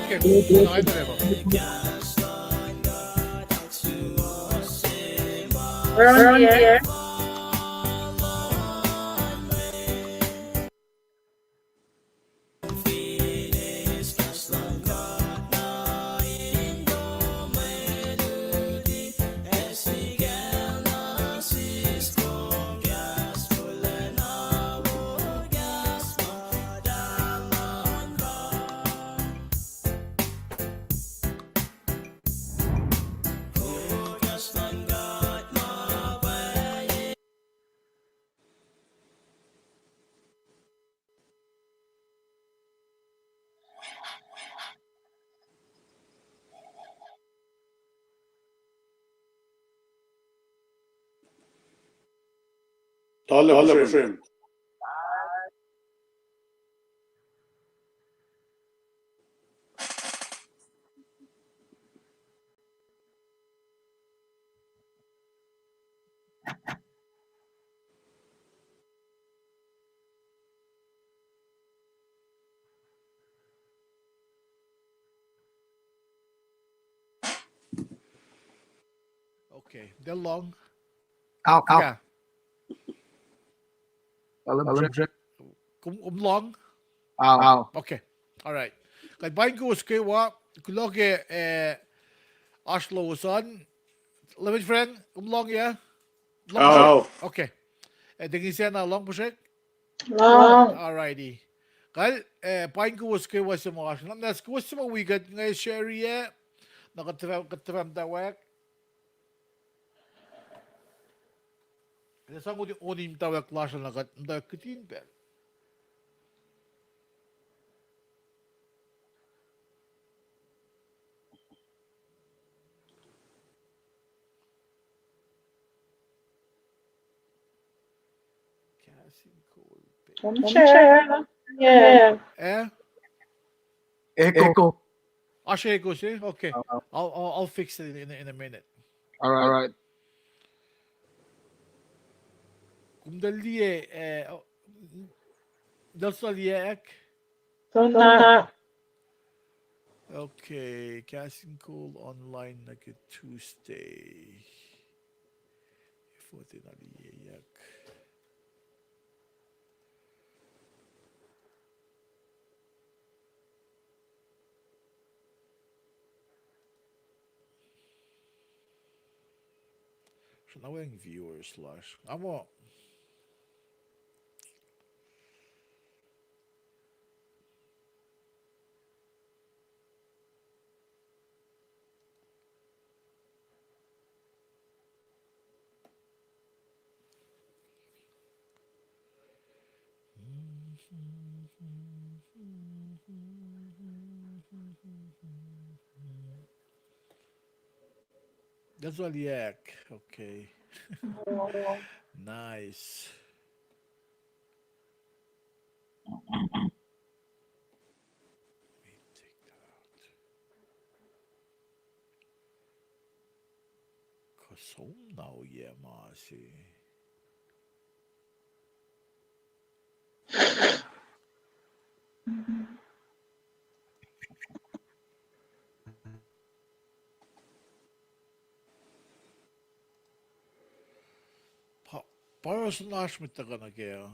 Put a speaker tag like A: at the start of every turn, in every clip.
A: Okay, kung nakita rin mo.
B: We're on the air.
C: طالب حسين.
A: Okay, they're long.
D: Out.
A: Yeah,
D: Alam siya.
A: long.
D: Out.
A: Okay, all right. Kay bain ko was kay wa kuloge Oslo was on. Living friend, long yeah.
C: Aw.
A: Okay. Tingin siya na long project.
B: Long.
A: Alrighty. Kaya bain ko was kay was sa mga Oslo. Nas ko was sa mga wigat ngay Sherry nakatram tawag. Nasa ko di onim tawag klase nakakitin pa. Casting call.
B: Come share. Yeah.
D: Echo.
A: Ashe goes eh? Okay. I'll fix it in a minute.
D: All right.
A: Kung dali dali ek.
B: So na.
A: Okay, casting call online like a Tuesday. Ifote dali yak. So now we're in viewers slash. Amo. That's all yak. Okay. Nice. Let me take that out. Cause now yeah masi. Para sa nash mit taga na kaya.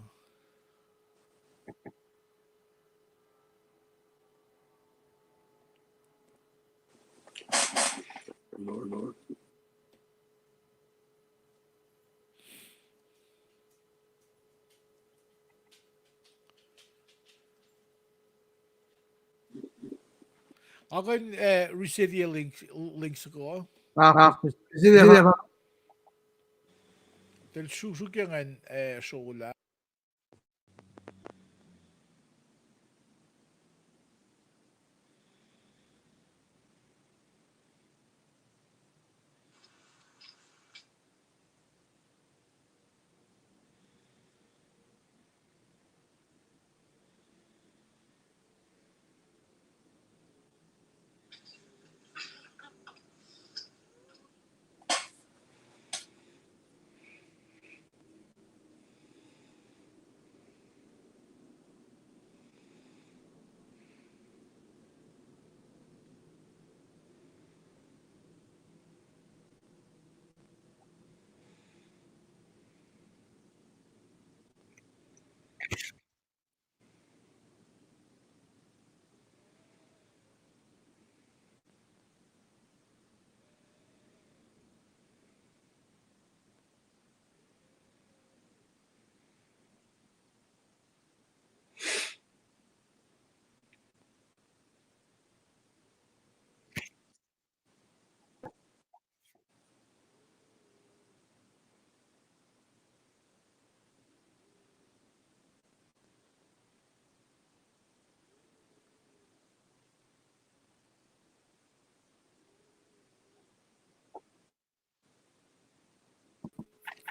C: Lord.
A: Ako yung Residia links ko.
D: Sige ba?
A: Del su kaya nga show la.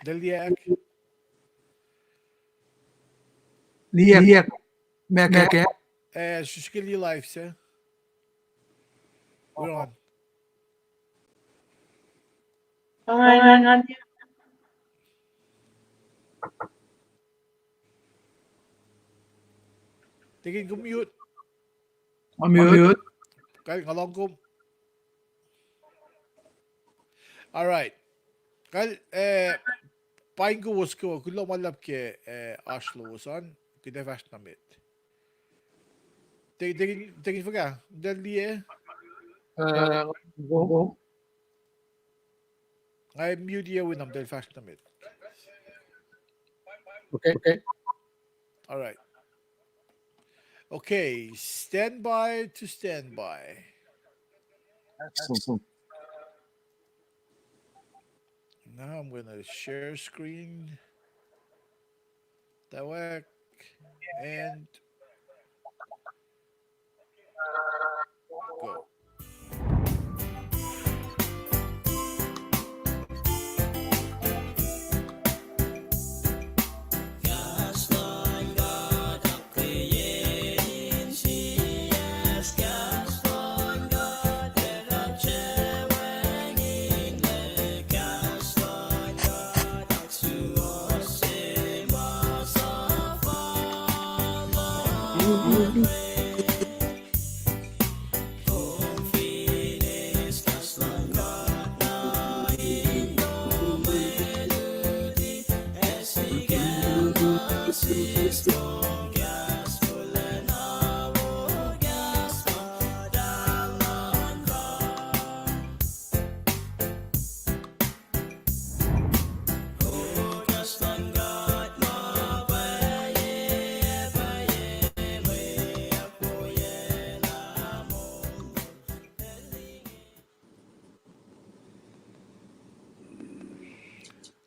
A: Del Yak.
D: Liek. Mekeke.
A: Skill your life, sir. We're on.
B: Pangalan.
A: Tingin ko mute.
D: Mute.
A: Kyle, ngalong ko. Alright. Kyle, pain ko was ko. Kulo malap ke Ashlo son. Kide fast namit. Tingin fa ka. Del Yak.
D: Go.
A: Ay mute ya winam del fast namit.
D: Okay.
A: Alright. Okay, standby to standby.
D: Excellent.
A: Now I'm gonna share screen. Tawak and go.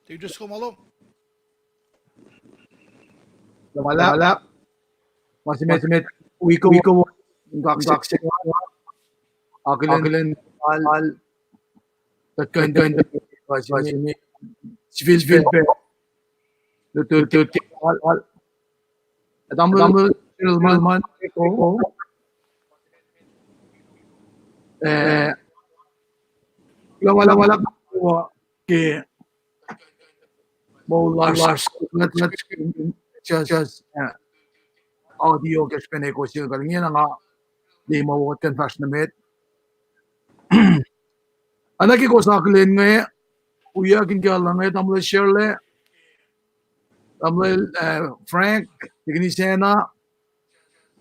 A: You just come along.
D: Wala. Masimet. Wiko. Gaksak. Akilen. Al. Tatkan. Masimi. Sivil. Tutut. Al. Adamı. Malman. Eko. Wala. Ke. Maulas. Just audio geçmene koşuyor galing yan nga di mawat kan fast na met anaki ko sa akin nga uya kin ka lang nga tamle share tamle Frank tigni sena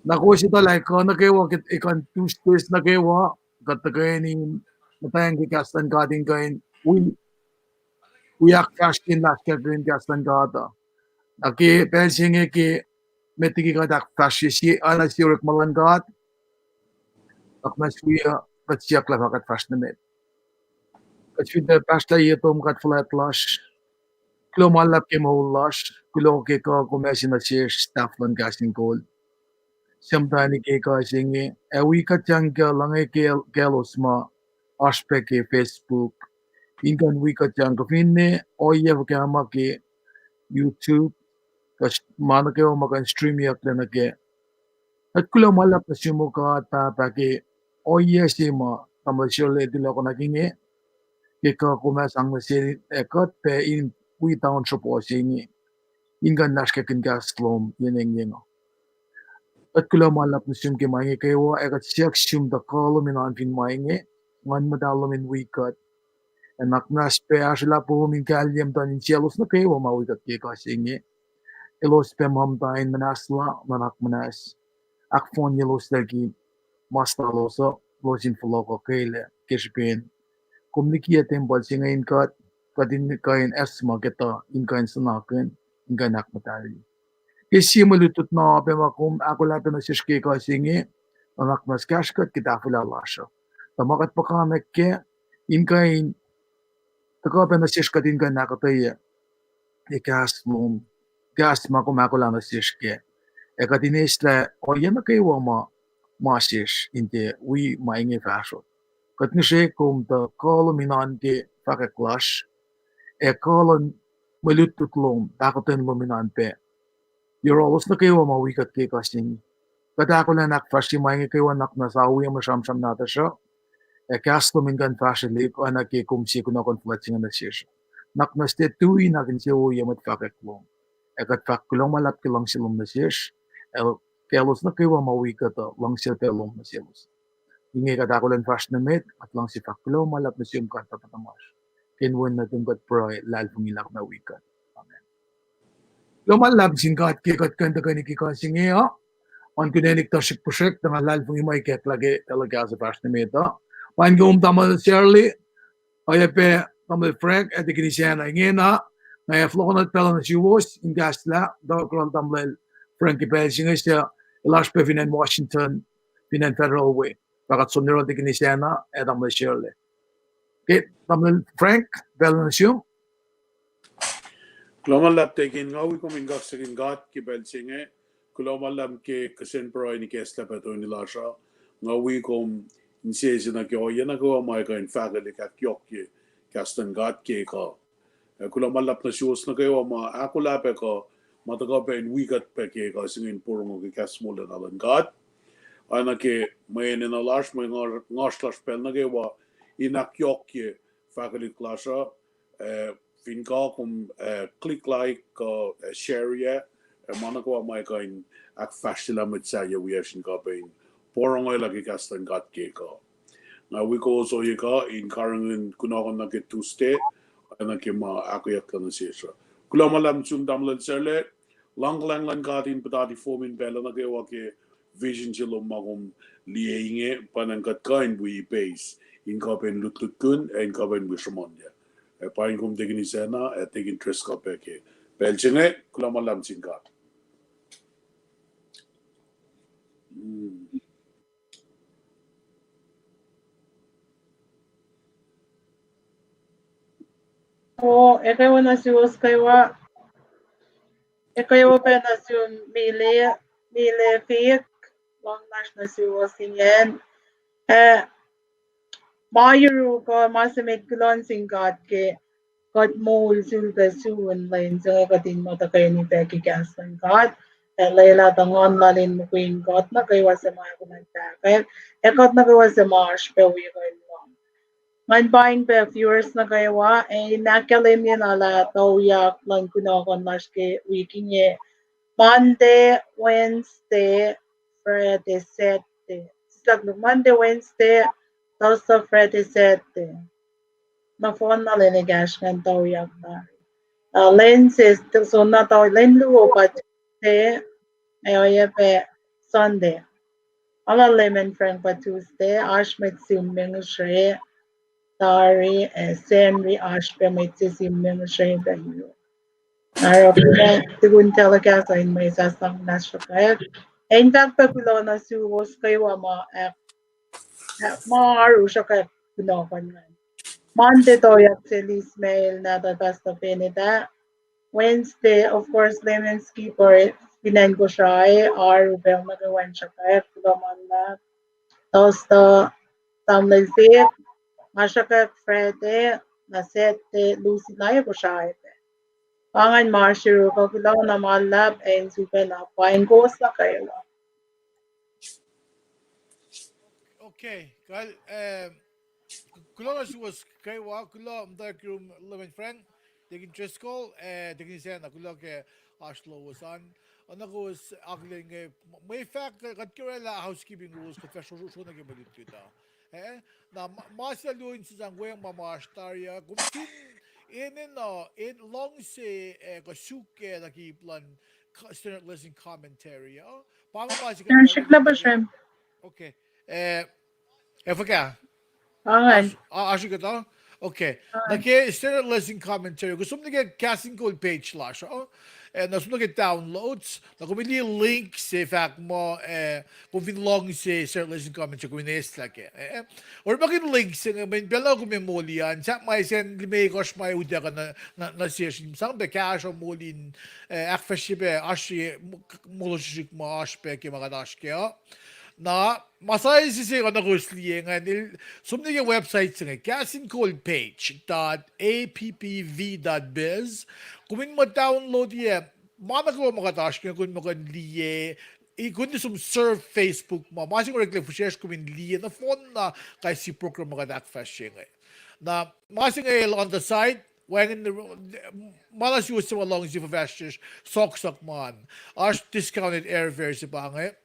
D: na ko sita like ko na kewa kit ikan two space na kewa kat kay ni matayang ki kastan ka din kain uya cash kin last ka din kastan ka ta aki pensing ki metigi ka dak fashishi ala sirik malangat akmas kuya katsiak la fakat fast na met katsuda pasta yetom kat flat lash kilo malap ke maulash kilo ke ka kumesi na share staff lan gasing gold samtani ke ka singi ewi ka changka langai ke galosma aspect ke Facebook inkan wi ka changka finne oye ka ma ke YouTube kas mana ke makan stream yak na ke at kilo malap na simo ka ta ke oye sima commercial de lo na kinge ke ka kumas ang seri ekot pe in wi town shop o singi ingan nash ke kin gas klom yeneng at kilo malap na sim ke mange ke wa ekat siak sim da kalo min an fin mange ngan madalo min wikat enak nas pe asla po min kalyem tan in cielos na ke wa mawikat ke ka singi Ilos pemhamdain manasla manak manas. Akfon yelos lagi mastaloso losin fulogo kele kishpin. Kumnikia tembal singa inkat kadin kain esma geta inkain sanakin inkain akmatari. Kisi malutut na pemakum ako lahat na siske ka singi anak mas kashkat kita fula lasha. Tamakat pakamek ke inkain taka pena siskat inkain nakataya ikas lum gas makum ako lang na siske. Ekatinisla oyena kay wama masis inte we mainge fashion. Katnishe kum ta kolominan ke fakaklas e kolon malututlom takoten luminan pe. Yoros na kayo mawikat kay kasing. Kada ko na nakfashi mainge kayo nak nasawi ang masamsam nata siya. E kasto mingan fashi lik o anak ke kum si kuna konflatsing na siya. Nak naste tuwi nakin siya uya mat fakaklom. E kat fakulong malap kilang silom na siya. El kelos na kayo mawikat lang siya telom na siya. Inge kada ko lang fash na met at lang si fakulong malap na siya kanta patamash. Kinwan na tungkat proy lal pangilak na wikat. Amen. Lumalab singkat kikat kanta kanikika singe ha. On kunenik tashik pushik tanga lal pangimay kek lagi talaga sa fash na met ha. Wan gum tamal Shirley ayape tamal Frank at ikinisyan ay ngena. Ngaya flokonat pala na si Wos in gasla daw kron tamal Frankie Pelsinga siya ilash pe finan Washington finan Federal Way. Pakat suniro at ikinisyan na at tamal Shirley. Okay, tamal Frank pala na siya.
C: Klomalap tekin ngawi ko mingak sakin gat ki belsinge. Klomalam ke kasen pro ni kesla pato ni lasha. Ngawi ko insiese na ke oyena ko mai ka in fagali ka kyok ke kastan gat ke ka. Klomalap na shoes na kayo ma akula pe ko mataga pe in wikat pe ke ka singin purmo ke kasmula na lan gat. Ana ke may na lash may ngaslash pel na ke wa inakyok ke fagali klasha. Fin ka kum click like ko share ya mana ko mai ka in ak fastila mit sa ya wieshin ka pain porong ay lagi kastan gat ke ka na we ko so ye ka in karangin kunakon na ke tuste ana ke ma ako yak na siya kula malam sum damlan serle lang lang lang ka tin patati fomin bela na ke wa ke vision chilo magum lienge panang kat kain bui base in ka pen lut kun en ka pen wismondia pain kum tegin isena tegin tres ka peke pelchenge kula malam chinga
B: O, ikaw na si Us kaywa. Ikaw pa na si Mile Fik. Long na si Us ingyen. Mayuru ko masamit kulon singkat ke kat mol sulta suun lain sa katin mo ta kayo ni Becky Gaston kat. Layla tangon lalin mo queen kat na kayo sa mga kumagtakit. Kat na kayo sa marsh pe uwi kayo lang. Man buying pe viewers na kayo nakalim yan ala tawyak lang kunakon mas ke weeking ye. Monday, Wednesday, Friday, Saturday. Slag no Monday, Wednesday, Thursday, Friday, Saturday. Na phone na linigas ng tawyak na. Lenses, so na taw len luo pa Tuesday, ay pe Sunday. Ala lemon frank pa Tuesday, ash met simming shre, tari, senri ash pe met simming shre pa hiyo. Arabica, tigun talaga sa may sasang nasakay. In fact, pagkulo na suwos kayo maaru siya kay pinokan nga. Monday to yak silis mail na tatasta pinita. Wednesday, of course, lemon skipper, pinan ko siya aru bel nagawan siya kay kuloman na. Tapos tamlay sip, masya kay Friday, na sete, Lucy na ko siya Pangan Marshall kagulaw na malab and super na pain ko sa kayo.
A: Okay, kal kulo si was kay wa kulo mda krum living friend digin Driscoll digin sen na kulo ke Ashlo was on the was agling may fact kat kirela housekeeping rules kat fashion rules na ke balit kita na masya luin sa ngweng mama staria kumtin in no in long se ko suke na ki plan standard listening commentary. Paano ba si
B: Shikla ba siya?
A: Okay. Efaka.
B: Angan.
A: Acho que tá? Ok.
B: Angan.
A: Daqui, standard listening commentary. Gusto mo nga casting call page lá, so? Nós vamos get downloads. Na kung may link sa fact mo, kung vinlog sa standard listening commentary, kung inesla ke. Or bakit link sa nga, may bela ko may muli yan. Sa may sen, limay ko may uda ka na session. Sa may cash o mulin, akfashibe, ashi, mulosik mo, ashpe, kimagadash ke, na masaya si ko na kusliye nga sumni yung website nga castingcoldpage.appv.biz kung mo download ye mana ko makatash kung mo kan liye kung sum serve Facebook mo masing ko regle share ko min liye na phone na kay si program mga that fashion na masing on the site when malas yung sa long si fashion sok man as discounted airfares pa nga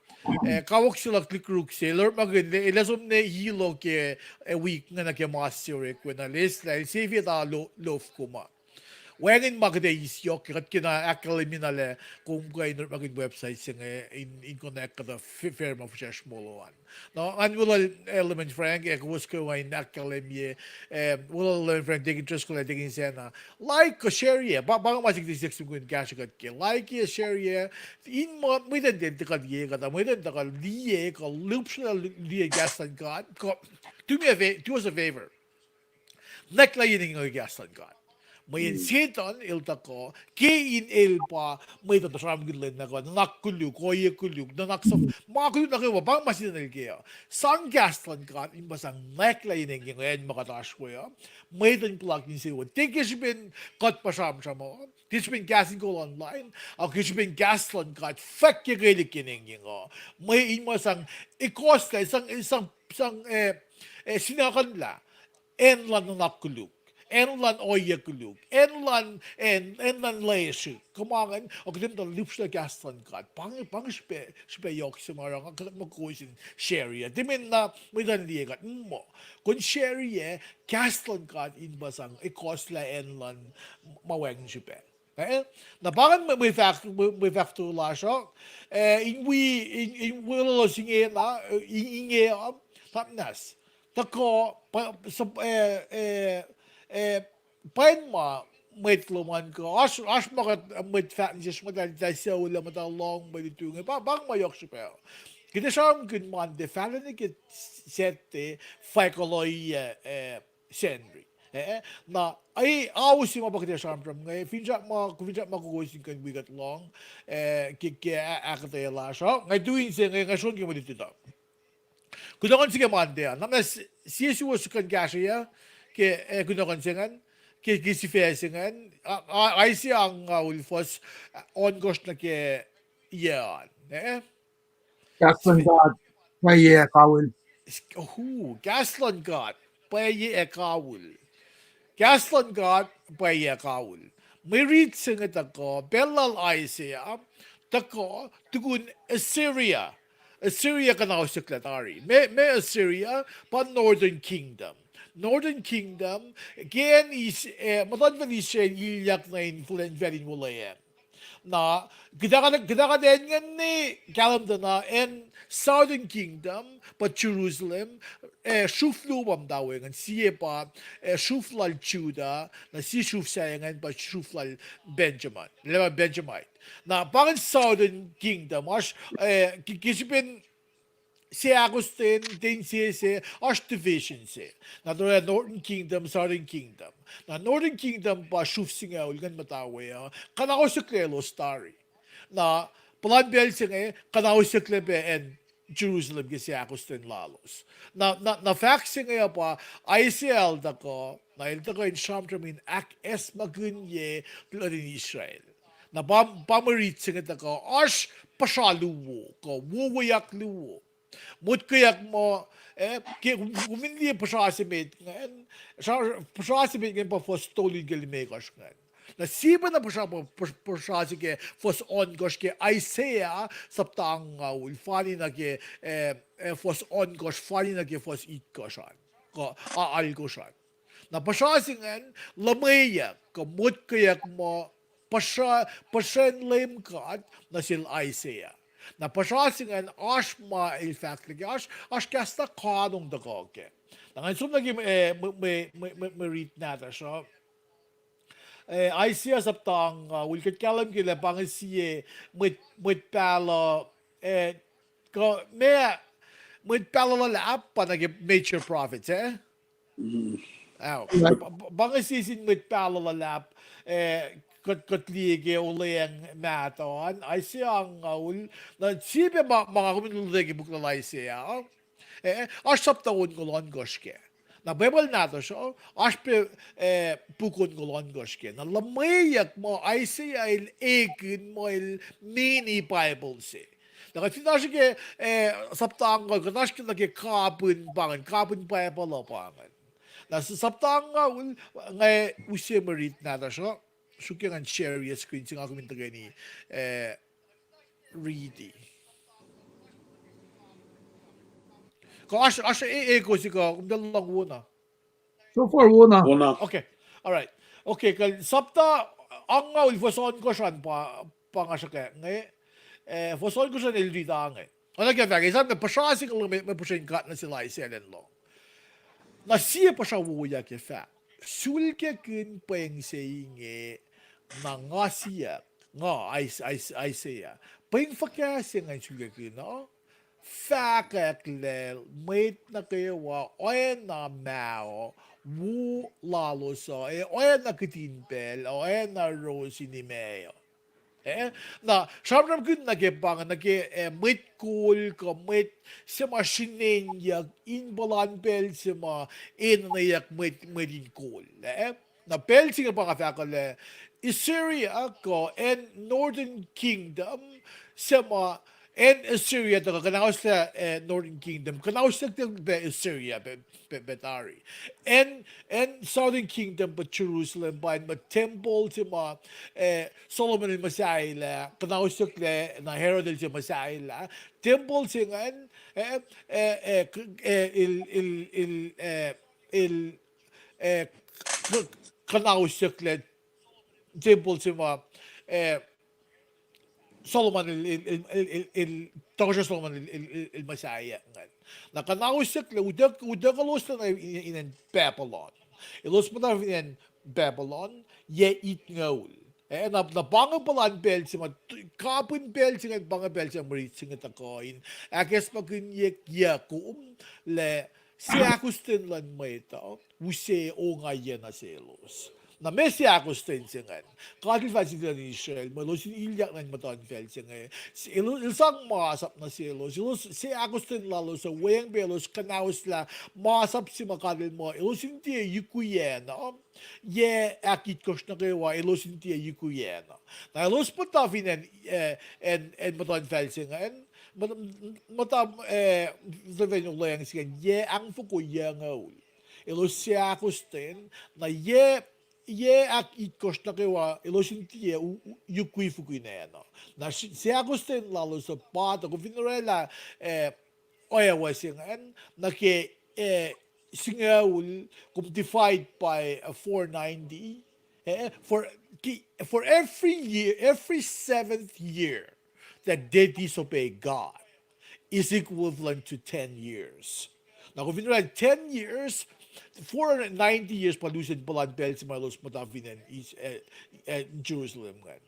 A: kawak sila click-rook sailor maganda ilasom na hilo ke week nga nagya-master ko na list like save it loaf kuma Wengin maganda isyo kat kina academy nale kung kayo magin website sing in connect ka firm of share small one. No, and will element Frank was ko in academy will learn Frank dig just ko digin siya na like ko share ye ba masig 66 ko cash kat ke like ye share ye in mo with the ka ye ka mo the ka liye ka loops na liye gas and god do us a favor. Like yung gas and god. May setan ilta ko, kain ilpa, may ito sa ramgin na ko, nakkulug, koye kulug, naksaf, mga kulug na kayo, bang masin na kayo. Sang gaslan ka, imbasang neckline ng ngayon makatash ko ya, may ito yung plug in siya. Tikis bin kat pa siya mo, tikis bin casting call online, o tikis bin gaslan ka, fek yung kayo kining yung may imbasang ikos ka, isang sinakanla, en lang na nakkulug. Enlan oye kulug, enlan leisi, kumangan, og din da lupsta gastan kat, pang spe yok simara, kakat magkuisin sharia, dimin na may dan ligat mo, kun sharia gastan kat in basang ikosla enlan maweng spe. Na pangan may factor la siya, in wala singe na, inge tapnas, tako sa pain ma met loman ko as makat met fat just matal sa ulam matal long by the tunga pa bang mayok siya kita siyang kun man de falan ni sette faikoloy senri na ay awus mo pa kita siyang from ngay finja makukusin kan bigat long kike akate la siya ngay doing siya ngay ngayon ko mo dito kudakan sige mande na siya was kan gasya ke kunakan singan ke gisifesingan ay ang ulfos on gosh na ke yan
D: Gaston God, may kawil.
A: Gaston God paye kawul Gaston God paye kawul may read singat ako belal ay siya tako tugun Assyria kana sekretary me Assyria pa Northern Kingdom, again is matod man siya iliyak na influence very mula yan. Na kita ka din nga ni kalamda na and Southern Kingdom pa Jerusalem shufluwam daw nga siya pa shuflal Juda na si shuf sayangan pa shuflal Benjamin. Na pang Southern Kingdom as kisipin si Agustin din si as division si. Na Northern Kingdom, Southern Kingdom. Na Northern Kingdom pa shuf singa ulgan matawe kanako si Krelo story. Na plan bel singa kanako si Klebe and Jerusalem si Agustin lalos. Na fact singa pa ICL dako na ilta ko in Shamtramin ak es magunye in Israel. Na pamarit singa dako as pasaluwo ko wuwayak luwo. Mut kayak mo kumindi pasasimit ngayon ngayon pa fos tolid galimekas ngayon na siba na pasasike fos on gosh ke Isaiah saptang ulfani na ke fos on gosh fani na ke fos it goshan ko aal goshan na pasasingan lamaya kamut kayak mo pashen lem God na sil Isaiah. Na pasyasingan asma il fact lagi as kasta kanong dagoge. Nangan sum lagi me read natin so Isaiah saptang wilket kalam gila pangisiye mit palo ko mit palo la apa nagi nature prophets Aw, bangisisin mit palo la lap kot lige ulayang maton Isaiah ang ul na sibe mga kuminulagi bukla Isaiah asap taon kolon goshke. Na Bible nato siya, aspe pukon kolon goshke. Na lamayak mo ay siya il ekin mo il mini Bible si. Na kasi nasi ke saptang ko, nasi ke nagi kapun Bible lo pangan. Na sa saptang nga ngay usye merit nato siya, suki nga share yung screen sing ako minta gani ready. Ko asya ko si ko dalang una.
D: So far, una.
A: Okay. All right. Okay, kal sapta ang nga ulfason ko siya pa nga siya kaya. Ngay fason ko siya nilita nga. Ano kaya bagay sabi pasya ko may pasya kat na sila iselen lo. Na siya pa siya wuya ke fa. Sulke kun peng saying na nga siya nga I say peng fakya siya nga sulke kun no. Fakakle mait na kayo wa oyan na mao wu lalo so oyan na kitinpel oyan na rose ni mayo na sabram kun nagepang mait cool ko mait sima sinenyak in balanpel sima in nayak mait cool na pel singa pa fakakle Assyria ko and Northern Kingdom sima and Assyria to kanaus sa Northern Kingdom kanaus sa Assyria betari and Southern Kingdom but Jerusalem by temple si ma Solomon in Masaila kanaus sa na Herod si Masaila temple singan il kanaus sa temple si ma Solomon Tojo Solomon il Messiah na kanausik le udak kalos na in Babylon ilos mo na in Babylon ye it ngaul na bangang palan bel si kapun bel si bangang bel si marit si takoin akes pagin yek yakum le si akustin lan maita use o ngayon na selos na Messi Agustin singan. Kadil fasig na ni Israel, malos ilyak ng maton fel singan. Ilusang masap na silos, si Agustin lalo sa wayang belos kanaus la masap si makadil mo. Ilusin tiya yukuyena. Ye akit kos na kayo ilusin tiya yukuyena. Na ilus po tafin en maton fel singan. Matam zaven yung layang singan. Ye ang fuko yang aul. Ilus si Agustin na ye ak itkos na kawa ilosin tiye yukui fukui na no na si Agustin lalo sa pata ko finarela oya wasingan na ke singaul kum divide by 490 for every seventh year that they disobey God is equivalent to 10 years. Now, kung finarela 10 years 490 years palusin palan bel si Malos Matavinan is Jerusalem gan.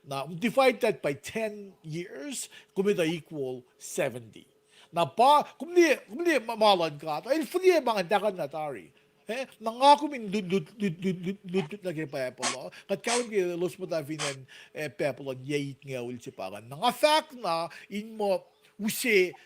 A: Now divide that by 10 years, kumita equal 70. Na pa kumli malan ka, ay fuli mga dakan na tari. Nangako min dudut na kay Pepolo. Kat kawin kay Los Matavinan Pepolo yait nga ul si paran. Nga fact na in mo use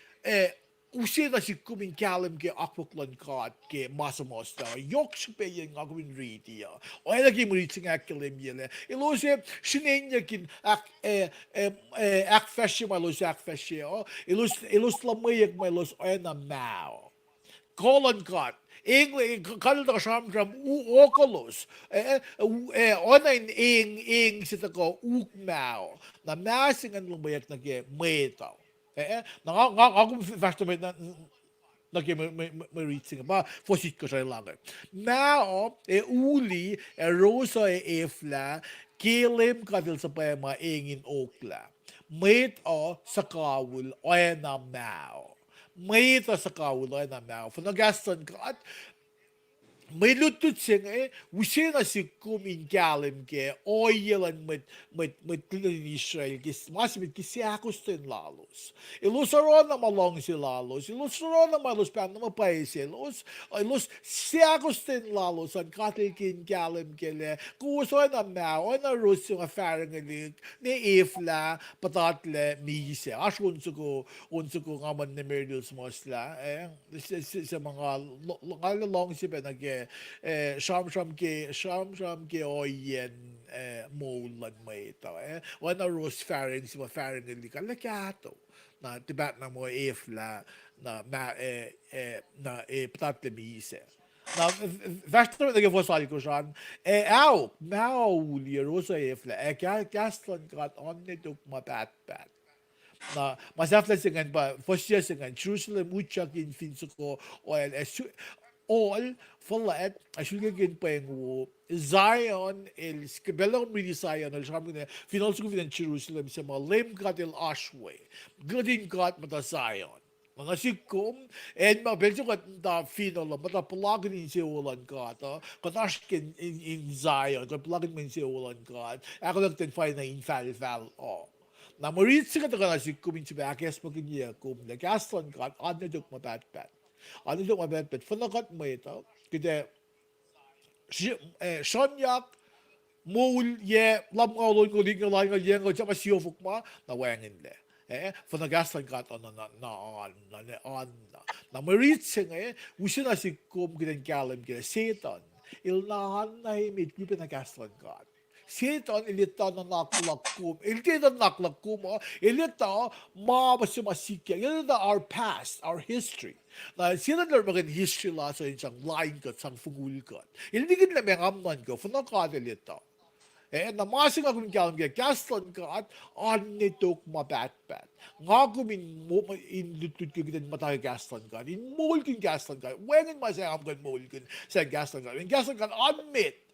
A: Usi na si kumin kalam ke akpuklan kat ke masamos na yok sipe yung akumin riti ya. O ay lagi mo riti nga kilim yele. Ilo se sinenya kin ak fesye malos ak fesye o. Ilus lamayak malos o na mao. Kolon kat. Ing kalul na kasamdram uokolos. Ona ing sita ko ukmao. Na masingan lumayak na ke metaw. Ako fast na Nake reaching ba fosit ko sa langan. Now uli rosa efla kilim kadil sa pema engin okla. Mate o sa kawul o na now. Mate o sa kawul o na now. For nagastan ka at may lutut sing wishing as you come in galim ke oil and mit Israel kis mas mit kisiakos lalos. Ilusaron na malong si lalos. Ilusaron na malos pan na mapay si los. Ilus siakos lalos an katikin galim kele. Kuso na now na rus yung afaring ni ifla patatle mise. As unso ko ngaman ni Meridos mosla sa mga long si nag sham ke oyen molan may ito wana rose faring si faring li kalakato na tibat na mo ifla na na patatle mise na värsta det jag får säga kursan au now li rosa ifla kastan gat on det duk ma bat na masafla singan ba fosya singan Jerusalem uchak in finsuko oil all فلا اشوف جين بينو Zion el skibelom mini Zion el shamine finals ko in Jerusalem sa lem God el ashwe godin God mata Zion mga sikum and mabelso kat da final mata plugin in si ulan God katashkin in Zion kat plugin min si ulan God ako lang ten find na in fal na morit sikat ka na sikum in si bakes magin kum na gaston God on the duk mabat ano yung mabet fanakat mo ito kaya sonyak mul ye lam ngolon ko ling lang ye ngo chama siyo fukma na wangin le fanagastan kat on na maritsen wisin asikum gidan galim gila setan ilnahan na himit kupi na gastan kat Setan ilita na naklakum. Ilita na naklakum. Ilita mabasimasikya. Ilita our past, our history. Na sila na maging history la sa isang lain ka, isang fungul ka. Ilita na may amnan ka. Funakad ilita. Na masing akong kalam kaya kastan ka at anitok mabat-bat. Nga kumin mo indutut ko kita matay kastan ka. In mol kin kastan ka. Wengin masayang kan mol kin sa kastan ka. In kastan ka admit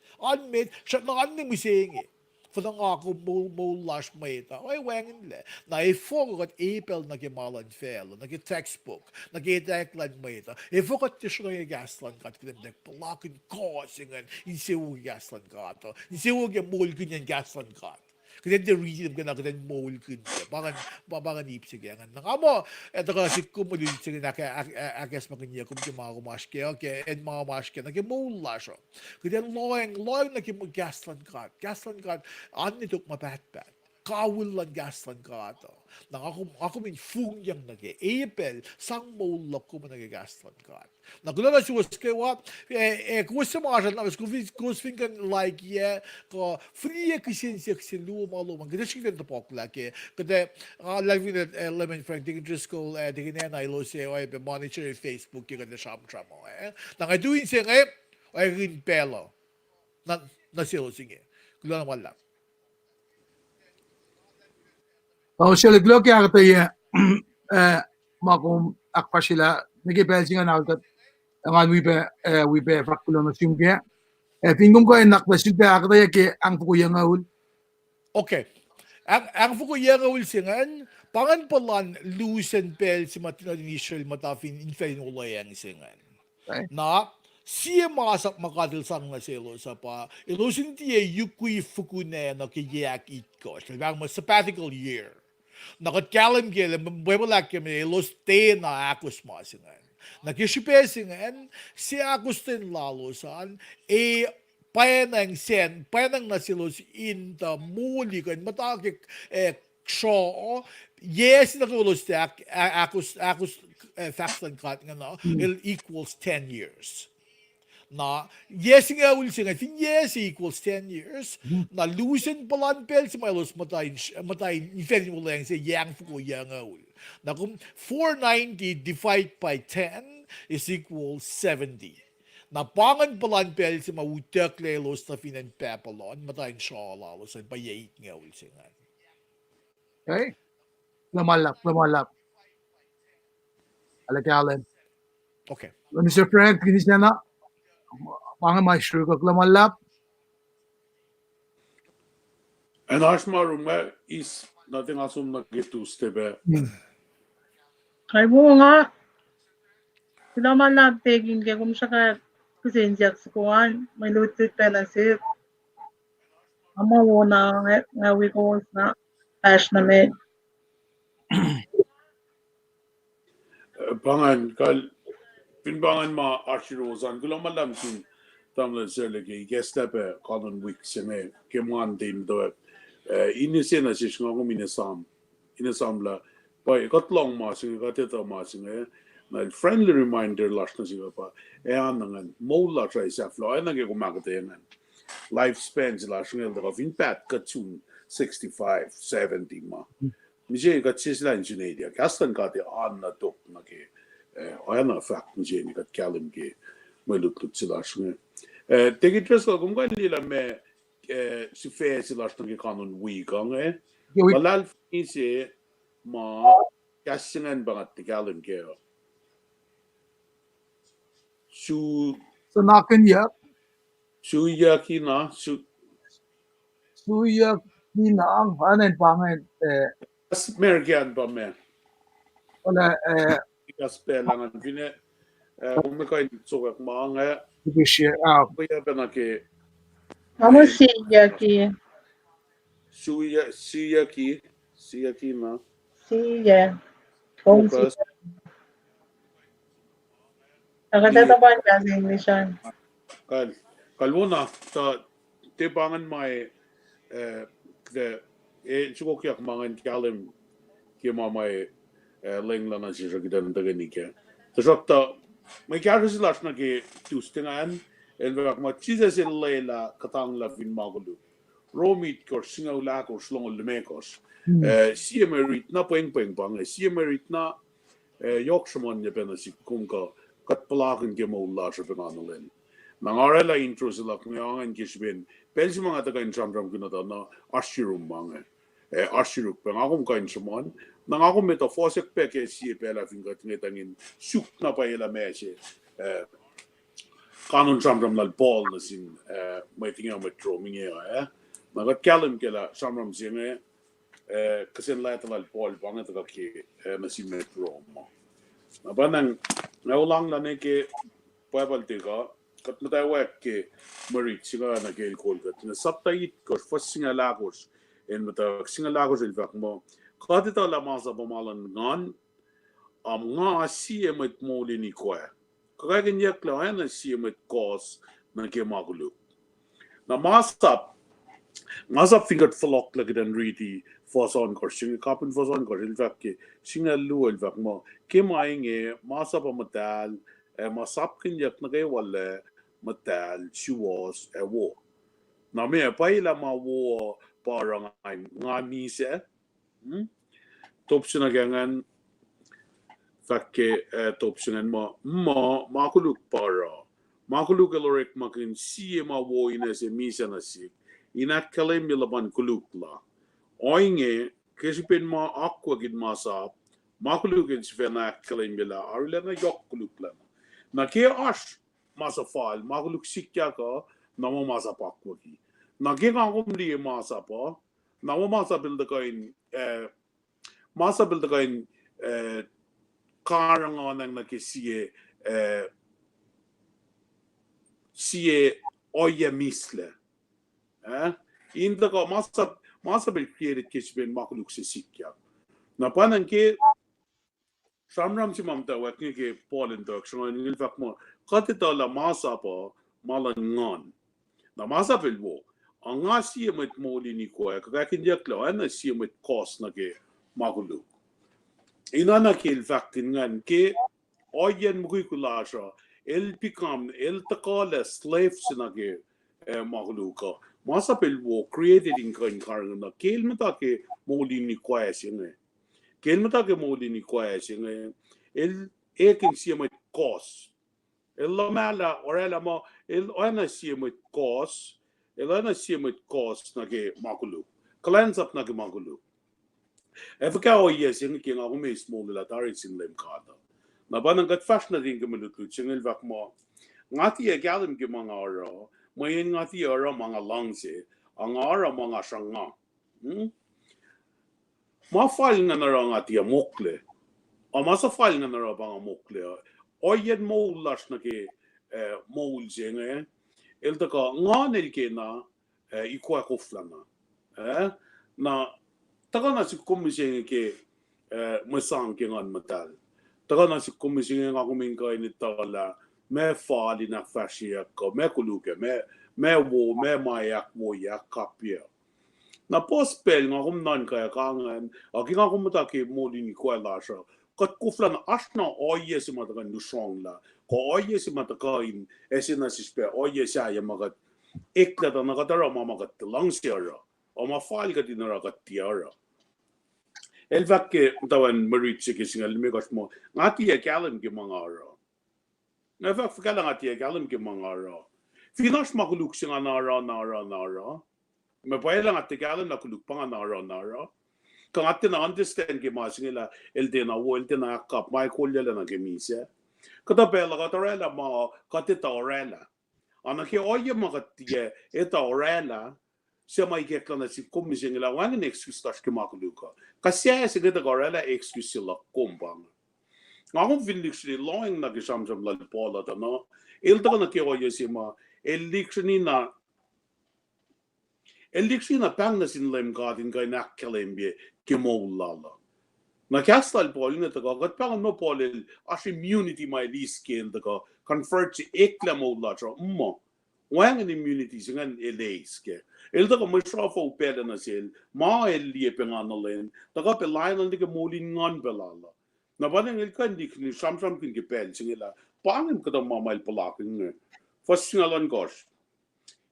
A: siya na aning misingi. For the ako mo lash meta. Ay wangin le. Na ifogot ipel na kimalan fel. Na textbook. Na kiteklan meta. Ifogot siya na gaslan kat kilim dek palakin kosingan. Insiwu gaslan kat. Insiwu mol kunyan gaslan kat. Kasi the reason ka na kita mol kun. Bangan ipsig yan. Nakamo. Ito ka si kumulil sige na kaya akes makinya kum mga kumaske. Okay. And mga maske na kimol lash. Kasi loyang na gaslan kat. Gaslan kat. Ano ito mabat-bat. Kawulan gaslan ka ito. Nang ako min fung yang nag-epel, sang maulak ko man nag-gaslan ka. Nagulala siya was kayo, kung sa mga siya namin, kung kan like, ko free kisin siya kisin lumang. Kasi siya kita po laki. Kasi, like with Lemon Frank, di ka school, di ka na ilo siya, monitor yung Facebook, yung kada siyam-siyam mo. Nang aduin siya ay rin pelo. Na silo siya. Kula naman lang.
D: Sila glok ya kata ya makum akpasila nagipel singa nakat ang wipe fakulo na sumke tingum ko enak basil pe akata ya ke ang pukuyang awul.
A: Okay. Ang fukuyang awul singan pangan palan lusen pel si matina din Israel matafin infein ulayang singan. Na siya masak makadil sang na silo sa pa ilusin tiye yukui fukune na kiyak itko. Sa sabbatical year. Nakatkalam gila, mabawalak kami, ilos te na akos masingan. Nakisipesingan, si akos tin lalosan, payanang na silos in the muli kan, matakik ksho, yes, nakulos te akos faxlan kat nga na, it equals 10 years. Na yes nga ul singa yes equals 10 years na lusen palan pel sa malos matay infection mo lang sa yang fuko yang ul na kung 490 divided by 10 is equals 70 na pangan palan pel sa mautek lelos na finan pepalon matay siya lalos sa payait nga ul singa.
D: Okay, lamalak alakalan
A: Okay.
D: Mr. Frank, kinisana, mga maestro ka klamalap.
C: And Ashmarunga is nothing else na gitu stebe.
B: Ay mo nga. Sila man nagtiging kaya kung siya ka kusinjak sa kuwan. May lutit pa na sir. Ama mo na ngawi ko na ash na may.
C: Pangan kal pinbangan ma Ashirozan kulang malam sin tamla serlege gestepe kanon week sene keman din do ini sena sis ngom inesam la pai katlong ma sin kateta ma sin na friendly reminder last na siga pa anangan mola try sa flo na ge kumakatengan lifespan sila shingel da fin pat katun 65 70 ma Nije kat sislan junedia kastan ka de anna tok na ke ayana fakt nije ni kat kalim ke melut sila shingel tegi tres ko kung kan lila me si fe sila shingel kanon wi kang balal fin se ma kasingan bangat de kalim ke su
D: Sanakin yak,
C: su yaki na su
D: suyak kinang, anen pangen,
C: American ba me
D: wala,
C: Kaspelangan fine umekain sokak maanga
D: division,
C: kuya bena ke
B: Amo siya ki.
C: siyaki na
B: Siya. Kung siya.
C: focus
B: Nakatatapan ka sa English yan.
C: kalmuna ta tebangan mai de chukok yak mangan kalim ke mai lengla na si gidan daga nike ta mai karis lashna ke tustingan en vak ma chizes in leila katang la fin magulu romit kor singaw la kor slong le mekos si emerit na peng bang si emerit na yokshamon ye benasi kumka kat palakin ke mo la se benanalen Nangarela intro sila kung yung kisbin. Pensi mga taga insamram kinata na ashirum mga. Ashiruk pa nga akong kain samon. Nang ako metafosik pe ke siya pela fingat ngitangin suk na pa ila meshe. Kanon samram lal ball na sin may tingin metro mingi Nagat kalim kela samram siya kasi lahat lal ball banga taga ki na si metro mo. Nabanang naulang na ne ke pwebal tiga kat matawag ke marit singa na ke kolgat na saptait ko fas singa lagos en matawag singa lagos el vak mo kadita la masa pamalan ngan nga siya met moli ni ko kaya yak la na siya met kos na ke magulo na masap fingat flok lagi dan riti foson ko singa kapin foson ko el vak ke singa lu el vak mo ke mainge masa pamatal masap kinyak na kay wala matal chuos wo na me pa ila ma wo parang nga mise topsuna gangan fakke topsunan mo makuluk para makuluk alorek makin siye ma wo ina se misa na si ina kalem milaban kuluk la oinge kesipin ma aqua gid masap makuluk in sfena kalem mila arla na yok kuluk la na ke ash masa fal magluk sikya ka namo masa pakwa ki na ke ngom li masa pa namo masa bilda kain karang onang na ke sie oya misle inda ka masa bil created kisben magluk se sikya na panan ke Samram si mamta wa ke Poland dok so ngil fak mo katita la masa pa malan ngon na masa pel wo anga si met moli ni ko ka kin yak lo ana si met kos na ke magulu ina na ke fak ngan ke oyen mugui kulasha el pikam el takala slave na ke magulu ka masa pel wo created in kan karang na kel mata ke moli ni ko asine Kelmata ke moli ni kwaya singa el ekin siya met kos. El lamala orela mo el ana siya met kos. El ana siya met kos na ke makulu. Cleanse up na ke makulu. Efka o yes singa ke nga kume small la tari sin lem kata. na banang gat fash na din kemelutlu chingil vak mo ngati galim ke mga aro mayin ngati aro mga langse ang aro mga shanga ma fal nga na ngati mokle o ma sa fal nga na banga mokle o yed mo lash na ke mo jenge el ta ka nganel ke na ikwa koflana na taga na si komising ke masang ke ngan matal taga na si komising nga kumin ka ini tala me fali na fashia ko me kuluke me wo me mayak wo ya kapia na pospel nga kum nan ka kangan aki nga kum ta ke modi ni ko la sha kat kuflan ashna oye si mata kan nushong la ko oye si mata ka in esina si spe oye sa ya magat ekla ta na katara mama kat langsiara o ma fali ka dinara kat tiara el vakke tawan maritsi ke singal me gas mo ngati ya kalam ke mangara na vak fakala ngati ya kalam ke mangara finas makuluk singa nara me paela ngati kalam na kuluk panga nara ka ngati na understand ke ma singila el dena wo el dena kap mai kolya na ke mise kata pela ka torela ma kati torela ana ke oye ma kati eta orela se mai ke kana si komising la wan en excuse tas ke makuluka kasia se geta gorela excuse la kombang ngam vinlixli loing na ke samsam la pola ta no el ta na ke oye si ma elixni na pangna sin lem garden ga na kelembie ke molala na kastal polina ta ga pang no polil as immunity my liskin ta ga convert to ekla mola tro mo wang an immunity singan eleiske el ta mo shrafo pela na sel ma el lie penganalen ta ga pe line ke molin ngan belala na baden el kan dik ni samsam kin ke pel singila pangin ka ta ma mal palakin ne fasingalan gosh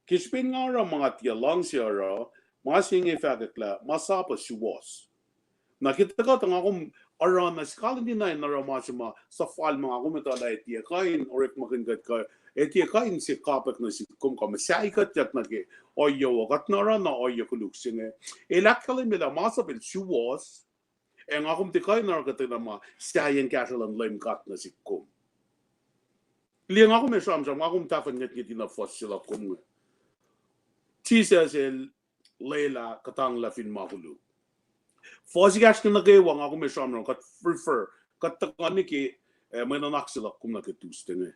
C: kispin ngara mga tia lang siara ma singe fakatla masapa suwas na kita ka tanga kum aran na skalan din na ramasima sa fal mga kumita la etia kain orek makin gat ka etia kain si kapak na si kum ka masai kat jak na ke oyo gat na ran na oyo kuluk singe elakala mila masapil suwas en akum ti kain na kat na ma sayen katalan lem kat na si kum liang akum e samsam akum tafan net giti na fosila kum Jesus el Leila katang la fin mahulu. Fosigas na nagay wang ako may samro kat prefer kat takani ke may nanaksila kum na ketustene.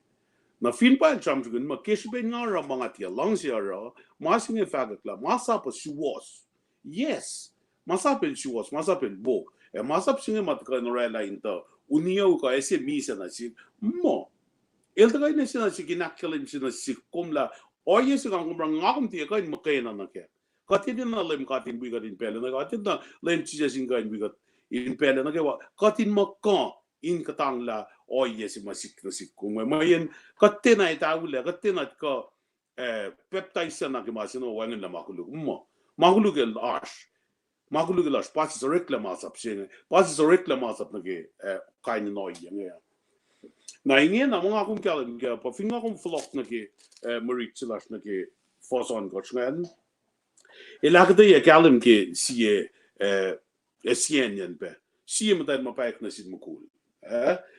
C: Na fin pa el samro gun makishbe nga ra mga tia lang siya ra masing e fagakla masapa suwas. Yes, masapel suwas, masapel bo. Masap singe matka no rela inta uniyo ka ese misa na si mo. El tagay na siya na si kinakilin siya na si kumla oye se kang kumrang ngakam tiya kain makay na nake. Kati din na lem katin bigat in pele na kati na lem chisa sin kain bigat in pele na kewa katin makka in katang la oye se masik na sikum. Mayen kati na itawula kati na ka peptide na kemasin o wangin na makulug mo. Makulug el ash. Makulug el ash pasi sa rekla masap siya. Pasi sa rekla masap na ke kain na oye nga. Na ingin na mga akong kalam kaya pa finga akong flock na ke maritilas na ke foson goch ngayon ilakada ya kalam ke siye siyenyan pe siye matay mapayak na sin mukul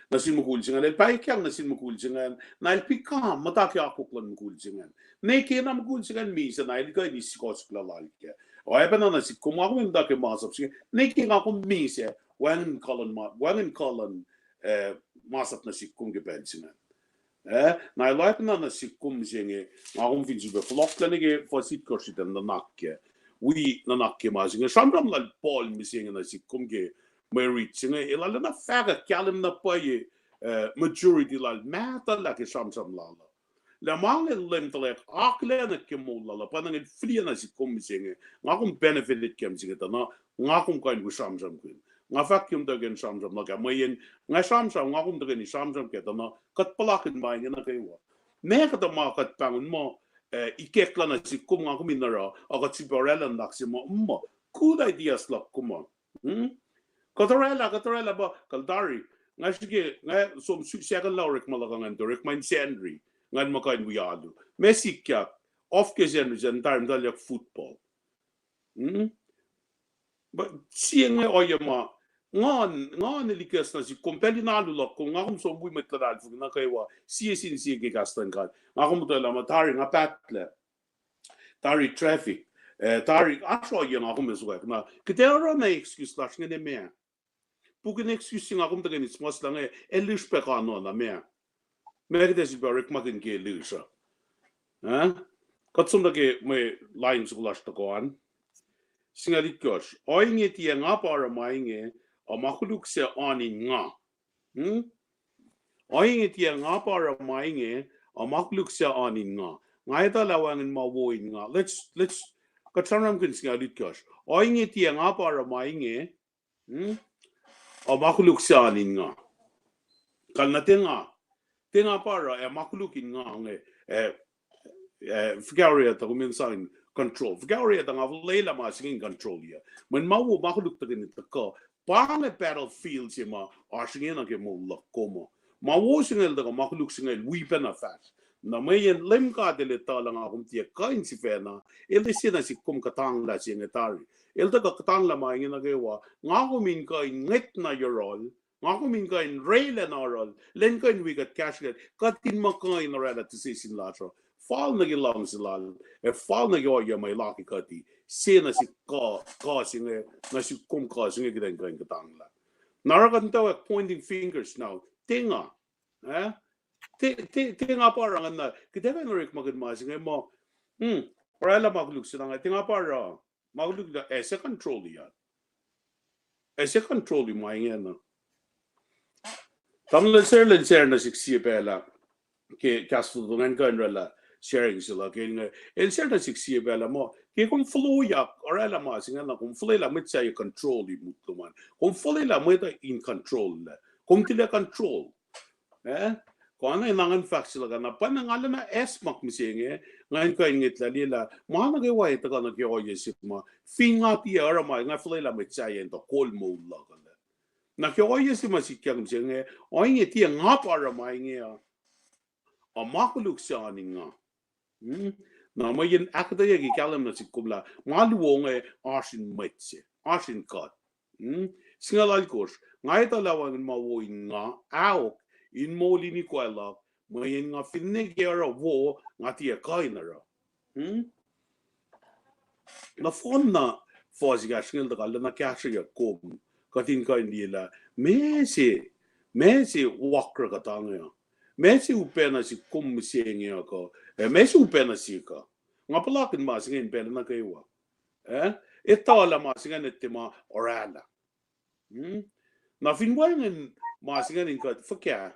C: na sin mukul singan el payak yang na sin mukul singan na el pikam mataki akuklan mukul singan na ke na mukul singan misa na el ka ni sikos klalal ke o ay pa na si kung ako minda ke masap singan na ke nga akong misa wangan kalan masap na sikum ke pensinan na ilaip na sikum singe ngakong finsi be flok na ke fasit korsitan na nakke we na nakke masinge samram la pol mi singe na sikum ke merit singe ilala na faga kalim na paye majority la mata la ke samsam la la mang lem tlek akle na ke mola la panang el fria na sikum singe ngakong benefit kem singe ta na ngakong kain ku samsam kuin nga vacuum dagen samsam na ka mayen nga samsam nga kum dagen samsam ke na kat palakin ba na kaywa me ka ta ma kat pangun mo ikekla na si kum nga kum inara agat si barela naksi mo good ideas la kum katarela ba kaldari nga sige nga som second lawrek malagangan direct mind sandry ngan makain wialu messi kya off ke zen time dalyak football but seeing oyama ngon likas na si kompeli na lulok kung ngakum so bui metladal fu na kaywa sin ke kastan kan ngakum tala matari nga patle tari traffic tari atro yang ngakum meswek na kitero na excuse lash ngene me pukin excuse ngakum tagen is mas lang elish pe kano na me megdes barek makin ke lusha katsum da ke me lines lash ta koan singalit gosh oinge ti nga para mainge o makuluk se anin nga oinge ti nga para mainge o makuluk se anin nga ngai ta lawangin mawoin nga let's katranam kun singalit gosh oinge ti nga para mainge o makuluk se anin nga kalna tenga para e makulukin nga nge figure ta kuminsan control figure ta nga leila ma singing control ya men mawo makuluk ta ganit ka pange battlefield sima asingin na ke mo komo mawo singel da makuluk singel weapon afat na mayen lem ka dele ta lang akum tia kain si fena ele sina si kum katang la singetari el ta katang la ma ngina gewa ngakumin ka nget na yorol ngakumin ka in rail and oral len ka in we got cash get katin maka in orala to say sin latra fall na gilang silal fall na yo ya may laki kati sina si ka singe na si kum ka singe gidan ka katang la narakan taw pointing fingers now tinga tinga parang na kita kan rik magad masinge mo orala magluk sila nga tinga para magluk da ese control yan ese control yung mga yan tamlan ser na siksi pela ke kastu dungan kan rela sharing sila ke nga el ser na siksi pela mo ke kung flow yak orala ma singa na kung flow la mit say control di mutluman kung flow la mo in control la kung tila control kung ano nangan fact sila ka na panangala na esmak misinge ngayon ka ingit la lila mga nagaway ito ka nagyoyesip mo finga tiya arama nga flow la mit say ento call mo la ka na kyoyesip masikyang misinge o ingit tiya nga para mainge a makuluk siya nga na mayin akadaya gikalam na si kumla maluwonge asin metse asin kat singalal kos ngay talawan mawoin nga awok in moli ni kwala mayin nga finnegiara wo nga tiya kainara na fon na fosiga singal da kala na kasya kom katin kain dila mesi wakra katanga mesi upena si kum sienge ko mesi upena si ka ngapalakin masingin pena na kaywa etala masingin etima orala na finwangin masingin ka fakya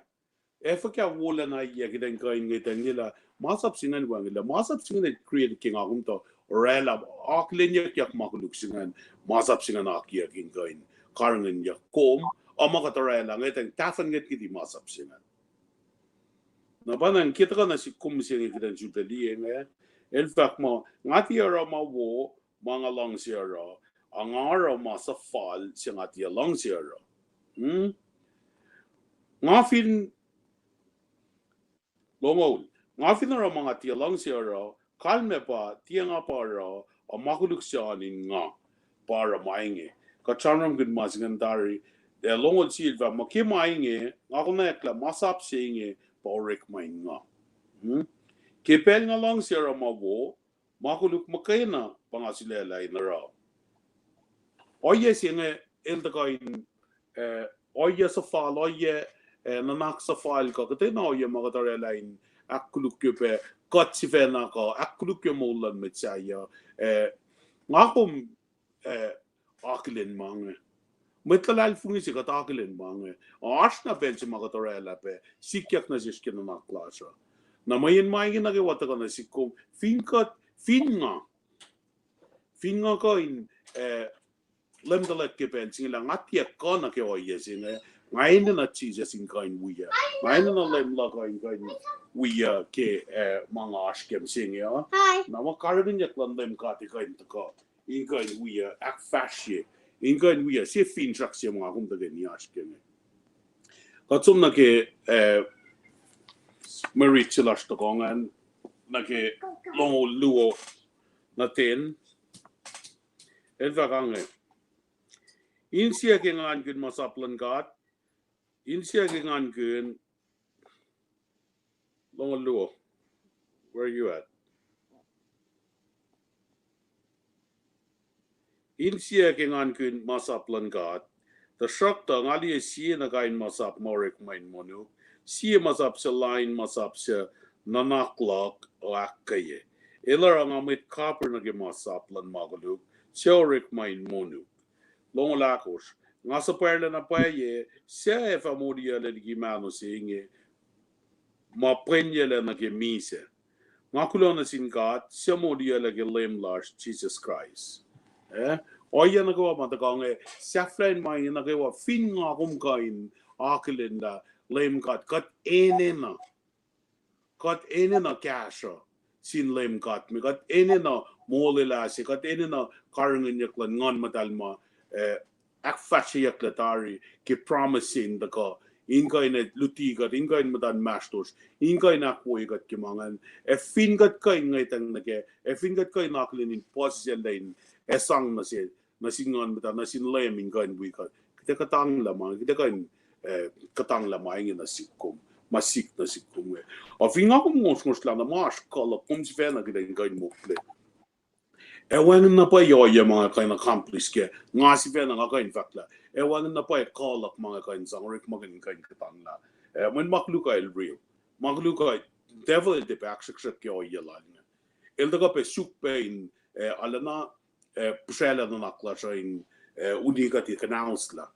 C: fakya wola na yagidan kain ngitangila masap singan wangila masap singan create king akumto orala aklen yak makuluk singan masap singan akya king kain karangin yak kom amakatorala ngitang tafan ngit kiti masap singan na banang kita ka na si kumsing ikitan jutali in fact mo ngati ara ma wo mga lang siya ang ara ma sa fall siya ngati lang siya ngafin longol ngafin ara mga ti lang siya kalme pa tiya nga para makuluk siya nga para mainge kachanram gud masingandari longol silva makimainge ako na ekla masap siya Porek main nga. Kepel nga lang siya mawo, makuluk makayna pangasilelay na raw. Oye siya nga iltakain, oye sa fal, oye nanak sa fal ka, katay na oye makatarelain, akuluk kepe, katsife na ka, akuluk yung mulan met siya. Nga kung akilin mga. Metlalal fungi si katakilin mga ash na pensi makatorela pe sikyak na siskin na naklasa na mayin mayin nagawata ka na sikum finga ka in lemdalet ke pensi lang atyak ka na ke oyesin ngayon na chisesin ka in wiya ngayon na lemla ka in wiya ke mga ash kem singya na makarabin yak landem kati ka in taka in ka in wiya ak fashe Ingan wiya si fin trak siya mga kung taga ni askene. Katsum na ke marit silas to kongan na ke longo luo na ten. Elva kange. Insia kengan kun masaplan God. Insia kengan kun long luo. Where are you at? Insia kengan kun masaplan God. The shakta ngali si na kain masap morik main monu. Si masap sa line masap sa nanaklak o akaye. Ilar ang amit kapur na masaplan magaluk. Siorik main monu. Long lakos. Nga sa perla na paye, siya e famodia le di mano singe. Ma prenye le na mise. Nga kulona sin God, siya modia le lem large Jesus Christ. Oya na gawa matakange, siya flen mai na gawa fin nga kumkain akilinda lem God. Kat ene na kasha sin lem God. Kat ene na molilasi, kat ene na karangin yaklan ngon matalma ak fashi yaklatari ki promising the ka inka in lutigat inka in madan mastos inka in akwoigat ki mangan fingat ka ngay tang nage fingat ka naklin in position line sang na sin nasingon madan nasin lem inka in wikat kita katang lamang kita ka in katang lamang in nasikum masik nasikum o finga ko mos lang na mas kala kum si fena kita inka in mukle Ewan na pa yoya mga kain accomplish ke nga si fe nga kain fakla ewan na pa call mga kain sang rik magin kain katangla when makluka el real makluka devil de back shak ke yoya lan el daga pe suk pe in alana pshela na nakla in udiga ti announce la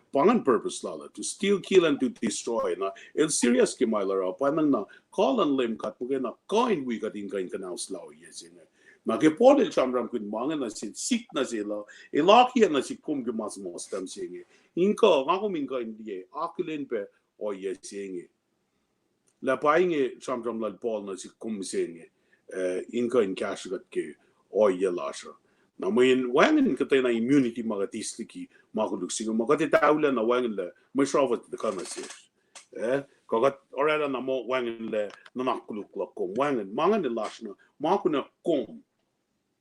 C: pangan purpose la to steal kill and to destroy na el serious ke mailara panang na call and lim kat na coin we got in kain announce la yesing Magipodel chamram kun mangan na sin sik na sila ilaki na si kum mas mostam singe inka ngako minka indie akilen pe o ye singe la painge chamram la pol na si kum singe inka in cash gat ke o ye lasha na min wangen kata na immunity magatistiki makuluk singe magati taula na wangen le mashrovat de kana sis kagat orada na mo wangen le na nakuluk la kom wangen mangan de lashna makuna kom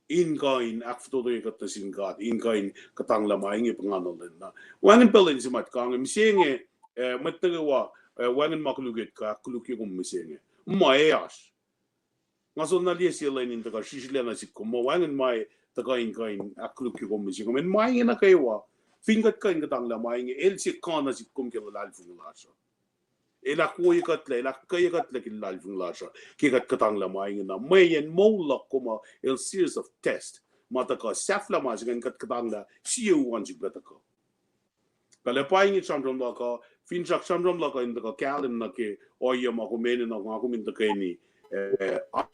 C: in after the sin God in katang lamay panganol na wangan pelin si mat kang misenge matagawa wangan makulugit ka kuluki kum misenge maayas ngaso na liya sila in taga shisila na si kum wangan may taga in akuluki kum misenge men may na kaywa fingat ka katang lamay el si kana si kum kilal funglasa elak wo ikat le kilal funglasa kikat katang lamay na mayen molak kuma el series of test mataka safla masgan kat katang la siu wan jigataka kala paing chamdom la ka finchak chamdom la ka in ka kalim na ke oya ma ko men na ko min ka ni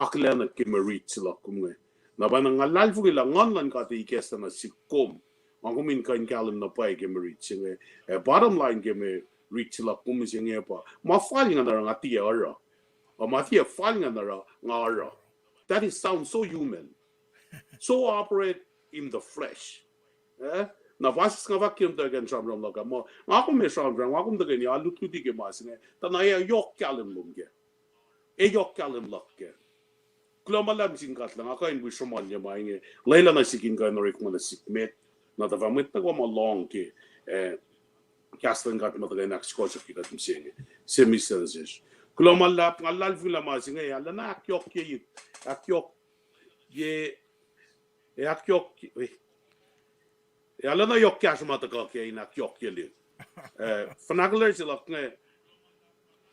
C: akla na ke merit la kumwe na ba nga lal fugila ngan ka ti kesta na sikom ako min ka in kalim na pa ke merit singe bottom line ke me reach la kum singe pa ma falling na nga ti ara o ma ti falling na nga ara that is sound so human so operate in the flesh na vas nga vakim da gan chamram la ka mo ako me chamram ako da gan ya lutu di ke masne ta na ya yok kalim lumge yok kalim lakke klomalam sin katla nga kain bu shomal ya mainge leila na sikin ka na rekmana sikmet na ta vamit na mo long ke Kastan gat mataga na skocha kita tumsenge semiserjes klomalla ngallal fula masinga ya na akyok ye ya na yok kash mataga ke ina akyok ye le fanagler silak ne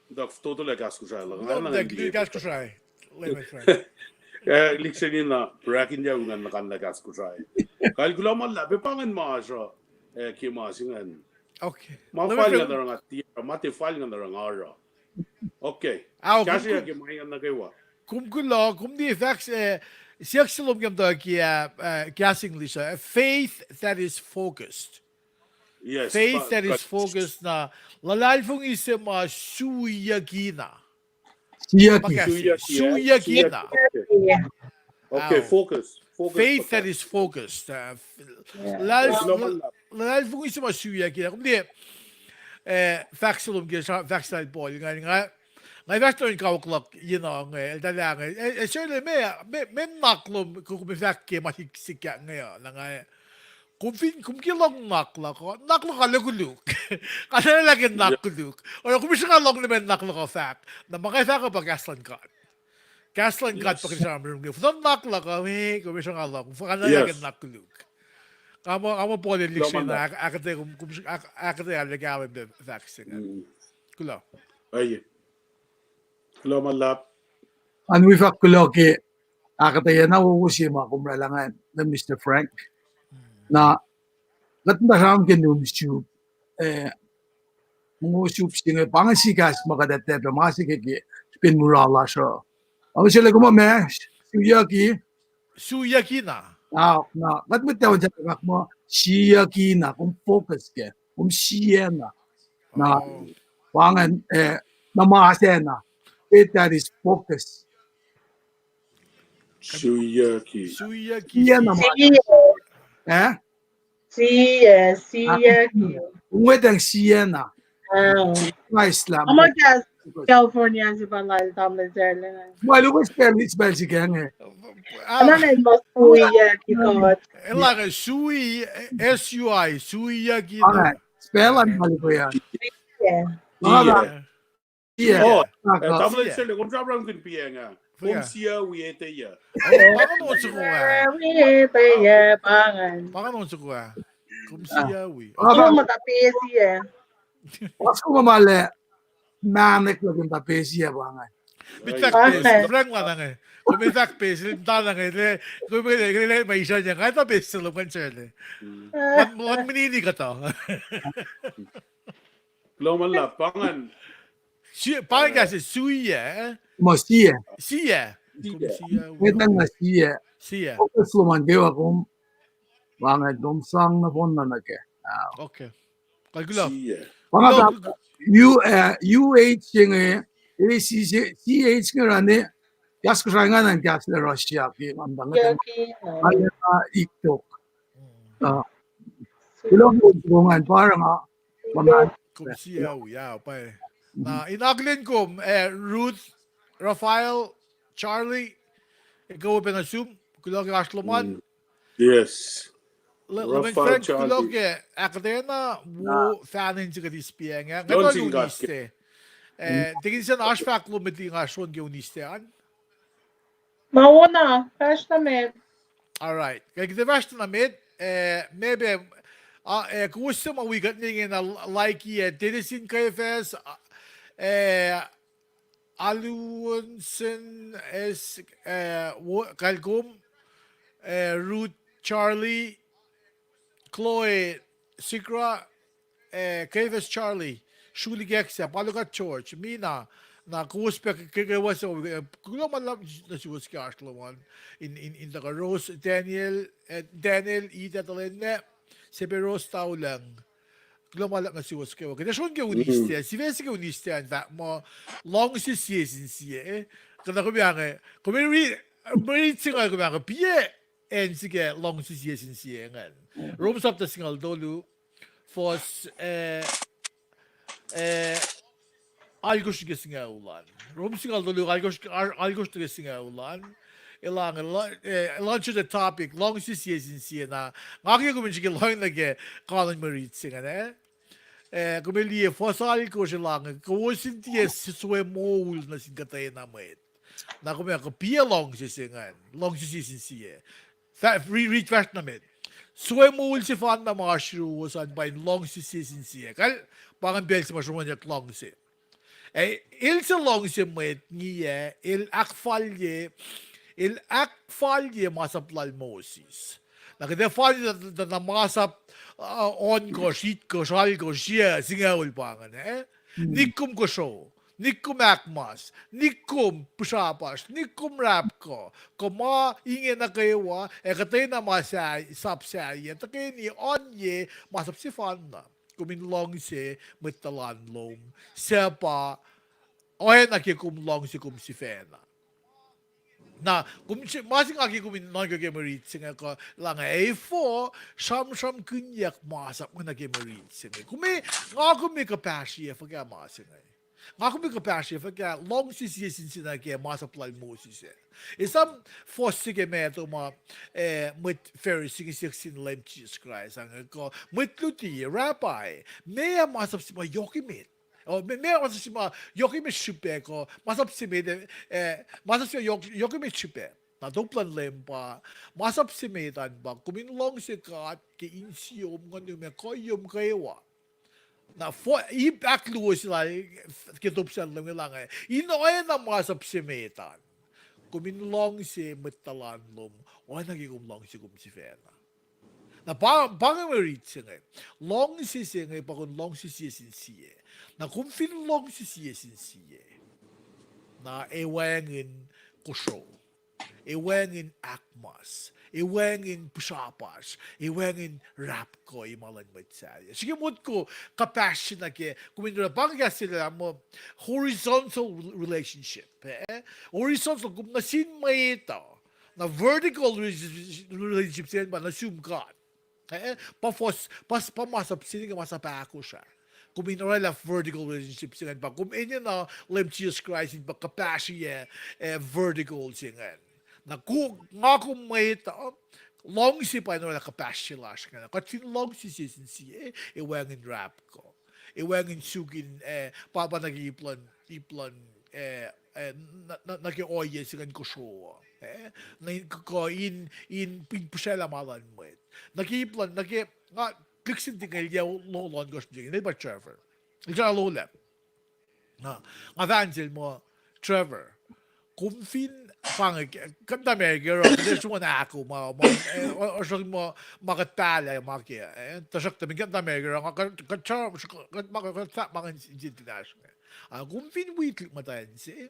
C: da total gaskuja la
A: na gaskuja
C: liksenina brakin ja ungan na kan gaskuja kal klomalla be pangan maja ke masingan
A: Okay.
C: Ma falling na rang atia, mate falling na rang ara. Okay. Kasi ya kemay na kaywa.
A: Kum the effects sexual guessing Lisa faith that is focused.
C: Yes.
A: Faith that is focused na lalalfung isema suyagina. Suyagina.
C: Okay, focus.
A: Faith that is focused. Lalalfung isema suyagina. Kum di factulum factual boy nga vector kauklak certainly men naklum kung befak ke masiksika nga kum kilong nakla ka luguluk. Kasi lagi nakuluk. O kung bisa ka long naman nakla ka fact, na mga fact ka pa gaslan ka. Gaslan ka pa
C: Yes.
A: kasi namin yung don't nakla ka, kung bisa ka long, kung lagi
C: Yes.
A: nakuluk. Kamu po din liksi
C: Kulo man
A: na
C: lap.
A: akate alagawin the vaccine. Kulo.
C: Ay. Kulo man lap.
D: And we fuck kuloki akataya na uusima kumralangan na Mr. Frank na latndaram genum soup mga soup singa pangasikas makadete pa masikiki spin murala so ang sila kumamesh suyaki
A: Suyaki na.
D: na lat mo tawo dyan mo siyaki na kung focus ke kung siya na pangan namasena it that is focus
C: Suyaki.
A: Suyaki
D: siya
A: si.
D: naman
B: siya
D: kung wedang siya na Islam
B: Ama gas California si Bangal Tamil Zerling.
D: Well, we spell again.
B: Ano na yung mas kuya kikot?
A: Lang sui SUI suyaki
D: All
A: na.
D: right. Spell ang mali ko yan.
B: Yeah.
D: Mga
C: Siya.
D: yeah.
C: Oh,
D: Naka-
C: tamla
A: Siya.
C: sila kung sabram kun piya nga. Kung siya wiyete ya.
A: Baka noon sa kuha.
B: Tayo pangan.
A: Baka noon sa kuha. Kum siyawi.
B: Ano matapis siya?
D: Pas ko mamali, manik lang yung tapesi ya ba nga.
A: Bitak
B: Bakit?
A: pes. Brang lang nga. Kung bitak pes, limta lang nga. Kung may isa niya, kahit na pes sa lupan siya. Wan minini ka to.
C: Kulo man lap. Pangan.
A: Parang kasi suya.
D: Mo siya.
A: Siya. Kum siyawi.
D: Wait lang na siya.
A: Siya.
D: Focus luman dewa kung mga dumsang na pon na nake.
A: Okay. Kalgulo.
C: Siya.
D: Mga UH yung CH nga rani, gas ko nga ng gas na Russia. Ang bangat
B: Yaki.
D: ang iktok. Ilong hubungan parang mga
A: Kum siyawi. Pa eh. Na inaglin ko, Ruth, Rafael, Charlie, ikaw pinasum, kulo ka Ashloman,
C: Yes.
A: Laman
C: Rafael,
A: Frank kulo
C: Charlie.
A: ke akadena wo fanin siya dispiya nga.
C: Don't
A: Ngayon
C: sing God.
A: uniste. Tingin siya na ashfaq lumit nga shon ke uniste an.
B: Mauna. Cash na med.
A: Alright. Kaya kita vast na mid, maybe kung gusto mawigat niya na like Denisin KFS, Aluinsen es Kalgum, Ruth Charlie, Chloe Sikra, KFS Charlie, Shuli Geksa, Palukat George, Mina, na kuspek kagawa sa kulo man lang na si was kaslawan in the Rose Daniel Ida Talene Rose Taulang kulo man lang na si was kawa kada shon ke uniste si vesi ke uniste an that mo long si season si kada ko biange ko mi singa ko biange pie en si ke long si season si ngan Rome up the single dolu for algoç gesinge ulan. Romsing aldı algoç gesinge ulan. Launch the topic long sisiyesin siyena. Ngaki kuminci ki long lage kalın merit singane. Kumeli fosal koş lang. Kuosin tiye siswe moul na singatay na met. Na kumya ko pia long sisingan. Long sisiyesin siye. Read fast na met. Swe moul si fan na maşru wasan by long sisiyesin siye. Kal pangan bel si maşru manyak long si. Il så långt som ett nye, il akfalje masaplal Moses. Nakita falje na masap on ko, shit ko, shal ko, siya, singaul pangan, Nikum ko show, nikum akmas, nikum pusapas, nikum rap ko, koma ingin na kayo katay na masay, sapsay, takay ni onye, masap si fan na. Kuminlong si metalan lom siapa ohe na ki kumlong si fena na masing aki kumin non ke merit singa ko lang A4 sham kunyak masap na ke merit singa kumi nga kumi kapasya faga masing Nga kung may kapasya, kaya long sisiyasin sila kaya masaplan mo siya. Isang fosse que meto uma mit Pharisee sin lem Jesus Christ ang ko mit luti rabbi meya masap si ma yokimit o meya masap si ma yokimit shipe ko masap si me masap si yokimit shipe na duplan lempa masap si metan ba kuminlong si kat ke insiom ngano me koyom kaywa na for impact luos la kitup sa lang inoy na masap si metan kuminlong si metalan lom o nagigumlong si si fena na bang merit singe long si singe pa kun long si sin siye na kum fin long si sin siye na ewangin kusho ewangin akmas ewangin pusapas ewangin rap ko imalan matsaya sige mut ko kapasyon na ke kumindra bang sila mo horizontal relationship horizontal kung nasin may ito na vertical relationship siya ba na assume God pamasap sini ka masap ako siya kung la vertical relationship siya ba kung inyo na lem Jesus Christ ba kapasyon vertical siya na kung nga kung may ito long si pa na kapasyon lash ka na kasi long si siya iwangin rap ko iwangin sugin papa nag-iplan nag-oye sigan ko show na ko in pinpusela malan mo nag-iplan nga kliksin tinggal yaw lolon gos jing ba Trevor ija lolep na avancel mo Trevor kumfin pang kanta megero there's one ako o so mo makatala makia tasak tabi kanta megero ka char makata mga international kumfin wait matayan si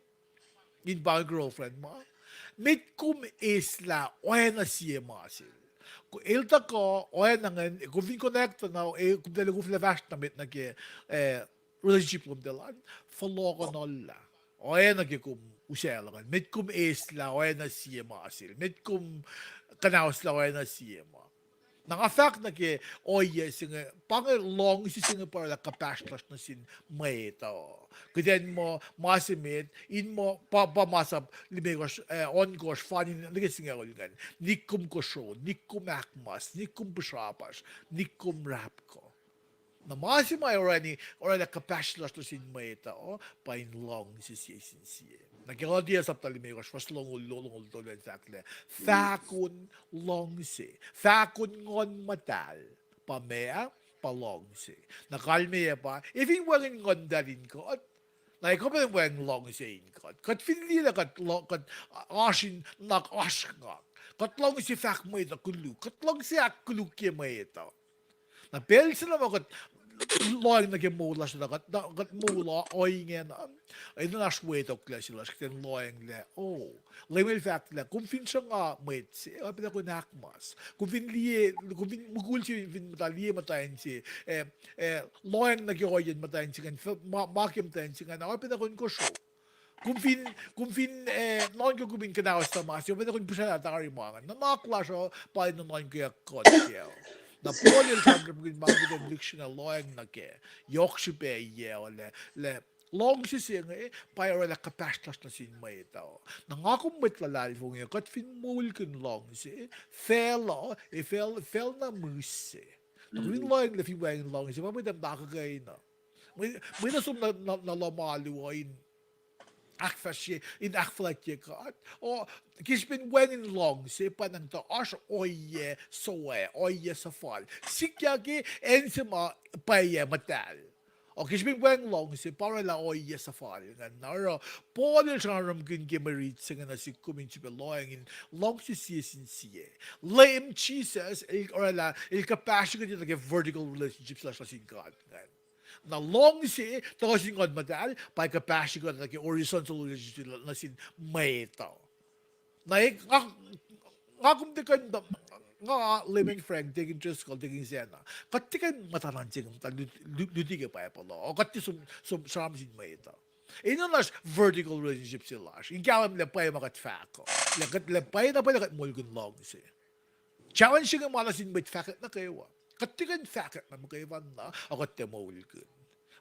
A: in ba girlfriend mo mit kum isla o na siya masil kung ilta ko o nangan kumfin connect na kung dala ko flash na mit na ke relationship kum dalan follow ko nolla o na ke kum uselagan mit kum isla o na siya masil mit kum kanaus la o na siya ma nang fact na ke oye singa pang long si singa para kapastas na sin may ito kaya mo masimit in mo pamasap limigos on course funny naging singa ko yun nikum ko show nikum akmas nikum pusapas nikum rap ko na masimay already kapastas na sin may ito pain long si siya nagkakadiya sa talimigos mas longol to exactly fakun longsi fakun ngon matal pamea palongsi nakalmea pa even wangin ngon dalin ko at naikopan wang longsi ko kat finli na kat asin nak asngak kat longsi fak mo ito kulu kat longsi ak kulu kya mo ito na pel sila mo kat loing na gemula sila kat mula oy nga ay na swet ok la sila kat loing le lemel fact la kung fin siya nga met si apila ko nakmas kung fin mugul si fin matalie matayin si loing na gyoyen matayin si kan makim tayin si kan apila ko show kung fin non ko kubin kanawas sa mas yung apila ko pusa na takari mga nakla siya pa ino non ko yakot kaya na polio chamber mungkin mga conviction na loyang na ke yok si pe ye le long si siya para la kapastas na sin may ito na nga kung may lalali po ngayon kat fin mul kun long si fell na musi na kung loyang le fi wang long si mamay dam nakagay na may nasum na lamalu akfasje in akflatje kat o kisbin wenin long se panang to as oye oye safal sikyagi ensema paye matal o kisbin wen long se para la oye safal nga naro pole sharam gun gemerit singa na si kumin si beloying in long si sin siye lame Jesus or la il capacity to get vertical relationships la sin God na long si tosin god madal pa kapasyon ko na horizontal relationship na sin may ito na nga kung di kan nga living friend taking just call taking sena katikan matanan sing luti ka pa pala o kati sum sin may ito ino nas vertical relationship sila in kalam le pa makat fako le pa na pa kat mulgun long si challenge nga malasin mit fakat na kayo katikan fakat na makaiwan na ako temol ko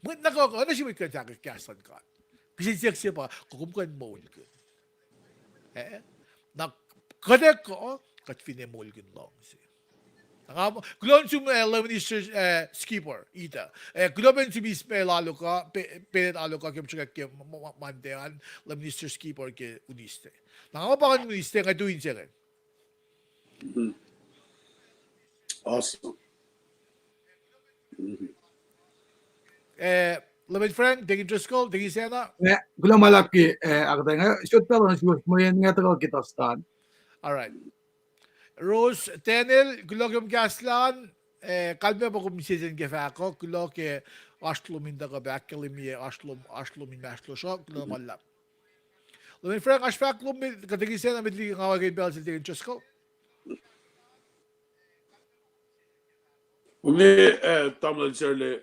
A: Mungkin nako ko na siya may kanya kasan God. Kasi siya pa kukumkan mo ulgun. Na kada ko kat finemol gun long siya. Glon sum Lebanese skipper ita. Globen sum ispe lalo ka pelet alo ka kem chika kem mandean Lebanese skipper ke uniste. Nangapakan uniste nga duin siya rin.
C: Awesome.
A: Leban friend, degi Driscoll, degi Sena.
D: Gula malaki agda nga shoot pero shoot mo yan nga tagal kita stan.
A: All right. Rose Tenel, glog yung gaslan, kalbe ba kung season gefa ako, glog ke aslum inda ka bakkelim ye aslum in maslo siya, glog malap. Leban friend, asfak lum kadegi Sena midli ngawagin bel sa degi Driscoll.
C: Uni tamlan sörle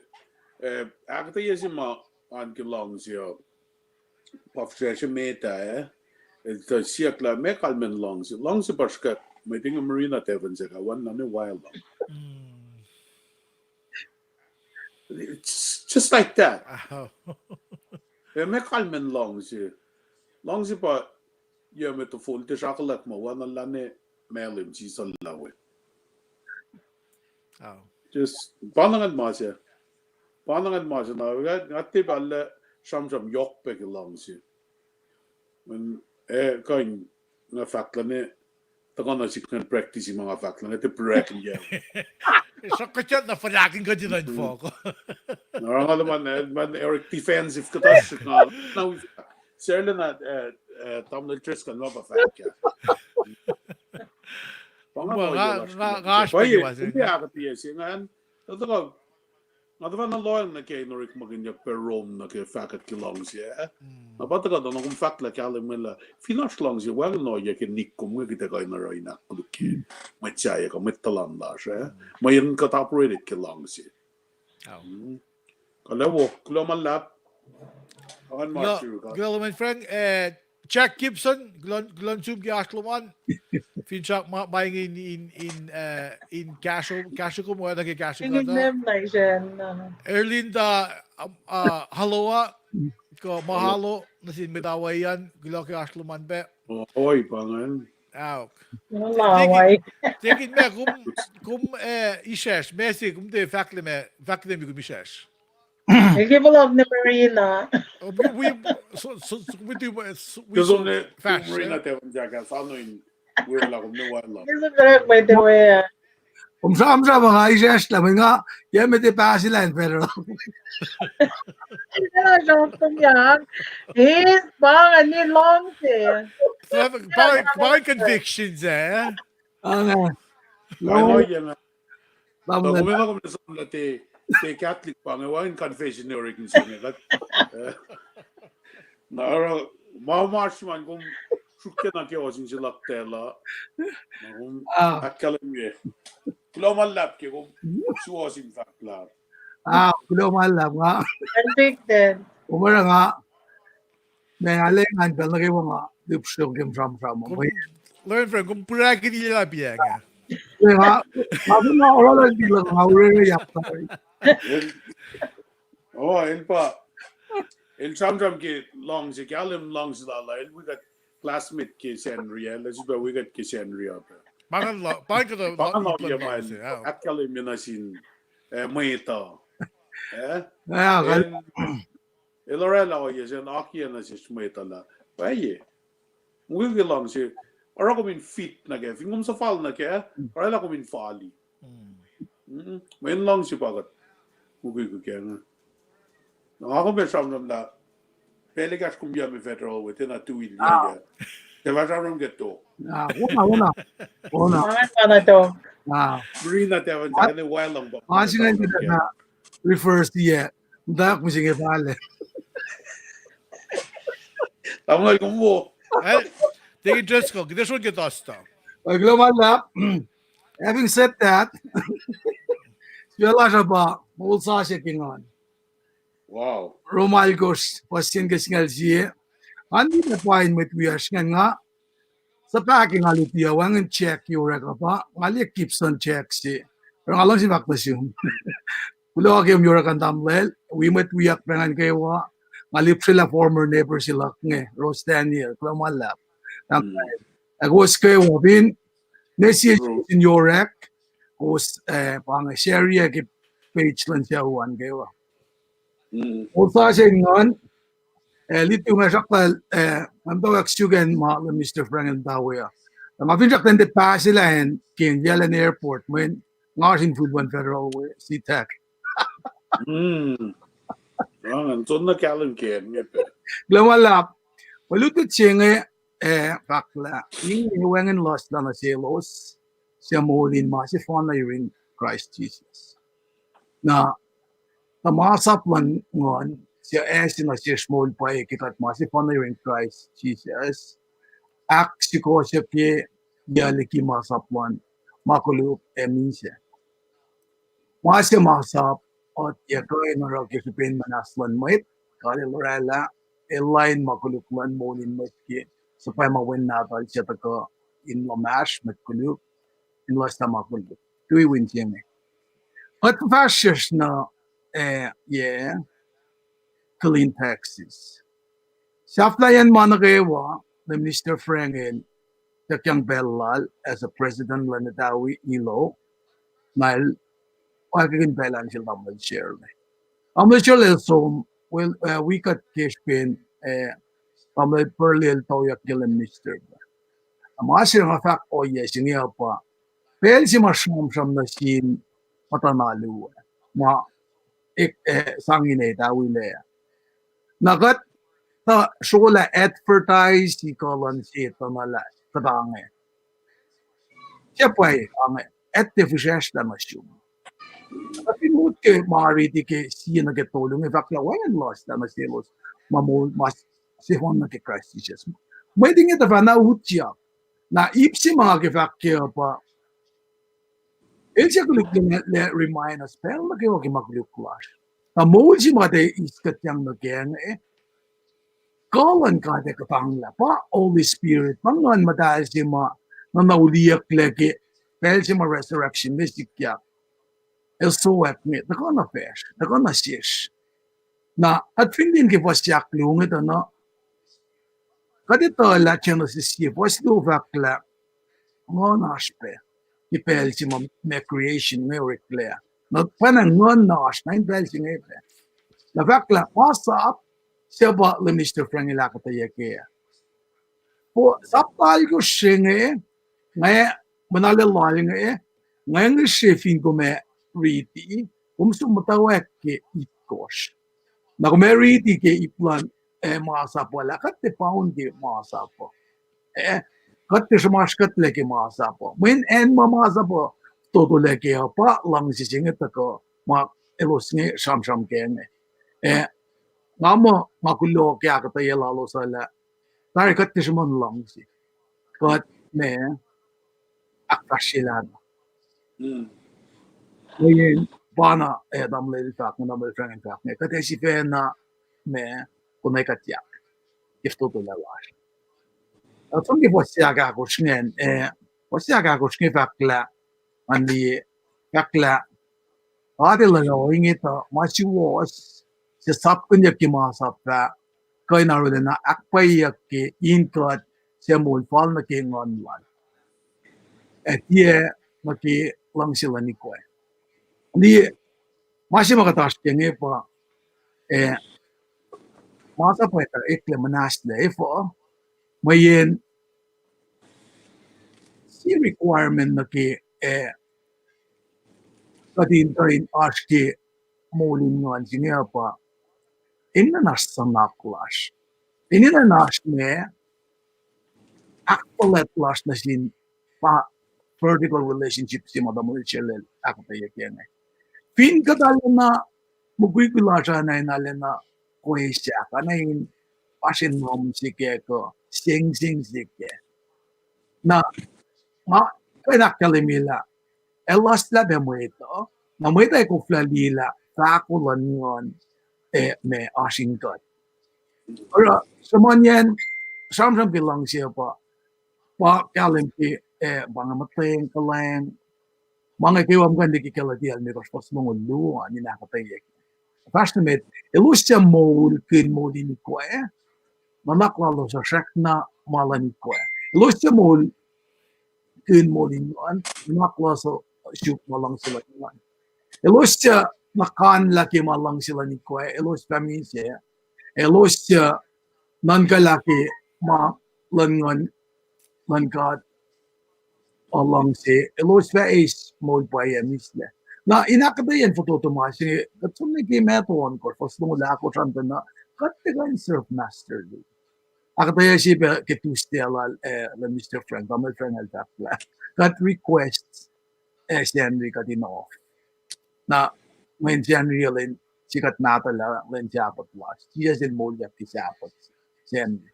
C: agta yesima anki longs yo. Pafseshe meta the siakla mekalmen longs. Longs barska may tinga marina tevan seka one na wild long. It's just like that. Mekalmen longs yo. Longs pa yo met to full te shakalak mo one na ne melim chi salawe. Just panangan masya. Panangan masya na ngati balle sham yok pe longs yo. When kain na fakla ne Takana si kan practice yung mga fact lang. Ito pre-reckon yan.
A: So kachat na palaking ka din ang foko.
C: Narang naman, Eric defensive ka tas. Sir na Tom Liltris kan ba fact ka.
A: Ngash pa
C: yung
A: kiwas.
C: Hindi ako tiyes. Ito ka, Nadavan na loyal na kay Norik Maginya per Rome na kay fakat kilong siya. Napata ka doon kung fact la kaya mila finash lang siya well no ya kay nikum nga kita kay na ray na kuki machaya ka mitalanda siya. Mayin ka top rated kilong siya. Kalawo kuloman lap. Akan master ka.
A: Hello my friend Jack Gibson glon sum gi asloman. Finchak buying in cash ko mo da ke cash ko da. Erlinda haloa ko mahalo nasin metawayan gilo ke asloman be.
C: Oy pangan.
A: Aw.
B: Laway.
A: Tekin me kum ishesh Messi kum de fakle me kum ishesh.
B: Nagkibalog na Marina.
A: We do
C: fast. Marina tevan jaga sano in we're like no one love.
B: This is correct by the way.
D: Umsa mga ises naman nga, yan may tipa sila pero.
B: He's bang ani long siya.
A: Bakit convictions
D: Ano?
C: Ano yan? Kumina ko na sa lati. Say Catholic pa nga wain confession ni Orikin sa nga. Nara march man kung sukya na kaya wasin sila tela. Kung akalam ye. Kulo malap kaya kung suwasin fakla.
D: Kulo malap nga.
B: Convicted.
D: Umara nga. May alengan ka na kayo nga. Dipsyon kim from.
A: Learn from kung pura ka nila biya nga.
D: Nga. Ako na oral di lang nga. Uri yak na.
C: Oh, in pa. In some ki long si kalim long si lalay. We got classmate ki Senria. Let's go we got ki Senria.
A: Bakit ka
C: At kalim yun na sin mayita. Ilorela ko yun. Aki na si mayita la. Baye. Mugil lang si. Ora ko min fit na kaya. Fingum sa fall na kaya. Ora ko min fali. Mayin lang si pagat. Mugil ko kaya nga. Ako ba siya na pelikas kumbia mi federal within a 2 years. Diba siya nung geto?
D: Una.
B: Ano to?
C: Marina tewan sa kanya while lang ba?
D: Kasi nga hindi na refers to yet. Dapat mo sige pala.
C: Tama nga kung mo.
A: Take it just go. This one get us stuff.
D: Having said that, wala siya ba? Maulsa siya kingan.
C: Wow.
D: Romalgos pasien ke singal siya. Andi na pain met wias nga sa packing alutia wangan check yung reka pa. Ngali keeps on check si. Pero ngalang si Macbeth yung. Kulo ka yung yura kan tamlel. we met wiyak pengan kayo ngalip sila former neighbor sila nge Rose Daniel klamalap agos kayo bin nesi
C: True.
D: in your rec was pang share ke page lan siya uwan kayo usa siya ngon lito nga sakal ang tawag sugan mga Mr. Frank and Tawaya ang afinjak tende pa sila hen kin Yalan Airport when ngasin food one federal si tech
C: Ang na kalam ken ngepe.
D: Glamalap, malutut siya nga, bakla, yung iwangan lost na selos, siya mulin masifon na yung Christ Jesus. Na, tamasap man ngon, siya na siya small pa kikat masifon na yung Christ Jesus. Ak siko siya ki, yaliki masapwan, makuluk eminse. Masya masap, at yakoy na rakisipin manaslan moit, kali lorela, elain makuluklan molin maski, supaya mawin natal siya taka in lamash matkuluk, in lasta makuluk. Tuwi win siya nga. At fascist na, clean taxes. Saflayan managewa, the Mr. Frangen, takyang belal as a president lanatawi ilo, nal, pagiging belan sila mag-share. Amel so well we got kishpin amel perlil toyak gilen mister. Amasir nga fak o yes niya pa. Pel si masum sam na sin matanalu. Ma ik sangine tawile. Nagat ta shola advertise si kolon si tanala kadange. Siya pa ang artificial na masum. Tapi mut ke mari di ke siya nagatulong evakla wayan lost na selos mamul mas si hon na ke Christ Jesus. May dingi ta na utya na ipsi mga ke fakya pa elsiya kuluk le remind us pel na ke wagi magluk clash. Na mul si mga de iskat yang na gen kalan ka de kapangla pa Holy Spirit pangan madahil si mga na nauliyak lagi pel si mga resurrection mystic ya eu sou etni, da kan na fes, da kan na shish. Na at findin ke pas yak lunga da na kadito la cheno si si pas do vakla ngon aspe. Ki pel si me creation me reclare. Na panang ngon nash na pel si ngepe. Na vakla wasa siya ba le Mr. Frank ilakata yake. Po sapal ko shinge ngay manalala nga ngayon shifting ko me riti sumutawag ke ikosh na kumeriti ke iplan masapo la katte pound ke masapo katte smaskat leke masapo when en masapo todo leke pa lang sisinget ko ma elos nge sham kene ngamo makulo ke akata yelalo sala tari katte shman lang si kat me akashilan ngayon bana damle tak na damle frangen tak ne kate si na me kunay katyak ifto to lawash at som ke posya ga kushnen posya ga kushne fakla andi fakla ade la yo ingi to machi was se sap kun yak ki ma sap ta kai na ro na akpai yak ke in kot se mul fal na ke ngon wan etie na ke lang sila ni ko di masih makataas kenge pa masa pa ita ekle manas le ifo mayen si requirement na ke kadin kain aske molin ngan sinya pa inna nas sana clash inna nas ne akpalet clash na sin pa vertical relationship si madam chelel akta yekene fin kadalena mugui kulasha na inalena koesya kanain pasin nom sike ko sing sike na ma kaya kalimila elas la bemuito na muita ko flalila kakulan ngon me asingkat ora samanyan samsam bilang siya pa kalim ki mga mateng kalang mga kiwam kan di kikala di almi pas mong luwa ni nakatayek Fast med elustia mol kin molini koe. Manaklalo sa shakna malani koe. Elustia mol kin molini an naklaso shuk malang sila an. Elustia nakan laki malang sila ni koe. Elus pamise. Elustia nankalaki ma langan lankat along se elos va is mod pa misle. Na inakadayan foto tumasi katsun ni meton ko fos mo la ko tran na katagan surf master do. Akadaya si ke tu stela la Mr. Frank ba friend al tapla. Kat requests Henry katino. Na when Henry len sikat nata la len japat was. Siya sin mo ya ti japat. Henry.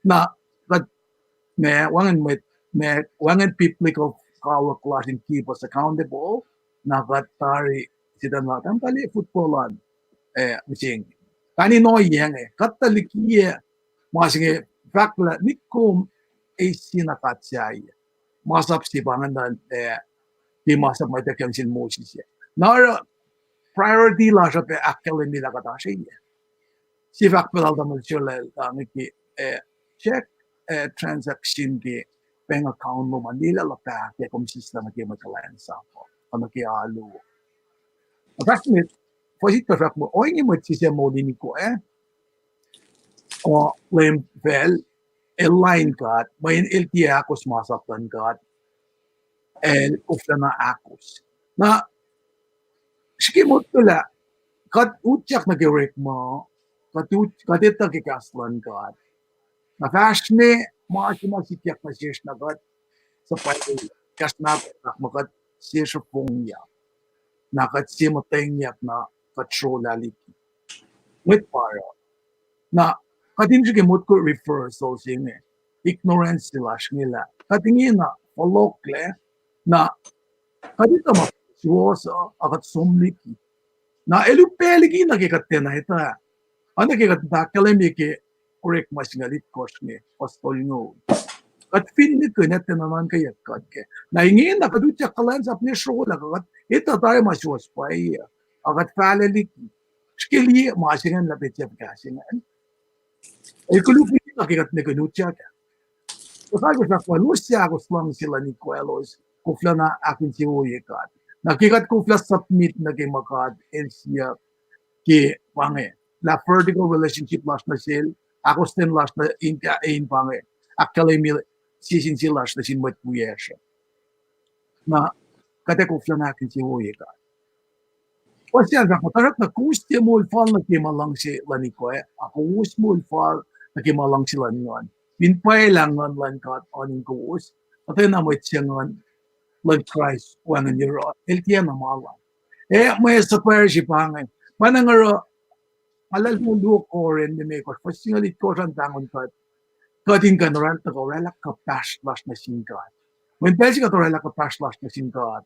D: Na kat me wangan people of our class and keep us accountable. Nakatari sida na tali footballan machine. Kani no yang katalikiye masing fakla nikum sinakatsay. Masap si panganan di masap may takyang sin Moses. Nara priority la siya pe akal nila katasay. Si fakla daman sila niki check transaction ke bank account mo Manila la pa ke kung sistema ke makalan sa ko ano ke alu approximate posit perfect mo o ingi mo siya mo din ko o lem vel line card may LTA akos masaktan card ufla na akos na sige mo tula kat utyak na gerek mo katita ke kaslan card na fashne mo sikyak na siya na card sa pwede kas na makat siya sa pongya nakat siya matengyak na katrolality with para na katin siya kemot ko refer so siya ignorance sila nila katingin na folokle na kadito mapasuosa akat sumliki na elupeligi nagikatin na ita ano kikatin kalimiki correct mas ngalit kos ni pastol nyo kat finlit ko net naman kaya kat ke na ingin na kadutya kalan sa pnisro la kat ita tayo masyos pa akat falalik skili masingan lapit siya kasingan ay kulupi na kikat ne kadutya ka kasi sa kwalusya ko slang sila ni Kuelos kufla na akin si uye kat nakikat kufla submit na kay makad siya ki pange la vertical relationship last na sil ako sten last na inka pange akkalay sisin silas na sinmat puyesha na kate kufla na akin si uye kat Osya ako tarak na kusti mo ulfal na kimalang si lanikoy ako us mo ulfal na kimalang si lanyon pinpay lang ng lankat oning kuus at na mo itsyangan Lord Christ wangan niro LTN na malang may sapay si pangay manangaro alal mo ko rin ni may ko pasingalit ko sa tangon kat kating ka naran ta ko relak ka paslas na singkat when pesi ka to relak ka paslas na singkat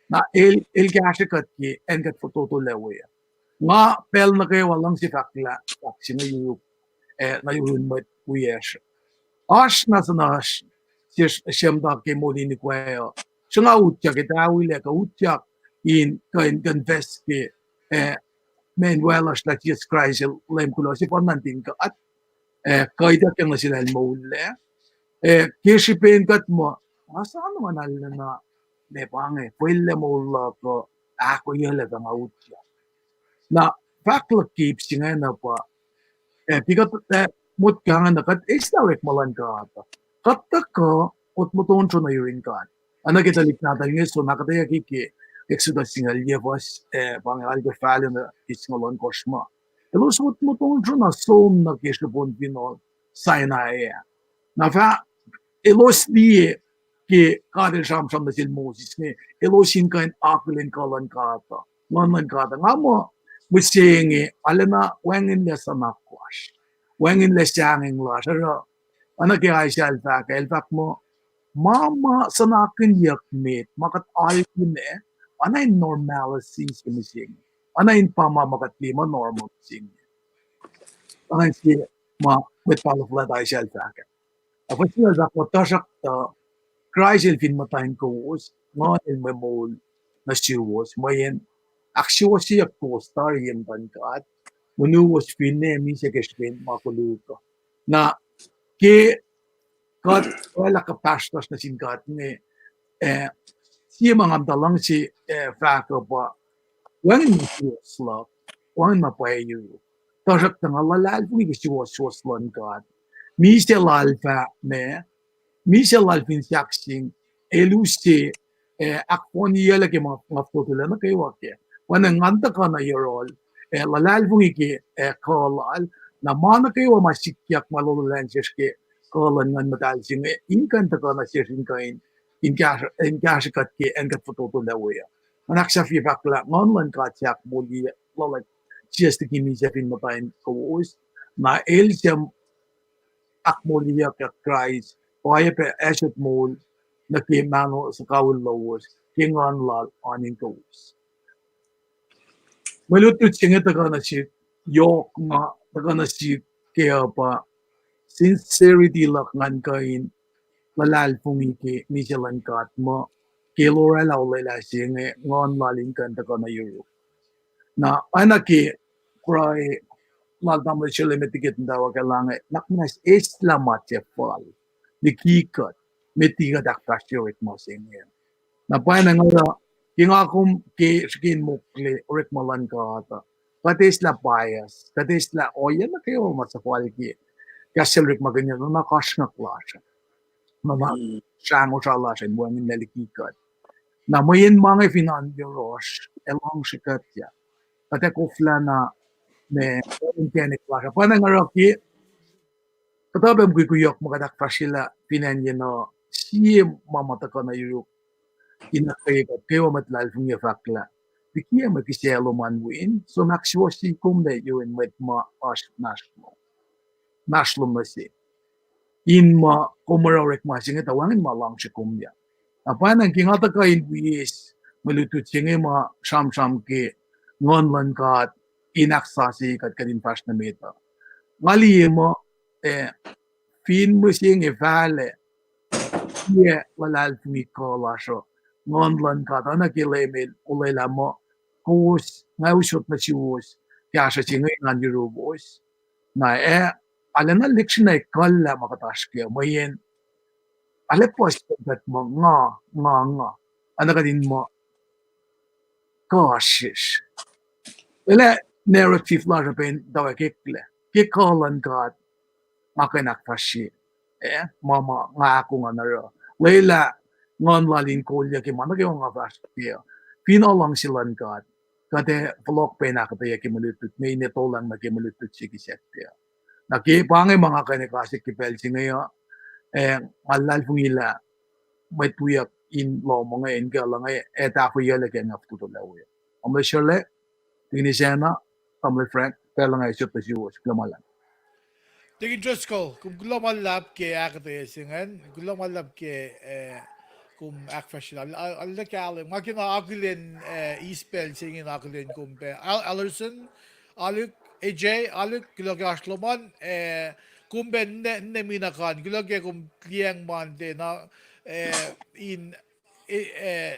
D: na el gashe kat ki en kat foto to lewe nga pel na kayo walang si fakla sino yung na yung mat kuyesh ash na sa nash siyem da ke moli ni kwayo siya nga utyak kita wile ka utyak in confess ke Manuel as na Jesus Christ lem kulo si pananting ka at kaida kang na sila mole kisipin kat mo asaan naman alala na ne pange pwede mo ko ako yung laga mautya na fakla keeps nga na pa pikat mut ka nga nakat istarek malan ka ata katta ka ut muton na yurin ka ana kita liknata yung so nakataya kiki Exodus singal yevas pang algo falo na isngalon kosma elos ut muton na so na kisipon pino Sinai na fa elos di ke kader sam na sil Moses ne elosin kain akulin kalan kata lanan kata nga mo musingi alana wangin le sanakwas wangin le siyangin la sara anak ay siya elfak mo mama sanakin yakmit makat alkin anay normal sing simising anay pama makat lima normal sing anay si ma with palaflat ay siya elfak ako siya zakot tasak Christ film matahin ko was not in my mall na siwas mayen Actually, a co-star in Bankat. Munu was finne mi se gespen makuluto. Na ke kat wala ka pastos na singkat ni si mga dalang si faka ba wangin mo slot wangin mapayo. Tasak tanga lalal wi si was slon kat. Mi se lalfa me Michel Alvin Jackson eluste akponi yala ke mga fotula na kayo wake. Wana nganta ka na yorol lalal bungi ke kalal na mana kayo masikyak malululanses ke kalan ngan madal sing inkanta ka na siya kain in kat ke engat fotula waya. Anak sa fi bakla ngonlan ka tiyak muli lala siya stiki mi siya fin matain kawas na el siya akmoliya ka Christ kaya pe esot mol na kimano sa kawul lawas kingan lal aning kawas. Malutut singa taga na si yok ma taga na si kaya pa sincerity lak ngan kain lalal pumiki misalan kat mo kilora laulala singa ngon lalin kan taga na Europe. Na anaki kray Maltama sila metiket dawa kailangan nakmas islamat ya fal dikikat metiga daktasyo it mo singin na pa na nga yung akum ke skin mukle urik malan ka ata pati isla bias pati isla oyan na kayo masapal ki kasi urik maganyan na nakas na klasa na shango sa lasin buwangin nalikikat na mayin mga finandiros elong sikat ya pati kufla na ne organic klasa pa na nga roki Katabem kuyok makadak fasila pinanya no si mama taka na yuruk inakay ka kayo matlal fung fakla. Bikiya makiselo man win so naksyo si kumde yun with ma as naslo. Naslo masi. In ma kumarorek ma singa tawangin ma lang si kumya. Apa nang kingata ka in wis malutut singa ma sham ke ngonlan kat inaksasi kat kadin pas na meta. Ngali mo fin mo sing vale ye lalal mi kola so ngonlan ka na kilemel ulela mo kus na usot na siwos kaya sa singay ngan yurubos na alana leksyon na ikala makatash kaya mayen alepos kat mo nga ano ka din mo cautious wala narrative la pen daw kikolan ka makanak fashi mama nga ako nga naro Leila ngon lalin kolya ki mana ki nga fashi pino lang silan kat kate vlog pe na kate ki malutut may neto lang na ki malutut sige sekte na ki pangay mga kanekasik ki pelsi ngayon malal fungila may tuyak in lo mga en ka lang eta ko yele ke nga futo lawe amle shole tinisena amle frank pelang ay siya pasiwas klamalan
A: Tingin Diyos ko, kung gulo malap ke akate singan, gulo malap ke kum akfashional. Alla ke alim, makina akulin ispel singin akulin kumpe. Alerson, aluk AJ, aluk gulo ke asloman, kumpe ne minakan, gulo ke kum kliang mante na in eh,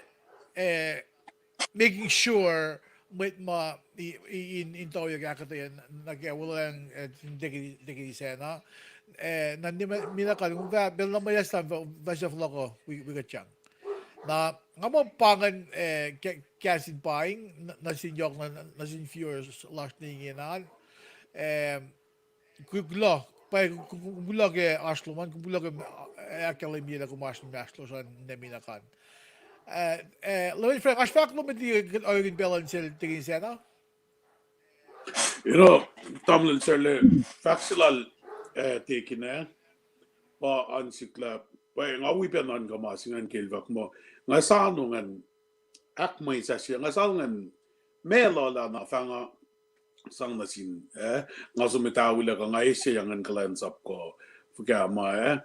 A: making sure with ma in to yung akata yan nagwalang digi sena nandi mina ka kung ka bel na mayas tam basya floko we got chang na nga mo pangan kasin paing na sinjok na sin viewers last ninginan kuglo pa kuglo ke asloman kuglo ke akademia ko mas maslo sa nemina kan Louis Frank, als vaak met die eigen bellen til tingin siya, no?
C: You know, tamlin sirle faksilal tekine pa ansikla pa nga wipen an kamasingan kilvak mo nga sanungan akmay sa siya nga sanungan melola na fanga sang nasin nga sumitawila ka nga isya yangan kalansap ko fuka ma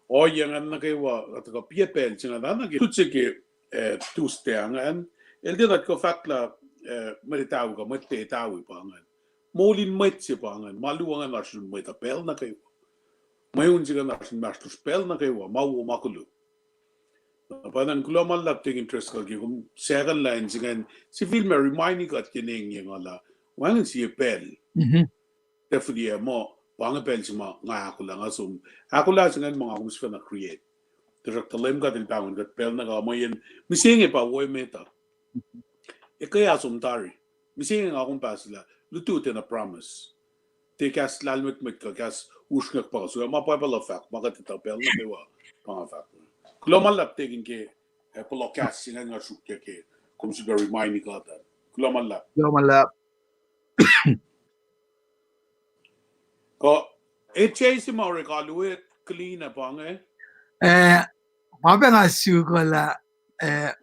C: o yangan na kaywa at ka piepel singa na tutsike tusteangan el dinat ko fakla meritaw ka mette tawi pangan molin metse pangan maluangan nasun meta pel na kayo mayun siga nasun master spell na kayo mawo makulu Padang global lab take interest ka kung second line singan si film reminding ka kining yang ala wangan si pel definitely mo pang pel sima nga ako lang asum ako lang singan mga akong siya na create direct lem ka din pangon ka pel na ka mo yan misingi pa woy meta e kaya asum tari misingi nga akong pasila lutu na promise te kas lalmet met ka kas ushnak pa so ma pa la fak makatita pel na kewa pang fak global lab taking ke polokas singan nga shukya ke kung si reminding ka ta global lab
D: Yo malap.
C: Ko si mo regalo clean pang
D: Mabang asyugo la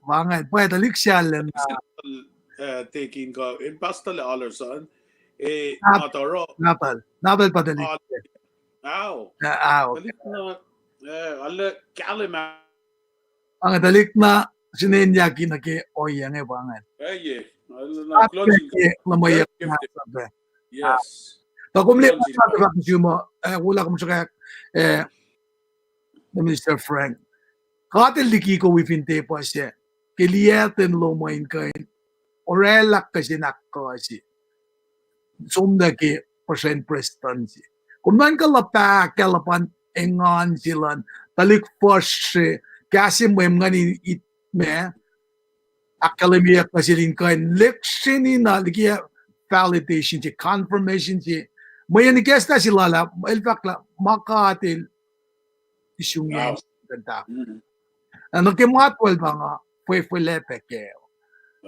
D: mga pwede liksyalan na
C: taking ka in pastel alerson
D: Nap-
C: mataro
D: napal padalik.
C: aw
D: Aw.
C: dalik na alle kalima
D: Ang dalik na sinenya kinake oyang bangan.
C: ye na closing
D: Lamaya
C: very
D: na
C: gifted.
D: sabi.
C: Yes
D: Takumli mo
C: Closing
D: sa diba consumer wala kung sa Mr. Frank. Katil liki ko wifinte po siya. Kiliyatin lo mo kain. Orelak kasi nakko si. Sumdaki percent prestansi. Kung man ka lapak kalapan engan silan talik first kasi mo yung ngani itme akademiya kasi rin kain leksyon na likiya validation si confirmation si mo yan ikesta sila la ilfak la makatil isyong
C: wow
D: yan ganda. Ano kimatwal ba nga fue lepe keo.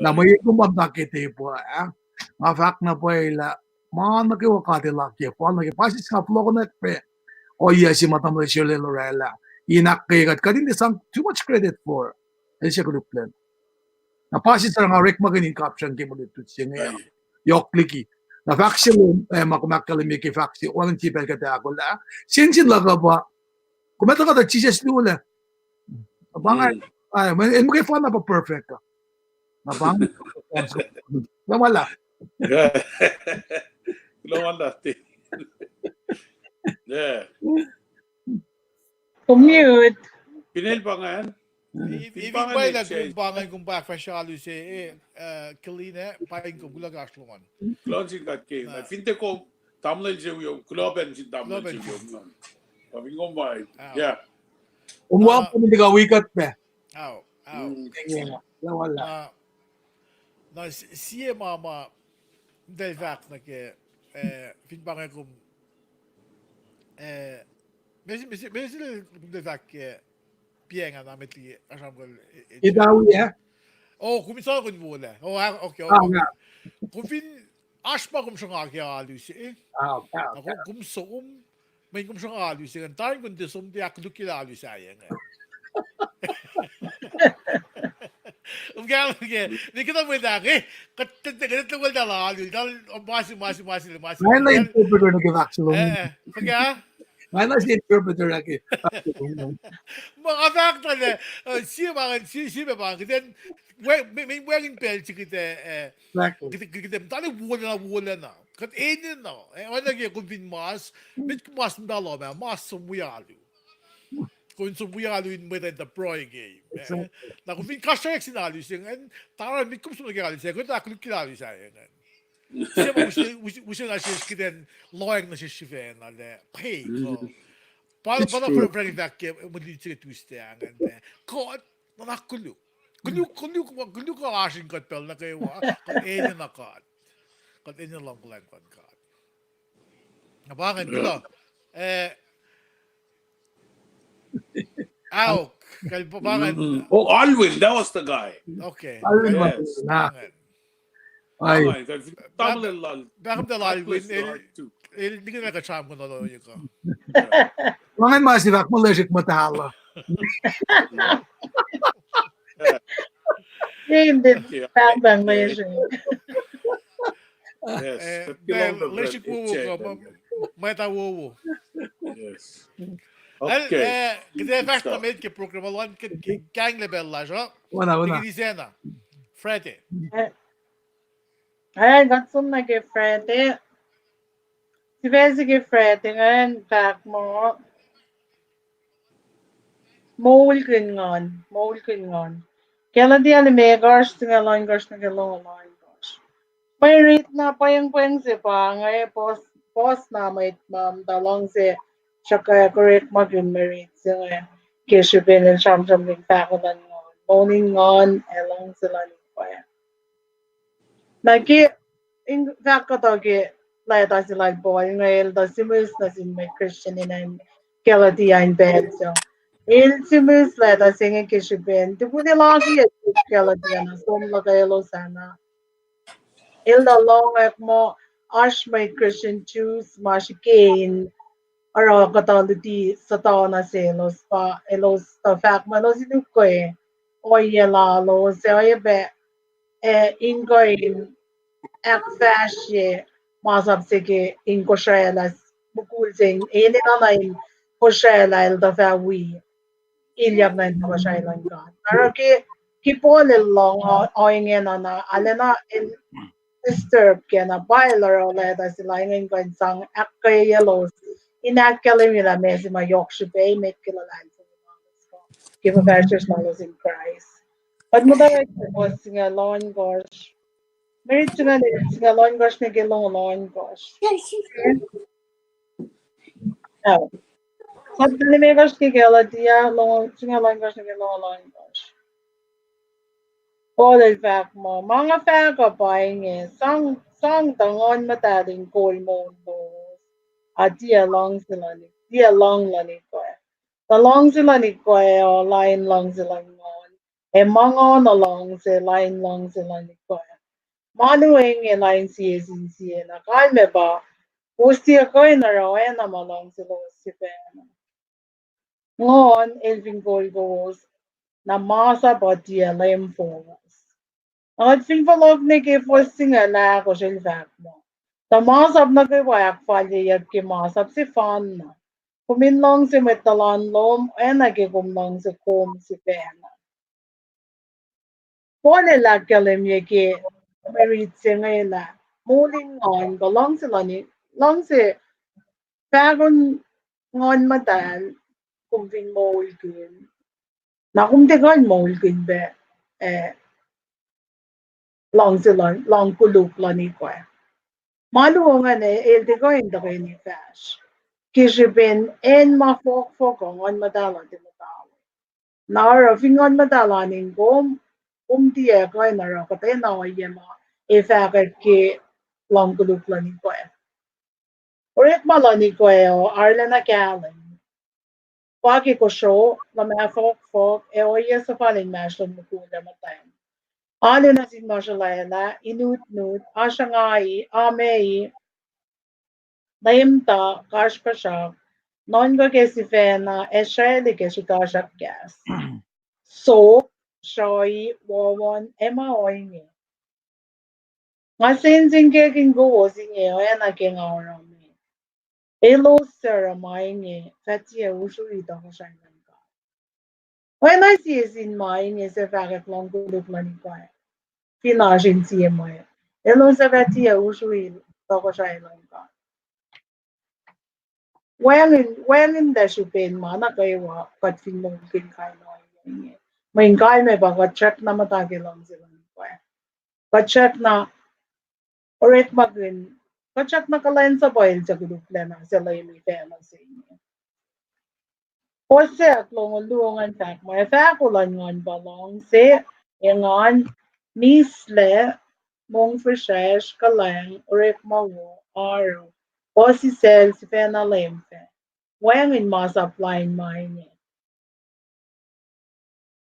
D: Na may kumabakite po nga fact na po ila mga nakiwakati laki po nakipasis nga flow na pe o iya si matamo si Lorella inak kayo kadin isang too much credit for siya group plan na pasis nga rek maganin caption kay mo dito siya ngayon yok kliki na faction makumakalimi kay faction walang tipel kata ako la sinsin laga ba kumata ka da chises lula abangan ay mo kay fan na pa perfect ka nabang wala
C: global lab yeah
B: Commute.
C: pinel pangan
A: If may nagkumpangan kung backfashalo si Kaline, paing ko gulag asluman.
C: closing kat ke finte ko tamlel je yo globen si tamlel je yo kami ngomay yeah
D: umuha po hindi ka wikat pe
A: Aw.
D: wala
A: Na siya mama del vaak na ke finpangan kung Messi del vaak ke pienga na metli asam ko
D: idawi
A: oh kumisal ko mula oh okay
D: nga
A: kung fin aspa kung siya nga kaya alis ako kung soom may kung siya nga alis kan tayo kung desum di ako kila alis saya nga Hindi kita mo daki. Ganito mo na lang. Masi.
D: ngayon na interpreter na kivaksulo
A: Pagka,
D: ngayon na si interpreter na
A: mga fakta na, siya mga, then, may wearing belt kita, tali wala na. Kat inin na. Wala kaya kung bin mas, mit mas mdalo, mas sumuyalo. Kung sumuyalo in with the pro game. Na kung bin kasya yung sinalis yung, tara, mit kum sumuyalo siya, kung takot kilalo siya yung. Siya mo, wish na siya kita, loyang na siya siya, na pay ko. Para for bringing back muli siya twist yan. Ko, nanakulo. Kulo ka asing katpel na kayo, kung enyo na kat. Kung enyo lang kulang kat. Nabangan ko. Aw, kalpabangan.
C: oh Alwin that was the guy
A: Okay.
C: yes
D: ay
C: tamlel lal
A: Bakit na Alwin? Hindi ka nakasama na lang ko.
D: mga masivak mo lejik matalo
B: Hindi tabang na yun siya.
C: yes
A: Leshik wuwu ko. May tawo.
C: yes
A: Okay.
C: okay
A: Kita fast na med ke programa lan ke gang level la jo.
D: wala
A: Hindi sena. Freddy.
B: Ay, gatsum na kay Freddy. Si Bessie kay Freddy ngayon, back mo. mole kin ngon. Kela dia le me gosh tinga line gosh na gelo line gosh. Pairit na payang se pa ngai pos na may dalong se chaka correct magin merit se ngai keshe ben en sham ling pa ko dan ngon. Monin ngon elong sila ni pa. Naki in fact ko to ke lai ta si like boy ngai el da simus na sin may Christian in I'm kela dia in bed so. Il simus lai ta singe keshe ben. Tu pudi lagi ya kela dia na som laga elo sana. Il da long ek mo ash may Christian choose mas gain aro kataliti sa tao na se los pa elos ta fact man los inu ko e o ye la lo se o ye be in ko in ek fash ye masab se ke in ko shaelas bukul sing ene na in ko shaela el da fa wi ilyag na ko shaelan ka aro ki po le long o inge na alena disturb kena bailar ole da sila ingin ko sang akke yelos inakele mila mesi ma yokshe be met kila lan sa ko give a pastors malos in Christ but mo da ko singa lon gosh merit singa lon gosh ne gelong lon gosh oh sab dali me gosh ke gela dia long singa lon gosh ne gelong lon gosh all el fact mo mga fact ko buying song tangon mataling goal mo a dia long sila ni dia long la ni ko ta long sila ni ko o line long sila ngon e mango na long se line long sila ni ko manueng e line si na kai me ba usti ko na ro e na malong sila si pe ngon elvin goal goals na masa ba dia lem focus ang finvalog ni ke posting na ko shil fact mo ta masab na ke wayak falye yag ke masab si fan na kuminlong si metalan lom ena ke kumlong si kom si pena. Pone la kalem ye ke merit si ngay la muling ngon ko long si fagon ngon madal kumvin mol kin na kumte kon mol kin be eh long si long kuluk lani kwa. Maluongan el te ko in the ni fash. Kisipin en mafok ngon madala ti madala. Nara fingon madalanin dia ko nara ko te na yema e fakat ke long guluplan ko e. Urit malani ko e o arla na kalen. Paki ko show na may fok e o yes sa falin mashlon mo kula matayan. Ano na sin mashalaya inut asyangai amei naimta kashpashak non ke si fena Israeli ke si kashak gas. So, Shoi, Wawon, Emma Oinge. Nga sinzin ke king go singe o ena king aurami. Elo sera mainge, fatia ushu ita ko shangan ka. When I see is in mainge se fagat long guluk manikwa. Finashin siye mo e. Elo sa fatia ushu ita ko shangan ka. When in the shupin mana kayo wa kat fin mo king kai no inge. Main kai me ba kat check na matagi lang sila kwa. Kat check na oret magin kachat nakalain sa boil sa group na sila yung tema sa inyo. Ose at luongan tak mo e fakulan ngon balong se ngon misle mong fresh kalang oret mawo aro. Osi sel si fena lemfe. Wang in mas applying mine.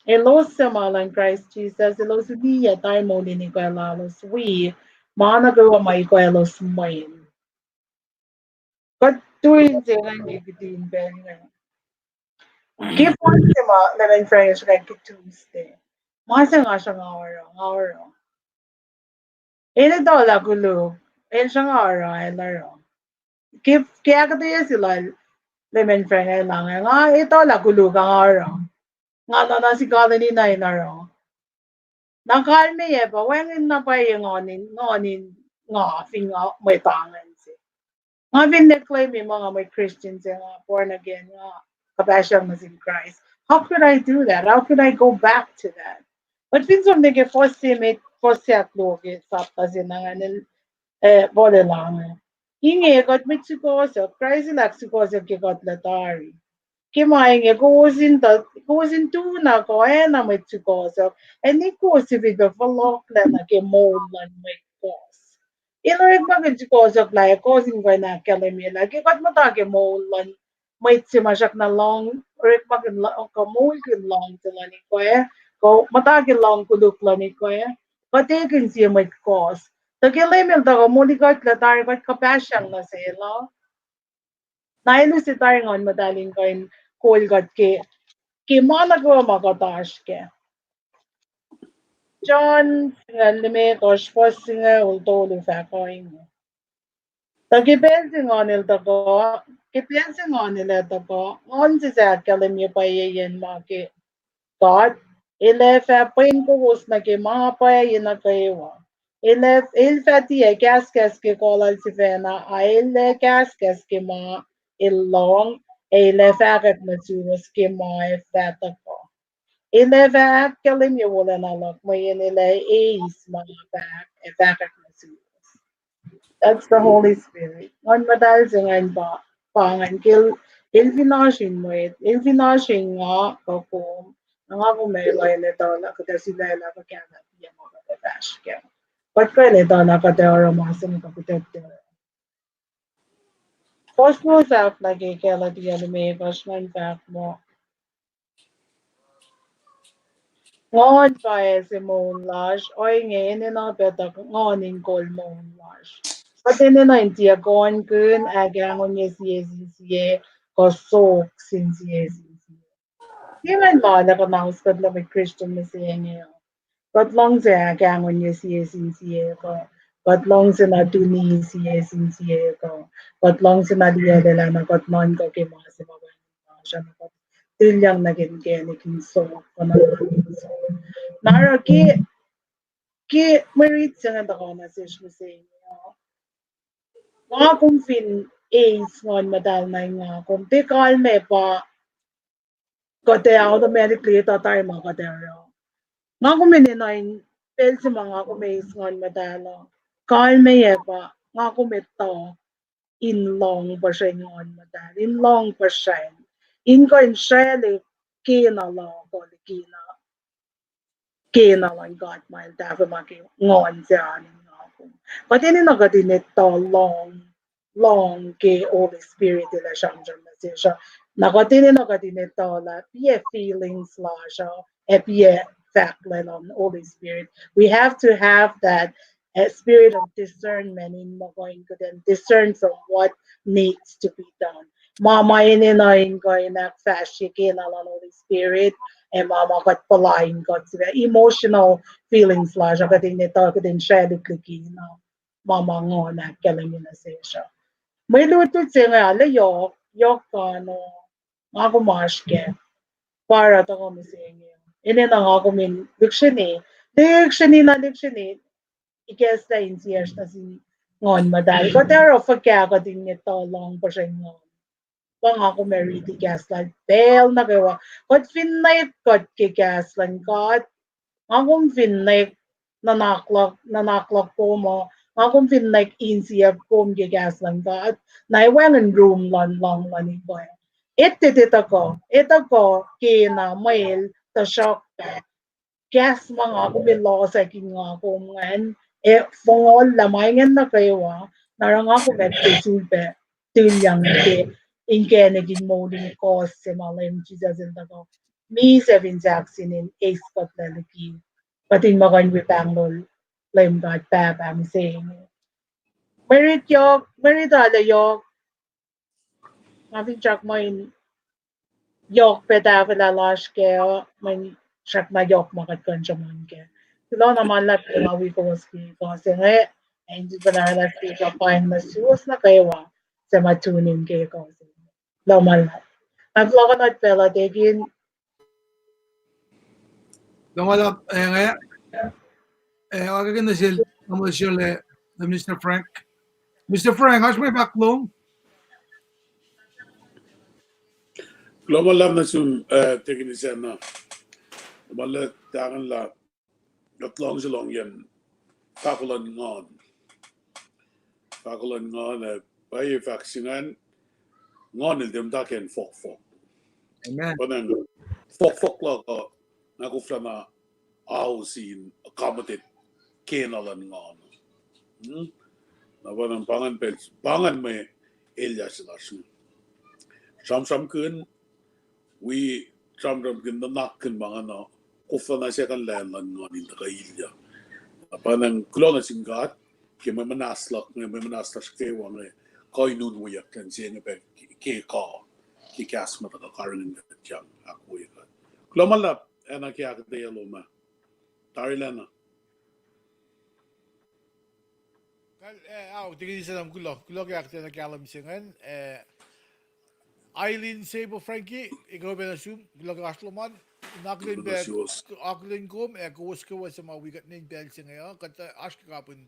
B: Elos sa malang Christ Jesus, elos diya tayo mo din ko elalos. We, mana gawa may ko elos main. Katuin sila gigitin benga. Keep on sima lemon fresh like Tuesday. Masa nga siya ngawaro. Ele daw la gulo. Ele siya ngawaro ay laro. Keep kaya katuya sila lemon fresh ay lang. Nga ito la gulo ka ngawaro. Nga na si kala ni na inaro. Nakalme ye ba wengin na pa yung ngonin nga fing may tangan si. Nga bin declare mi mga may Christians nga born again nga kabasyang mas in Christ. How could I do that? How could I go back to that? But minsan nige fosse at loge sapta sinangan bole lang. Inge got mitsukoso, crazy laxikoso ke got latari. Kimainge kuusin tuna ko ena mitsukoso. And ni kuusi vive falokla na ke molan may kos. Ilorig magitsukoso like causing ko na kalimila. Kikat matake molan may simasak na long or magin ka mulkin long tilani ko ko matake long kuduklani ko Katakin siya may kos. Tagilimil ta ko muli ko tlatari ko kapasyang na sila. Nailu si taringon madaling ko kolgat ke mana ko makatash ke. John lime kosh fosinga ultolu fakoing. Tagipensing on il tako, kipensing on il tako, on si sa kalim yu pa yen make God. Ele fa pen ko us na ke mga pa yin na kayo. Il fati e kas ke kolal si fena, a ele kas ke ma ilong, ele fakat na suros ke ma e fata ko. Ele fa kalim yu wala na lak, may ele is mga fak, e fakat na suros. That's the Holy Spirit. On madal singan ba pangan il vinashin mo il vinashin nga ko nga ko may le dala ka sila la ka kya na piya mo ka dash kya. But ko le dala ka te ora masin ka putet. Cosmos app lagi kaya di may cosman fact mo. Ngon pa si Moonlash, oy ngayon na beta ngoning kol Moonlash. Pati na intiya kon kun agangon niya siye kosok sin siye. Di man ba na kanaus kad lang may Christian na siya niya. Kat long siya agangon niya siye ko. Kat long siya na tuni siye ko. Kat long siya na diya dala na kat non ko kay mga si mga siya na kat tilyang naging kaya ni kinsok ko na Nara ki merit sa nga ako message mo sa inyo. Mga kung fin A's ngon madal na nga kung di kalme pa kote automatically tatar mga kadero. Nga kung mininoy pel si mga kumays ngon madalo. Kalme ye pa nga kumito in long pa siya ngon madal. In long pa siya. In ko in siya kina long ko kina kena lang God man dafür mag ngon siya ni ako. But ini nagatinito long ke Holy Spirit ila siyang na siya. Nakatini nagatinito la piye feelings la siya e piye fact la on Holy Spirit. We have to have that spirit of discernment in mo going to then discern from what needs to be done. Mama ini na ko na fast na lang Holy Spirit and mama kat palain kat sila emotional feelings la siya kating nito kating siya kliki na mama ngo na kalang yun na siya. May luto siya nga ala yok ka no nga kumaske para to ko misingi. Ini na nga ko min dictionary ikas na insiyas na si ngon madal. Pero pagkaya ka din nito long pa siya ngon. Bang ako may di gaslan. Bel na gawa. Kot finnight kot kigaslan kot. Akong finnight nanaklak po mo. Akong finnight insiyab ko gigaslan kot. Naiwan room lang ko. Ito ko. Ito ko kina mail ta shock gas mga kumilo sa kinga kumangan fongol lamayan na kayo narang ako sulpe tilyang ke inke naging molding cause sa malayang Jesus in tako mi seven jackson in ace cut lalaki pating makan wipanglol lame god pap I'm saying merit ala yok mating chak mo in yok petavila lash ke man siyak na yok makat kan siya man ke. Sila naman lahat pingawi ko was kasi nga hindi pa na halas ka pain na suwas na kayo sa matuning ke kasi. Laman lahat. Naglakan at pela degin
D: Domala nga again na sil le Mr. Frank. Mr. Frank, has may baklong?
C: Global lam na sum technician na. Mala tangan la gatlong silong yan fakulan ngon bay vaksingan ngon il dem daken fok.
D: Amen.
C: Panang fok la ko nakufla na ausin accommodated kenalan ngon. Na panang pangan me elya silasu. Sam kun we kun na nakkin mga na kufla na siya kan lan ngon in kailya. Panang kulona singat ke may manaslak ke wang koi nun wiyak kan siya ngayon ke kas mata ka karin ng jang ako wiyak. Kulomalap ena kaya kataya loma. Tarilana.
A: Tingin sa nam kulo kaya kita nakalam singan Eileen Sabo Frankie ikaw ba nasum kulo ka asloman naklin be aklin kom kuwas sa mga wigat ning bel singa kata ask kapun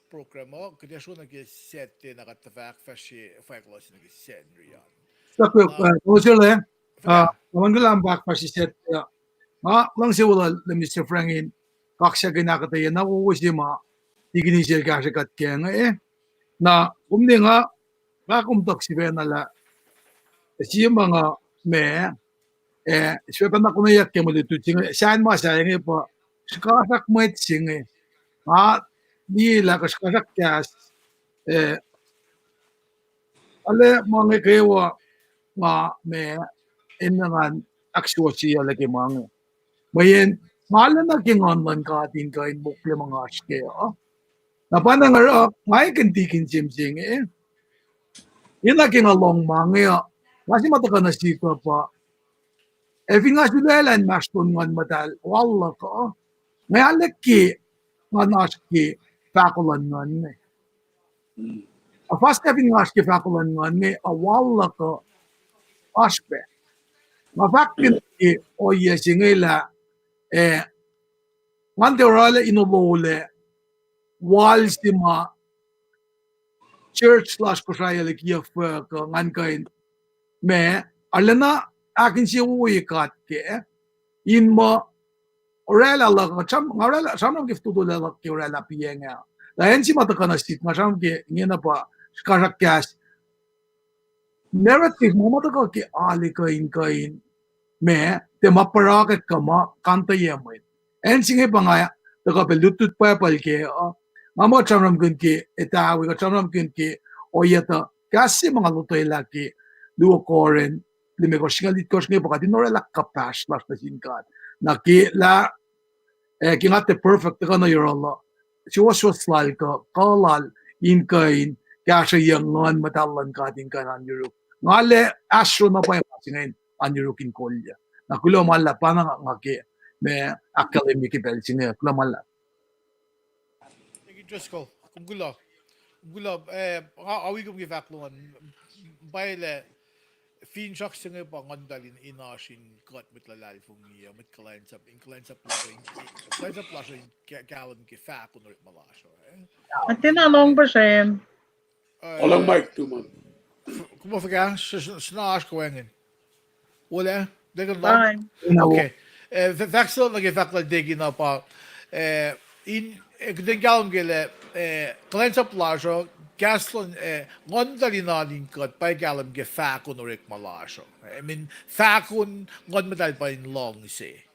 A: programo kaya so nag-set na katafak fashi faklos nag-set riyan.
D: Tak usul naman gulam bak pasiset lang si wala le Mr. Frankin kaksya ginakataya na uwisi ma tiginisir kasi kat kaya na nga kakumtak si Benala si mga me siya na kumayak kaya mo dito saan mo sayang pa skasak mo sing di la kasak kas ale mga kayo me inangan actual siya lagi mga mayen malan na king online ka din kain bukle mga aske napanang may kantikin simsing yun na king along mga kasi mataka na sika pa nga sudalan maston ngan matal wala ka may alaki ngan aske fakulan ngan fast having aske fakulan ngan wala ka aspe mafakin o yesingila ngante orale inobole wal stima church/kusaya like ka ngan kain me alana akin si uikat ke in mo orela la cham orela cham gift to la ke orela pienga la ensi matakana sit ngam ke ngena pa skarakas narrative mo mataka ke ali kain me te mapara ke kama kanta yemoy ensi nge pangaya taka pelutut pa palke mama chamram kun ke eta we chamram kun ke oyata kasi mga lutoy laki duo koren lime ko singalit ko nge pagati norela kapash las na sinkat na ki la kingate perfect ka na yorolo siwas slal ka kalal in kain kasha yangan matalan ka din kanan yuro ngale astro na pa yung an yurukin kolya na kulo mala panang ngake me academic belsinge kulo mala
A: Just ko kung gulo awi kong gifakluan baile fin shak singa pa ngandalin inashin kat mit lalal fung niya mit clients up lasing kalan ke fak unor malasho
B: At tinanong ba siya?
C: Walang mic tu man.
A: Kom op gaan snaas kwengen wala degan
B: Bye.
A: okay vaksel na gifakla digi na pa in den galm gele clients up lasho Gaslon ngondali na din kat pa galam ge fakon or ek malasho. I mean fakon ngond medal pa in long se.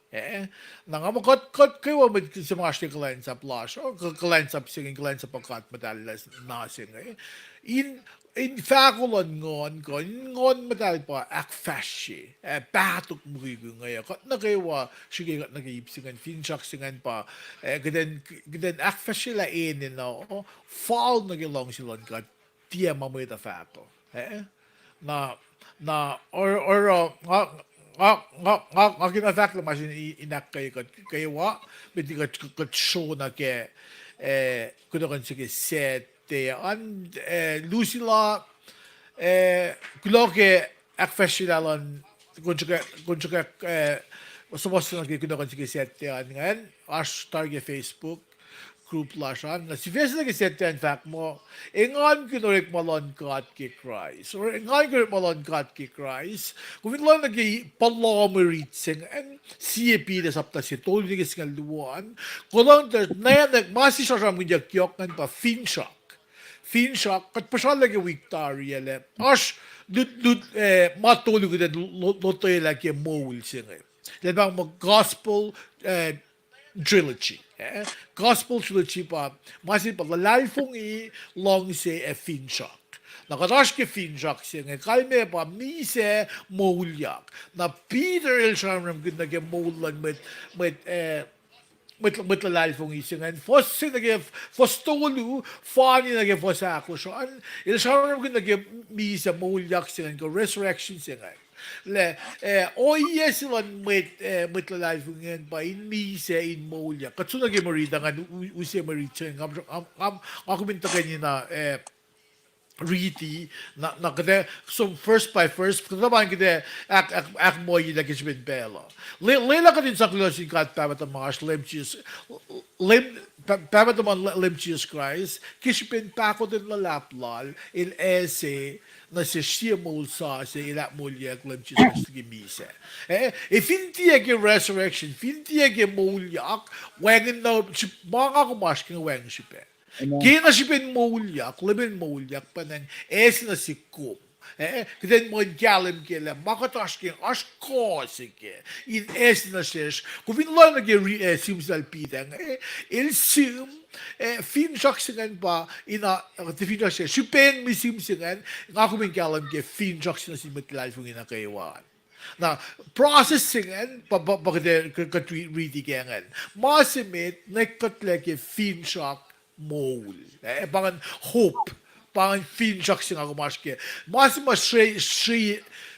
A: Nang amo kat kayo med sa mga shte clients up lasho, clients up singing clients up kat medal na sing in fakulon ngon medal pa ak fashi batuk mugigo ngaya kat na kayo sige kat nagipsingan finchak singan pa geden ak fashi la na fall nagilong silon kat tiya mamoy ta fato na nga kinafak la masin inak kayo bedi kat show na ke kuno sige set an Lucila kuloke ak festivalan kunchuka supposed na kuno sige set an ngan as target Facebook group lashan na si Vesna ke sette in fact mo engan kinorek malon God ke Christ or engan kinorek malon God ke Christ kung lang nagi palomerit sing and CAP na sapta si tol ni singal luwan kulang der na nagmasi siya ram gya kyok nan pa finchak finchak kat pasal lagi Victoria le as dud matulog den lotoy lagi mole sing le bang mo gospel trilogy. Gospel trilogy pa masih pa lalfong I long se e finchak. Nakatash ke finchak siya nga kalme pa mi se moulyak. Na Peter el Shamram gud nage moulan met lalfong I siya nga. Fos siya nage fos tolu fani nage fos ako siya. El Shamram gud nage mi se moulyak siya nga resurrection siya nga. Le oye sila met lalfungen pa in mise in molya katsuna ge marida nga use marita am ako minta kanina Riti na kade som first by first kada ba kade ak moy da kisbin bela lela kadin sa klosin kat pabat mas lemchis lem pabat man lemchis Christ kisbin pa ko din lalaplal in ese na se siemol sa se ila molya lemchis gi mise if intia ge resurrection fintia ge molyak wagen no mga kumas king wagen sipe Kina si Ben Moulyak, Leben Moulyak pa ng na si Kum. Kden mo galim kila, makatash kin as kosi ke. In na siya, kung vinla nag simsal pitang, il sim, fin saksingan pa, ina, fin saksingan, si Ben mi simsingan, nga kumin galim ke, fin saksingan si matilal fung ina kaywan. Na processingen bakit katwiti kengan. Masimit nagkatleke fin shock mole. Pangan hope. Pangan fin shock sing ako maske. Mas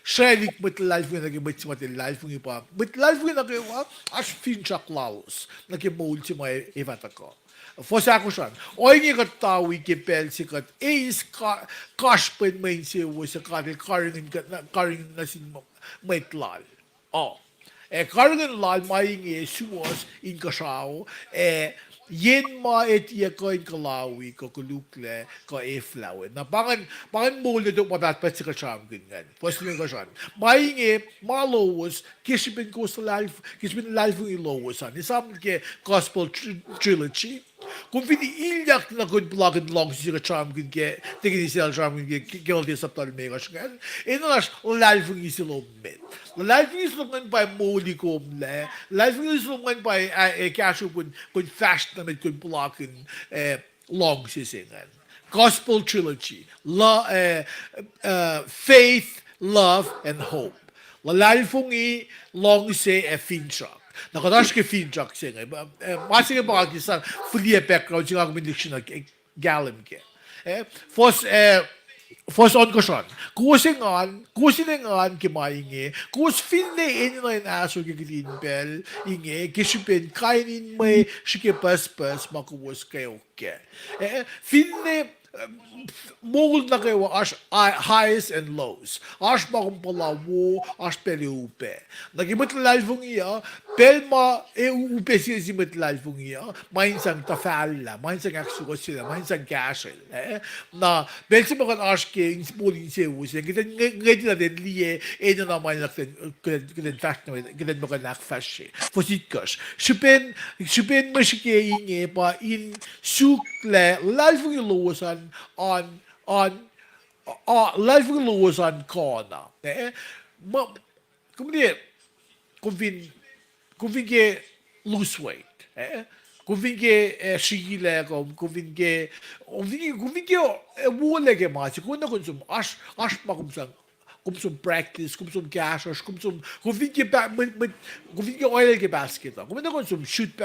A: shrelik mit life nga naging mit life nga pa. Mit life nga naging as fin shock laos. Naging mole si may evata ko. Fosse ako siya. Oy nga katawi ke pel si kat is kashpen main si wo sa karing na sin maitlal. Oh. Karing lal maing suwas in kasao yen ma etia ko in kalawi ko kulukle ko eflawe na pangan mole do mabat pa si kasam ganyan. Fosse nga siya. Maing malowos kisipin ko sa life kisipin life ng ilowosan. Isam ke gospel trilogy kung ilyak na kun plugin long si kacham kun ke tingin sila kacham kun ke guilty sa tal mega skan inalas life ng isilo met life ng isilo ngan pa moli ko le life ng isilo ngan pa kaso kun fast na met kun plugin long si singan gospel trilogy faith love and hope life ng long si fincha Nakadash ke feedback siya nga. Masih nga baka kisa fulia background siya ako mindiksyon na galim ke. Fos on ko siya. Kusingan kimaingi. Kus finne inyo na inaso kikilin bel. Inge, kisipin kainin may sikipas makuwas kayo ke. Finne mogul na kayo as highs and lows. As makumpalawo, as periupe. Nagimatlal fong iya, pelma upe siya si matlal fong iya, mainsang tafala, mainsang aksuko sila, mainsang gasel. Na, belsi makan as ke, insipuling siya usin, kita ngayon na din liye, eno naman nakten, kita tak na, kita makan nakfashe. Fositkas. Sipen masike inge pa in sukle, lal fong iya lowasan, on life will was on corner. Kung ke lose weight. Kung ke shigile kung ke wole ke mas kung na konsum as pa kumsum practice, kumsum gasos, kumsum oil ke basket. Kung na konsum shoot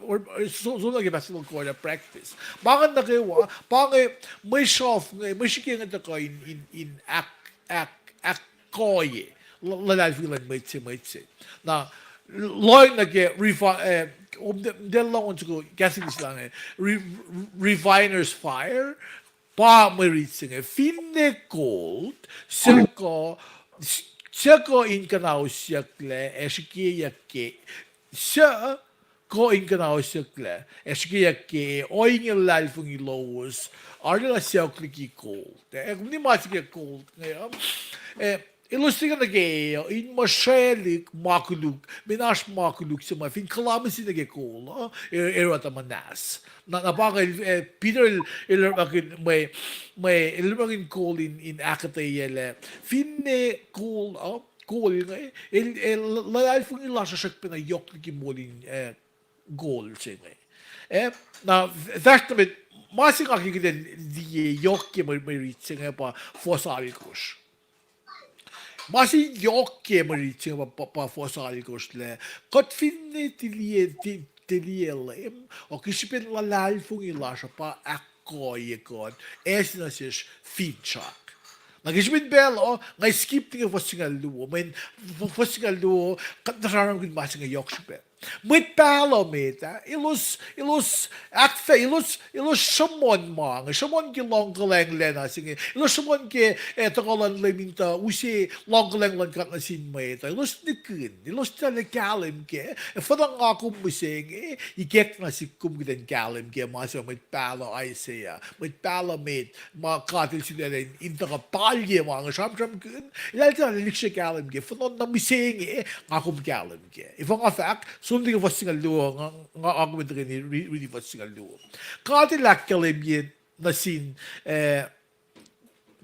A: or so ke basket ko na practice. Bakit na kayo may soft may shiking at ko in ak koye. Lalal filan may tse. Na loy na ke del long to go guessing this lang refiner's fire pa maritsin finne cold seko in kanao siakle eskiya ke siya going ka na osikle. Eski ke oing el lal fung I loos. Arla siokli ki cold. Ni masike cold. Ilustig na ge in mashelik makuluk. Minash makuluk sa ma fin kalamisi na ge cold. Erota manas. Na bagay Peter may ilmagin cold in akatayele. Finne cold goal lalal fung ilasha shak pina yok ki molin goal singe na värsta med masing aki giden die yok ki merit singe pa fosalikos masing yok ki merit singe pa fosalikos le kot finne tilielem o kishpen lalal fung ilasha pa akkoye god esnasis finchak. Nag-isbit belo, nga skip tinga fosingal luo, men fosingal luo, kat nasarang kin masinga yokshipe. Mit palo meta, ilus akfe, ilus shamon mang, shamon ki long kaleng lena singe, ilus shamon ki tokolan leminta, usi long kaleng lan kat na sin meta, ilus nikin, ilus tala kalim ke, fadang akum musing, igek na si kum giden kalim ke, masa mit palo ay siya, mit palo met, ma katil sila rin, inta ka palye mga sham kun, ilal tala liksha kalim ke, fadang na mising akum kalim ke. Ifang afak, something of a single luo nga argument rin really was single luo. Cadillac kalimye na sin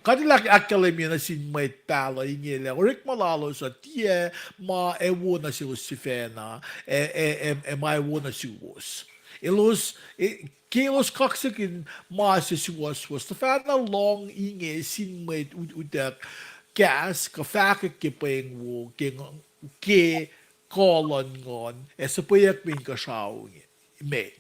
A: Cadillac akalimye na sin may pala ingele. Rick malalo sa tie ma ewo na si Lucifena ma ewo na si was. Ilos Kelos kaksakin ma si was the fan long inge sin may udak gas ka fakik ke peng wo ke kolon ngon sa payak min ka shaw me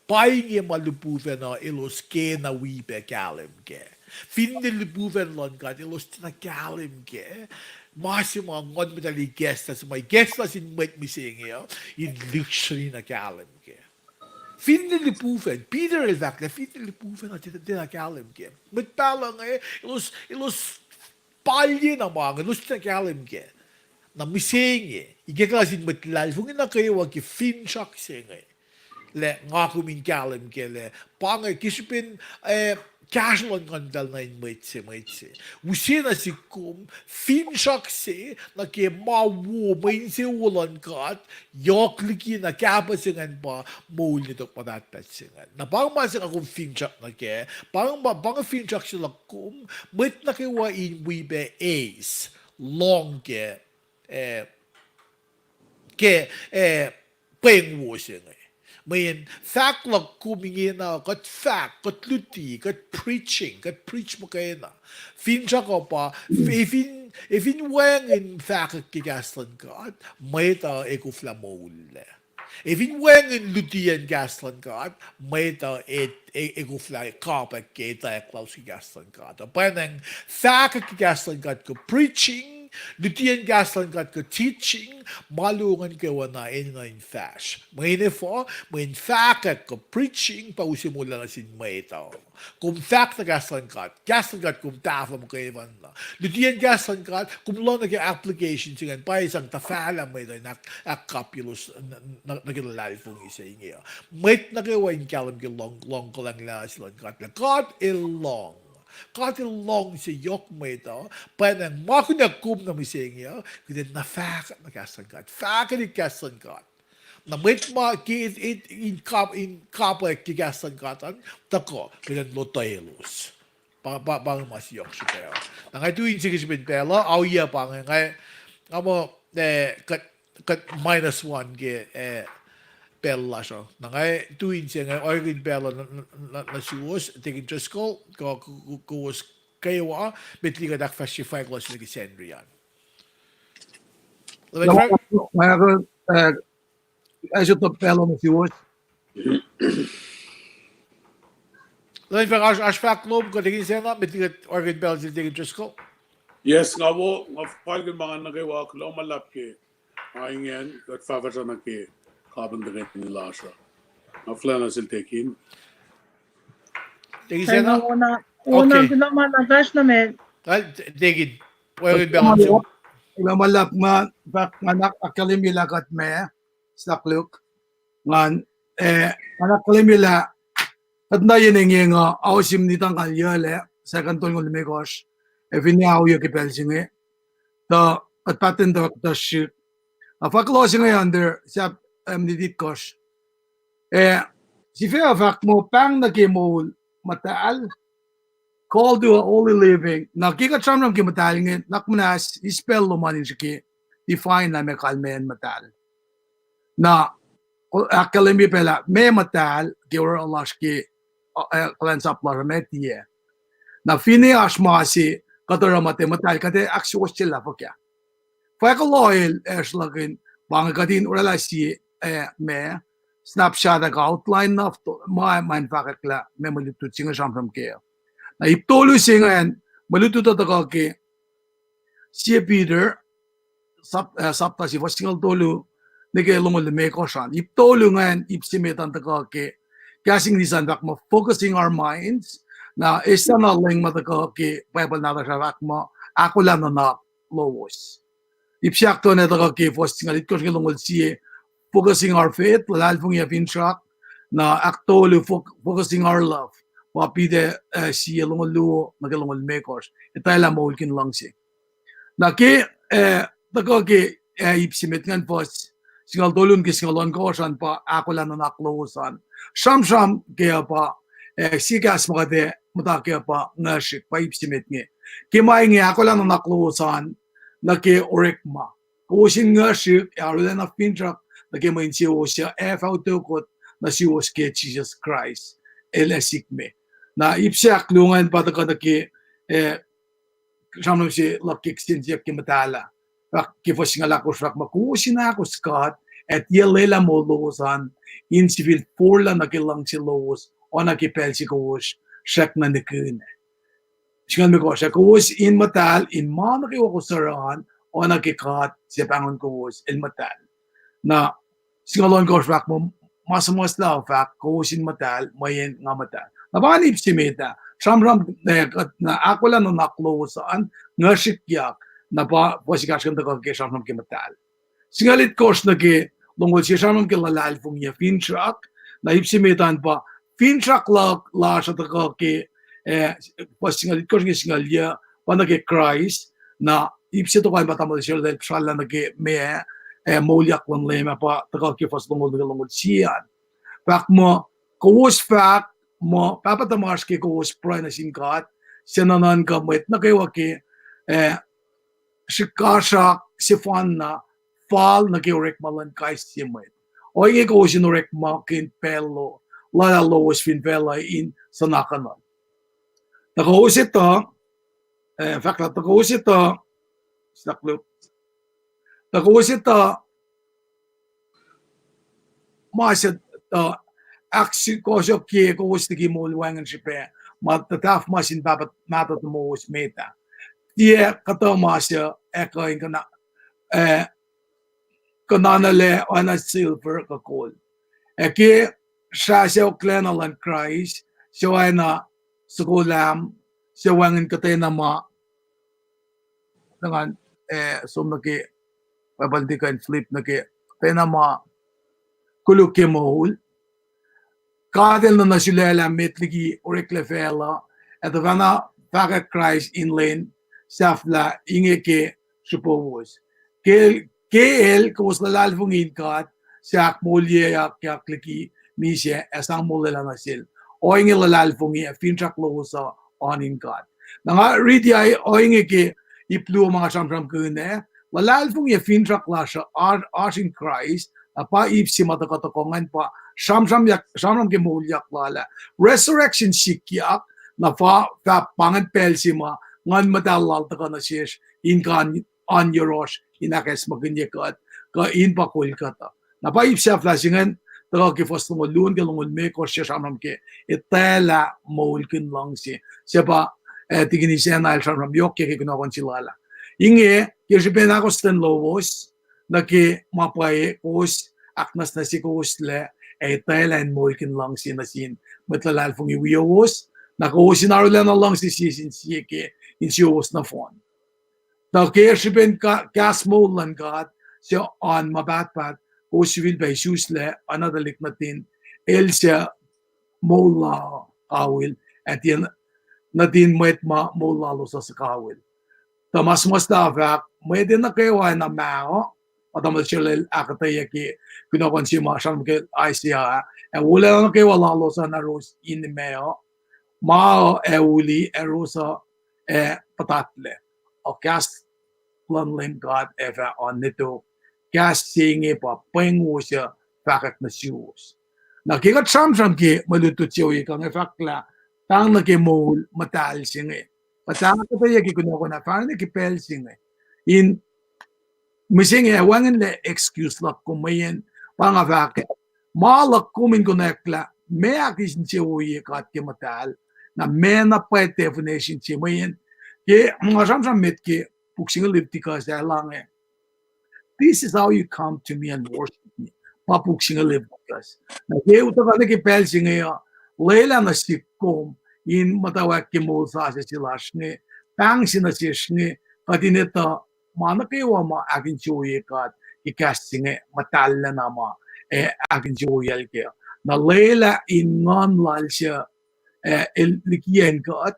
A: paing malupuven na ilos ke na wipe kalim ke finde lupuven lon ka ilos tina kalim ke masimo ngon medali gestas my gestas in met missing in luxury na kalim ke finde lupuven Peter is back the finde lupuven na tina kalim ke met palang ilos palye na mga ilos tina kalim ke na misenge igekalasin matlal fungin na kayo wag ki finchak senge le nga kumin kalim ke le pangay kisipin casual ngandal na in maitse usina si kum finchak se na ke mawo mainse ulan kat yokliki na kapasingan pa muli to padat patsingan na pang masing akong finchak na ke pang finchak sila kum mat na kayo in wibe ace long ke peng wo sing men fact lok kumingin na kat fact kat luti kat preach mo kayo na fincha ko pa if in weng in fact kigaslan ka may ta ekuflamole if in weng in luti and gaslan ka may ta ekufla kapak kita eklaus kigaslan ka panang fact kigaslan ka ko preaching Lutian gaslan kat ko teaching, malungan ka wana in fash. Mayne fo, main fakat ko preaching, pausimula na sin maytaw. Kung fact na gaslan kat kung tafa mo kayo na. Lutian gaslan kat, kung lo na application singan, pa isang tafala may na akapulus na kilalali pong isa inyo. Mayt na kayo in kalam ki long ko lang laslan kat. God ilong. Long si yok mo ito, panang makunakum na misingyo, kundi na fakat na kasangkat. Fakat ni kasangkat. Na may in kapwa kikasangkatan, tako, kundi lotelos. Bang mas yok si pero. Na ngay tuwing sige si Pintelo, awya pa ngay, amo, kat -1 ke, Bella siya. Nangay tuwin siya ngay Oregon Bella na siwas tingin just ko was kayo bitli ka dak fascify ko sa Sendrian.
D: Mga ko ay sa top pelo na siwas.
A: Lain pa as fact club ko tingin siya na bitli ka Oregon Bella sa tingin just ko.
C: Yes, nga wo nga falgan mga nagawa ko malap ke aingen kat favor na ke carbon direct ni lasha. Aflana sil tekin.
A: Tingin siya na.
B: Una pinaman na gash namin.
A: Tingin. Oregon Bella siya.
D: Iba malap ma bak manak akalim ilakat me sakluk. ngan anak kalimila at na yun nga ausim nitang kalyale second tol ngol megos vinya uyo kipelsinge the at patent the ship fa closing under sa nidit kos si fe afak mo pang na kimol mataal call to a holy living na kika chamram ki matalingin nakmanas ispell lo manin ki define na me kalmen matal na akademi pela me matal giwer Allah ki kalens up la remetie na fini asmasi katora mate matal kate aksyo sila fokya fa ko loyal lagin bang gadin urala si me snapshot the outline of my mind fakakla me malutu singa chamram ke na iptolu singan malutu to ke si Peter sapta si singal tolu nige lungol me ko shan iptolu ngan ipsimetan ke casing disan bak mo focusing our minds na isa na ling ke Bible na sa bak mo ako lang na lowos ipsiak to na ke singal it ko lungol si focusing our faith lal fung ya pinchak na aktolu focusing our love wapide si lungol luo nagalungol mekos itala mo ulkin lang si na ke ke ipsimet ngan pos singal dolun ke singalon ko san pa ako lang na naklosan sham ke pa sigas mo de muta ke pa ngashik pa ipsimet nge ke mai nge ako lang na naklosan na ke orekma kusin ngashik arulan na pinchak na ke main si osya auto na si ke Jesus Christ elesik me na ipsiak lungan pa na ke Samno si lakik sinjek ki matala. Rak ki fo singa lakos rak makusin ako Scott at yelela mo losan in civil forla na kilang si los o na kipel si kuus shak na nikune. Singa mi ko siya kuus in matal in ma na kiwa ko sarahan o na kikat si pangon kuus in matal. Na singa lon ko rak mo mas lao fak kuusin matal mayen nga matal. Nabanip si meta Samram na ako lang na naklosaan nga sikyak na pa posikas kan ke samram ke matal. Singalit kos na ke lungol si samram ke lalal fung ya finchak na ipsimetan pa finchak la sa ke singalit kos ke singalia pa na ke Christ na ipsito kay matamal siya dahil sala na ke me molyak lang lema pa ke fas lungol siyan. Pak mo kuus pak mo papatamas ke ko spray na singkat sinanan kamit na kayo ke si kasha si fan na fal na kiorek malan kay simit o yung ko sinurek makin pelo lala lowes fin pela in sanakanan nakausit to fact nakausit to snaklo nakausit to masid aksi ko siya ke ko stigi mo luwangan siya pe matataf masin babat matat mo was meta dia kata masya eko in kana kananale ana silver ka kol eke siya klenalan Christ siya na sukulam siya wangan katay na ma dengan sum nake pabaldikan flip nake katay na ma kuluk ke mohul Kadel na nasilela metligi oreklefela at vana vaga Christ in lane safla ingeke supos. KL kos lalal fungin kat sak molye yak kliki misye asang molela nasil. O inge lalal fungi finchak losa onin kat. Nga ridi ay o ingeke iplu mga samsam kune lalal fungi finchak lasha asin Christ apa ipsi matakatakongan pa Samsam ke mulyak lala. Resurrection sikyak na fa pangan pelsi ma ngan madalal ta kana sis in kan on yoros inakes maganyekat ka in pa kulkata. Na pa ipsa flashingan ta ke fos mo lun ke lungul me ko siya samram ke itela mulkin lang si. Siya pa tigini siya na samram yok ke kinakon silala. Inge yesipen ako sten lowos na ke mapaye kos aknas na si kosle Thailand mulkin lang sinasin matlalal fung iwios nakausin arulan lang si sisin sieke in sios na fon na kaya sipen kas mo lang kat siya on mabatpat civil by le another lik natin Elsia mola kawil at yan natin met mola lo sa kawil. Tamas Mustafa, may din na kayo na mao, patamal sila akataya ki kinokonsuma siyang ke ICA, wala na kayo lalo sa naros in meo, mao uli erosa patatle. O cast planling God ever on nito, cast singi pa pengu siya fakat na shoes. Nakikat samsam ki malutut siya kang efakla, tang nakimol matal singi. Patama ko tayo kikuno ko na parang nakipel singi. In missing wangan le excuse la kumayen pangavake. Malak kumin konekla me akisin siya kat ki matal na me na pa definition siya mayen. Ke mga samsam met ki puksing liptika sa lang This is how you come to me and worship me. Papuksing liptikas. Na ke utaka nakipel singi Leila na sikom in matawag ki mo sa silashne pang sinasishne kadineta manakayo ma akin chuye kat ikastinge matalla na ma akin chuyal ke na Leila in non lalsya likien kat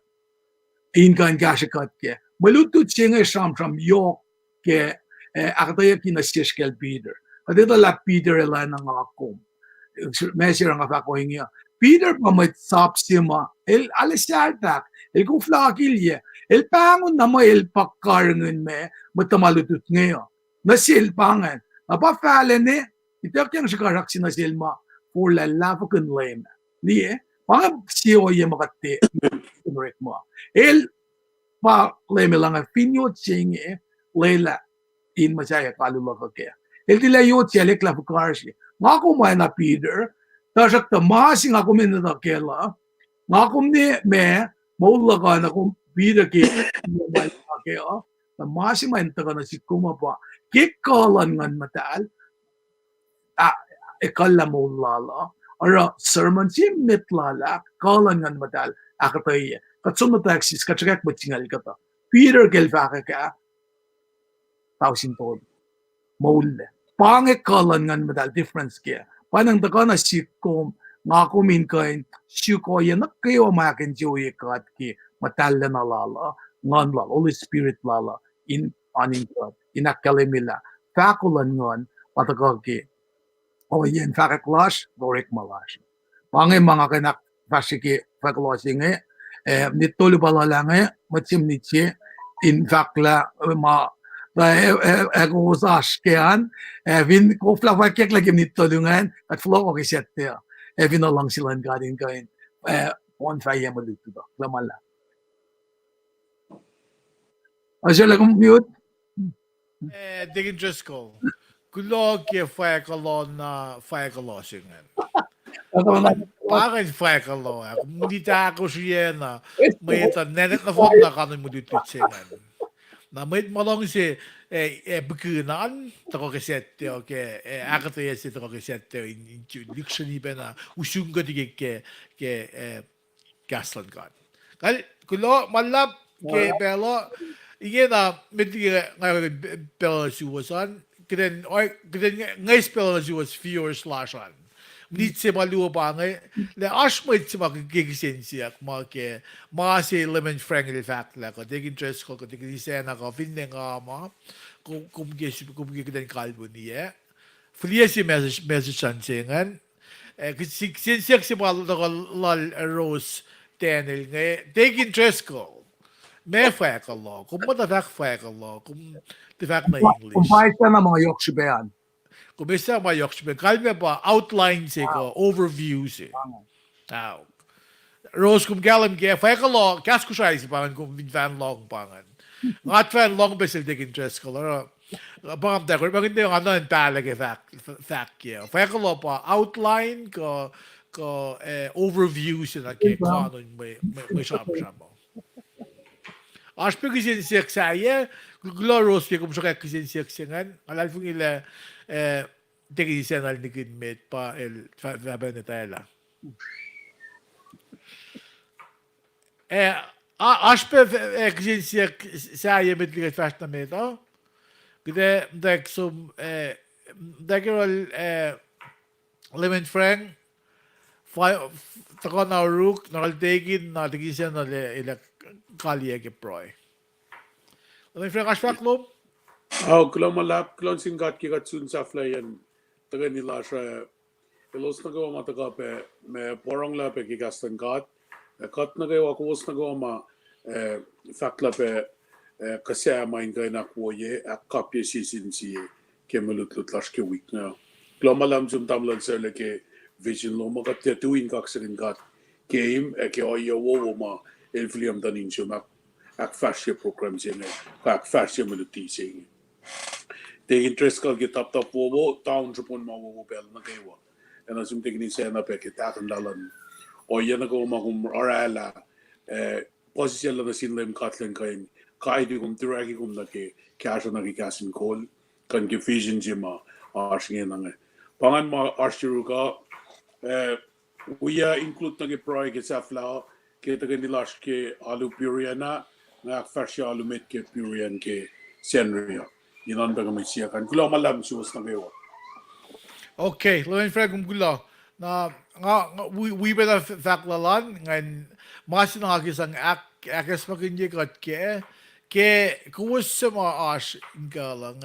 D: in kan gashakat ke malutut singe sham yok ke akataya kinasishkel Peter kadito la Peter ela na ngakom mesir ang ako hingiya Peter pamat sapsima el alisartak el kuflakilye el pangon na mo el pakarangan me matamalutut ngayon nasil pangan apafale ne itak yang sikarak sinasil ma for la lafakan lema niye pang siyo ye makate kunrek mo el pa lema lang finyo chinge lela in masaya kalulaka kaya el tila yo chele klafukarshi ngako mo na Peter Tasak tamasing ako minadakela. Ngakom ni me, maulaga na kung bida ki kaya. Tamasing maintaga na si kumapa. Kikalan ngan matal. Ikala maulala. Ara sermon si mitlala. Kalan ngan matal. Akatay. Katsumataksis katsakat matsingal kata. Peter kelfaka ka. Tausin to. Maula. Pangikalan ngan matal. Difference kaya. Panang daga na sikom ngako min kain siko ya na kayo makin joye kat ki matalla na lala ngon la Holy Spirit lala in aning kat inakalimila fakulan ngon patagag ki o yen fakaklas dorek malash pangay mga kanak fasiki faklasing nitolo balalang matsim nitsi in fakla ma Ego usaskean, vin kofla vakek lagi nitolungan, at flow okay set there. Vin along silang galing kain, on fire maluto ba, lamala. Asya lang mute.
A: Digin Driscoll. Kulog ke fire kalon na fire kalosingan. Bakit fire kalo? Hindi ta ako siya na may ito nenek na fog na kanon mo dito singan. Na may malong si bekunan tako kesette oke akata yesi tako kesette in dictionary bena usunga dige ke gaslan god kal kulo malap ke belo ige na medige ngai belo suwasan kren ngai spell suwas fear/an Niet se maluwa ba ngay le ashmoit se magigisensiya ke se lemon frank fact la ko digin dress ko digin sena ko finne nga ma kum den kalbo niye flie si message chancengan sinsiyak si mal lal rose tenel ngay digin dress ko me fa ka lo kum mata fa ka lo kum the fact na English
D: Kumpay ka na mga yokshibean.
A: Kumisa ma yoksbe kalme ba outline se ko overview se. Now, Rose kum galam ge fa ka lo kas ku sai se pangan kum vin van long pangan. Ngat fan long besel dig interest ko la. Bangam da ko bangin de ano en tala ge fact ye. Fa ka lo pa outline ko overview se na ke kanon me sham. Aspek izin sek saya gloros ke kum shaka izin sek sengan alal fung ila Digi senal ni med pa el Venetela. Aspe egzin saya med liget fasta med då. Gde dek som Daggerol Lemon Frank tako na rook nakaltegin na tigisa na ila kalye ke proy. Lemon Frank ashfak lom.
C: Kulo malap kulon singkat ki katsun sa flyan taga nila siya ilos na gawa mataga pe me porong la pe ki gastan kat na gawa kuos na gawa ma fakla pe kasya main kay na kuoye ak kapye sisin si ke malutlut las ke week na kulo malam zum tamlan sa ke vision lo magat te tuin kaksarin kat game ke oyo wo ma elfliam danin sum ak fascia program sing ak fascia maluti sing the interest ka get tap wo town jupon ma wo bel na kaywa and asum tekni se na pe ke takan dalan o yana ko ma kum orala position la na sinlem katlen kain kai du kum diragi kum na ke kasha na ke kasin kol kan ke vision jima arshinge na pangan ma arshiruka we include na ke proy ke safla ke tagan nilash ke alu puriana na fascia alu met ke purian ke senria inan ba kami siya kan kulo malam suwas na kayo
A: Okay, Lemon Frank gulo na we better faklalan ngan mas na kisang akes makinye kat ke kuwas sa mga ash galang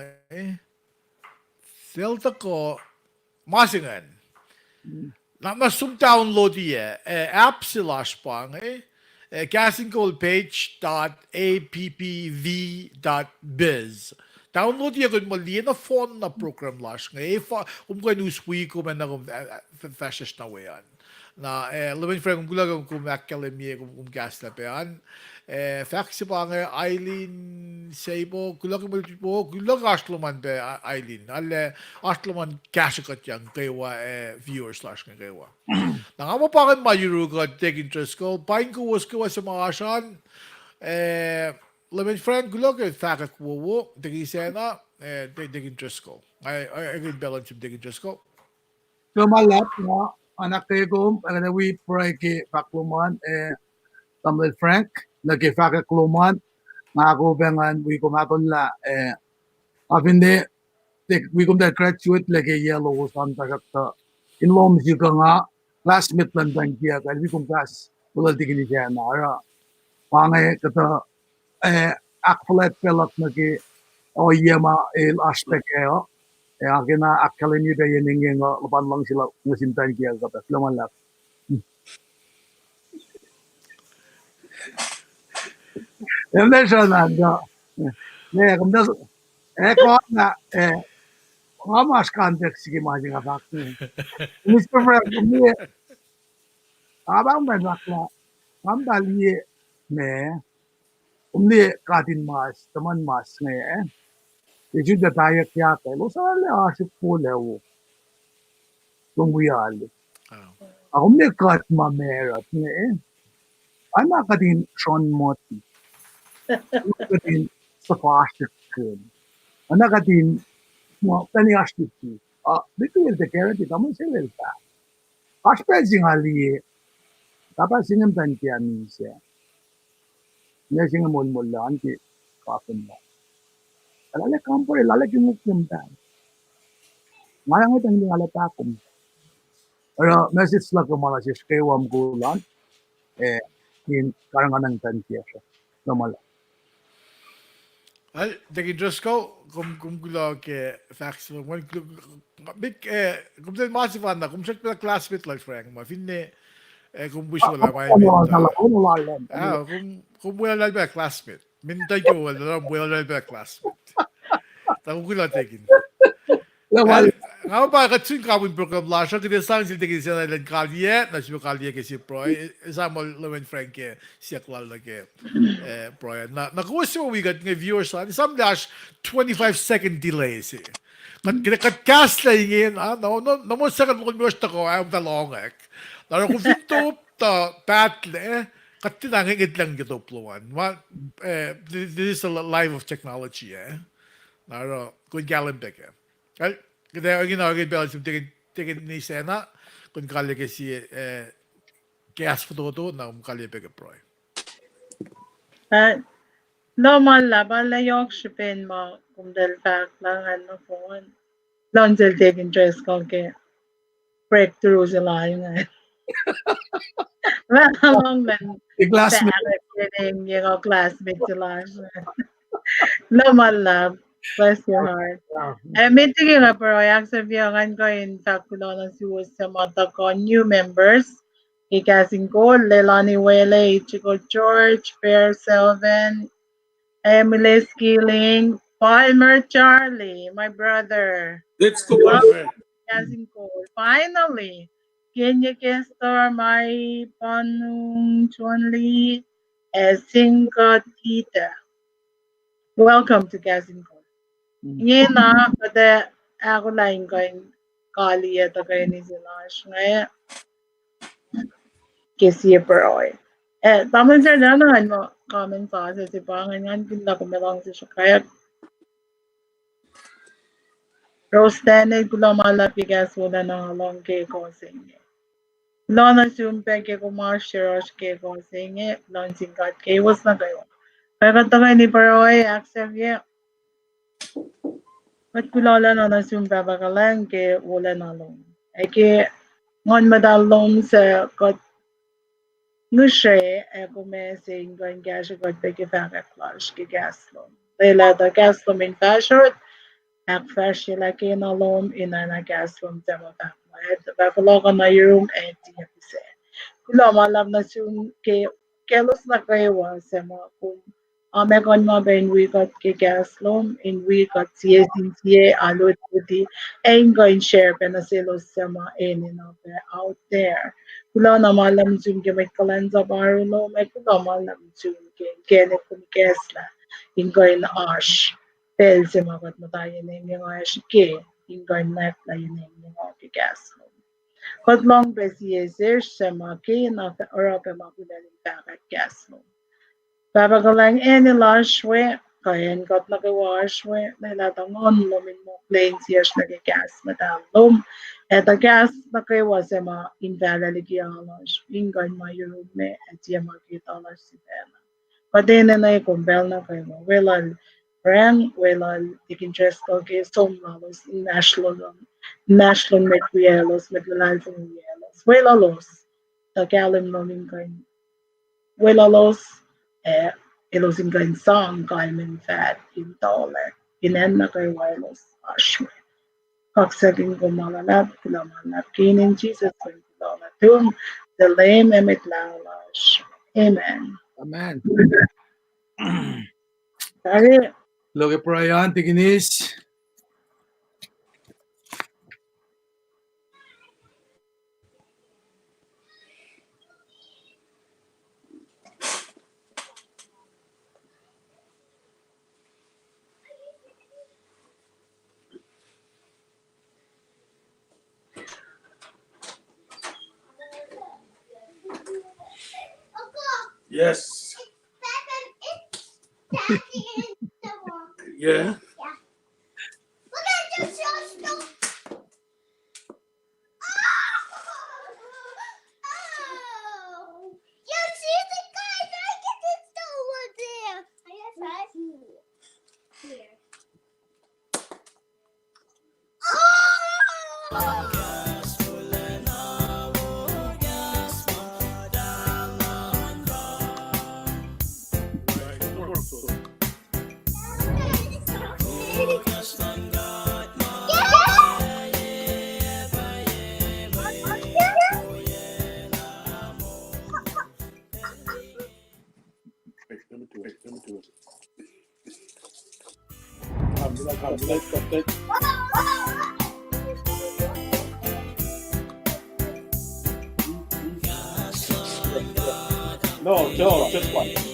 A: Delta ko masingan. Na masum download ye app silash pang castinggoldpage.appv.biz. Download ye kun mali na phone na program lash kung uswi ko man na fashish na wayan. Na Lemon Frank kung makalemi kung gas na pean. Fax pa nga Eileen Sabo kulang mo kulang asloman be Eileen alle asloman cash kat yang kaywa viewers slash kaywa nangamo pa kan mayuru ko take interest ko pain ko was sa mga asan Lemon Friend kulang fakat wo tegi sena take interest ko I can balance take interest ko
D: So malap na anak ko ang we pray ki pakluman Samuel Frank nagifaka kluman nga ako bengan we kumaton la avinde we kum da graduate lagi yellow san takata in lom juga nga classmate lan dan kia kan we kum gas wala digini dia na ara pangai kata akflat pelak nagi o yema el aspect agena akkaleni da yening nga lapan lang sila musintan kia kata selamat lah Emre Fernando. Kung das ko na mas context sige mga nga fact ni. Mr. Frank, kung abang ben bakla, dali ne, katin mas, teman mas ne. Itu da tayo kaya kay lo sa le asip po lewo. Kung buyali. Ako kat mamerat ne. Ana kadin Sean Motti. Kadin Safastic good. Ana kadin mo tani ashtiki. Dito yung security kamo sila ta. Aspezing ali dapat singam tan ki amisia. Ne singam mol lan ki kafin mo. Alale kampo lale ki mukim ta. Mayang ito hindi ala ta kum. Pero message lang ko mala si Skewam Gulan in karangan ng tan ki siya. Normal.
A: Al take interest ko kung gulo ke facts mo big kung sa masifan na kung sa classmate like Frank ma finne kung wish wala may kung wala ba classmate mintay ko wala ba classmate tawo gulo taking nga ba katsin ka win program la siya kaya sang sila taking siya na kalye na siya kalye ke si pro isa mo Lemon Frank ke siya klal na ke pro na kuha siya wigat ng viewers sa some dash 25-second delays kat cast la ingin no mo second mo viewers ko ay the long na kung fito ta patle kat tinangin lang gito pluan this is a life of technology na kung galing beke kaya ginagawin balance yung tingin ni Sena kung kali kasi gas foto na kali beke pro
B: normal la bala yok shipen mo kung del fact lang ano phone Lanjal taking dress call ke breakthrough sila yung long man
D: The
B: sa
D: classmate.
B: kidding yung classmate sila. No man love. Bless your heart. Meeting nga pero ang sabihan ko in fact kulo na si sa mata ko new members. Ikasing ko, Leilani Wele, Chico George, Fair Selvin, Emily Skilling, Palmer Charlie, my brother.
C: Let's go,
B: Well,
C: Palmer.
B: kasing ko. Finally, Kenya Kestor, my Panung Chunli, Singkat Kita. Welcome to Kasing ko. Ngayon na, kada ako lang ko yung kali ito kayo ni Silash. Ngayon, kisi per oy. Taman sir na naman mo comment pa sa sipangan nga kinla ko melang sa siya kaya Rose Tanay ko lang malapigas wala nang along ke ko singe. Lona sumpe ke ko share ke ko singe. Lon singkat ke was na kayo. Kaya katangay ni Paroy accept ye. At kulala na sumpe bakalang ke wala na long. Eke ngon madalong sa kot Nusre comecei a engajar com a vaga que gaslam. Leila da gaslam in fashion, ak fashion like in alone in an gaslam demo back. Bavaloga na room and the Kula malam na sun ke kelos na kayo sa mga kung megon mo ben we got ke gaslom in we got siye sin siye alot puti and going share penasilos sa mga in out there. Kula na malam sun ke may kalanza barulo may kula malam sun ke kene kum kesla in going ash pel sa mga matayin na yung ash ke in going net na yun yung ke gaslom. Kodlong besiyesir semaki na Europa magudaling bagat gasmo. Babagalang eni lashwe, kayan got nagawashwe, nailatangon lumin mo plain siyas nagigas madalom. Eta gas na kayo wasema invalaligianos, ingan mayume at yamakita la sibena. Padene na ikumbel na kayo mo, welal brand, welal ikintres ko kayo somlalos, national metrielos, medlalfumielos, welalos, tagalim namin kayo Willalos ilusin kain song kaimin fat in dollar inen na kay wireless ashme. Kaksagin ko malalap kinamanap kinin Jesus when kilalatum the lame emit laulash. Amen.
D: Amen.
B: Dari
D: Look at Brian, Tiginis.
C: Yes. Yeah. No, just one.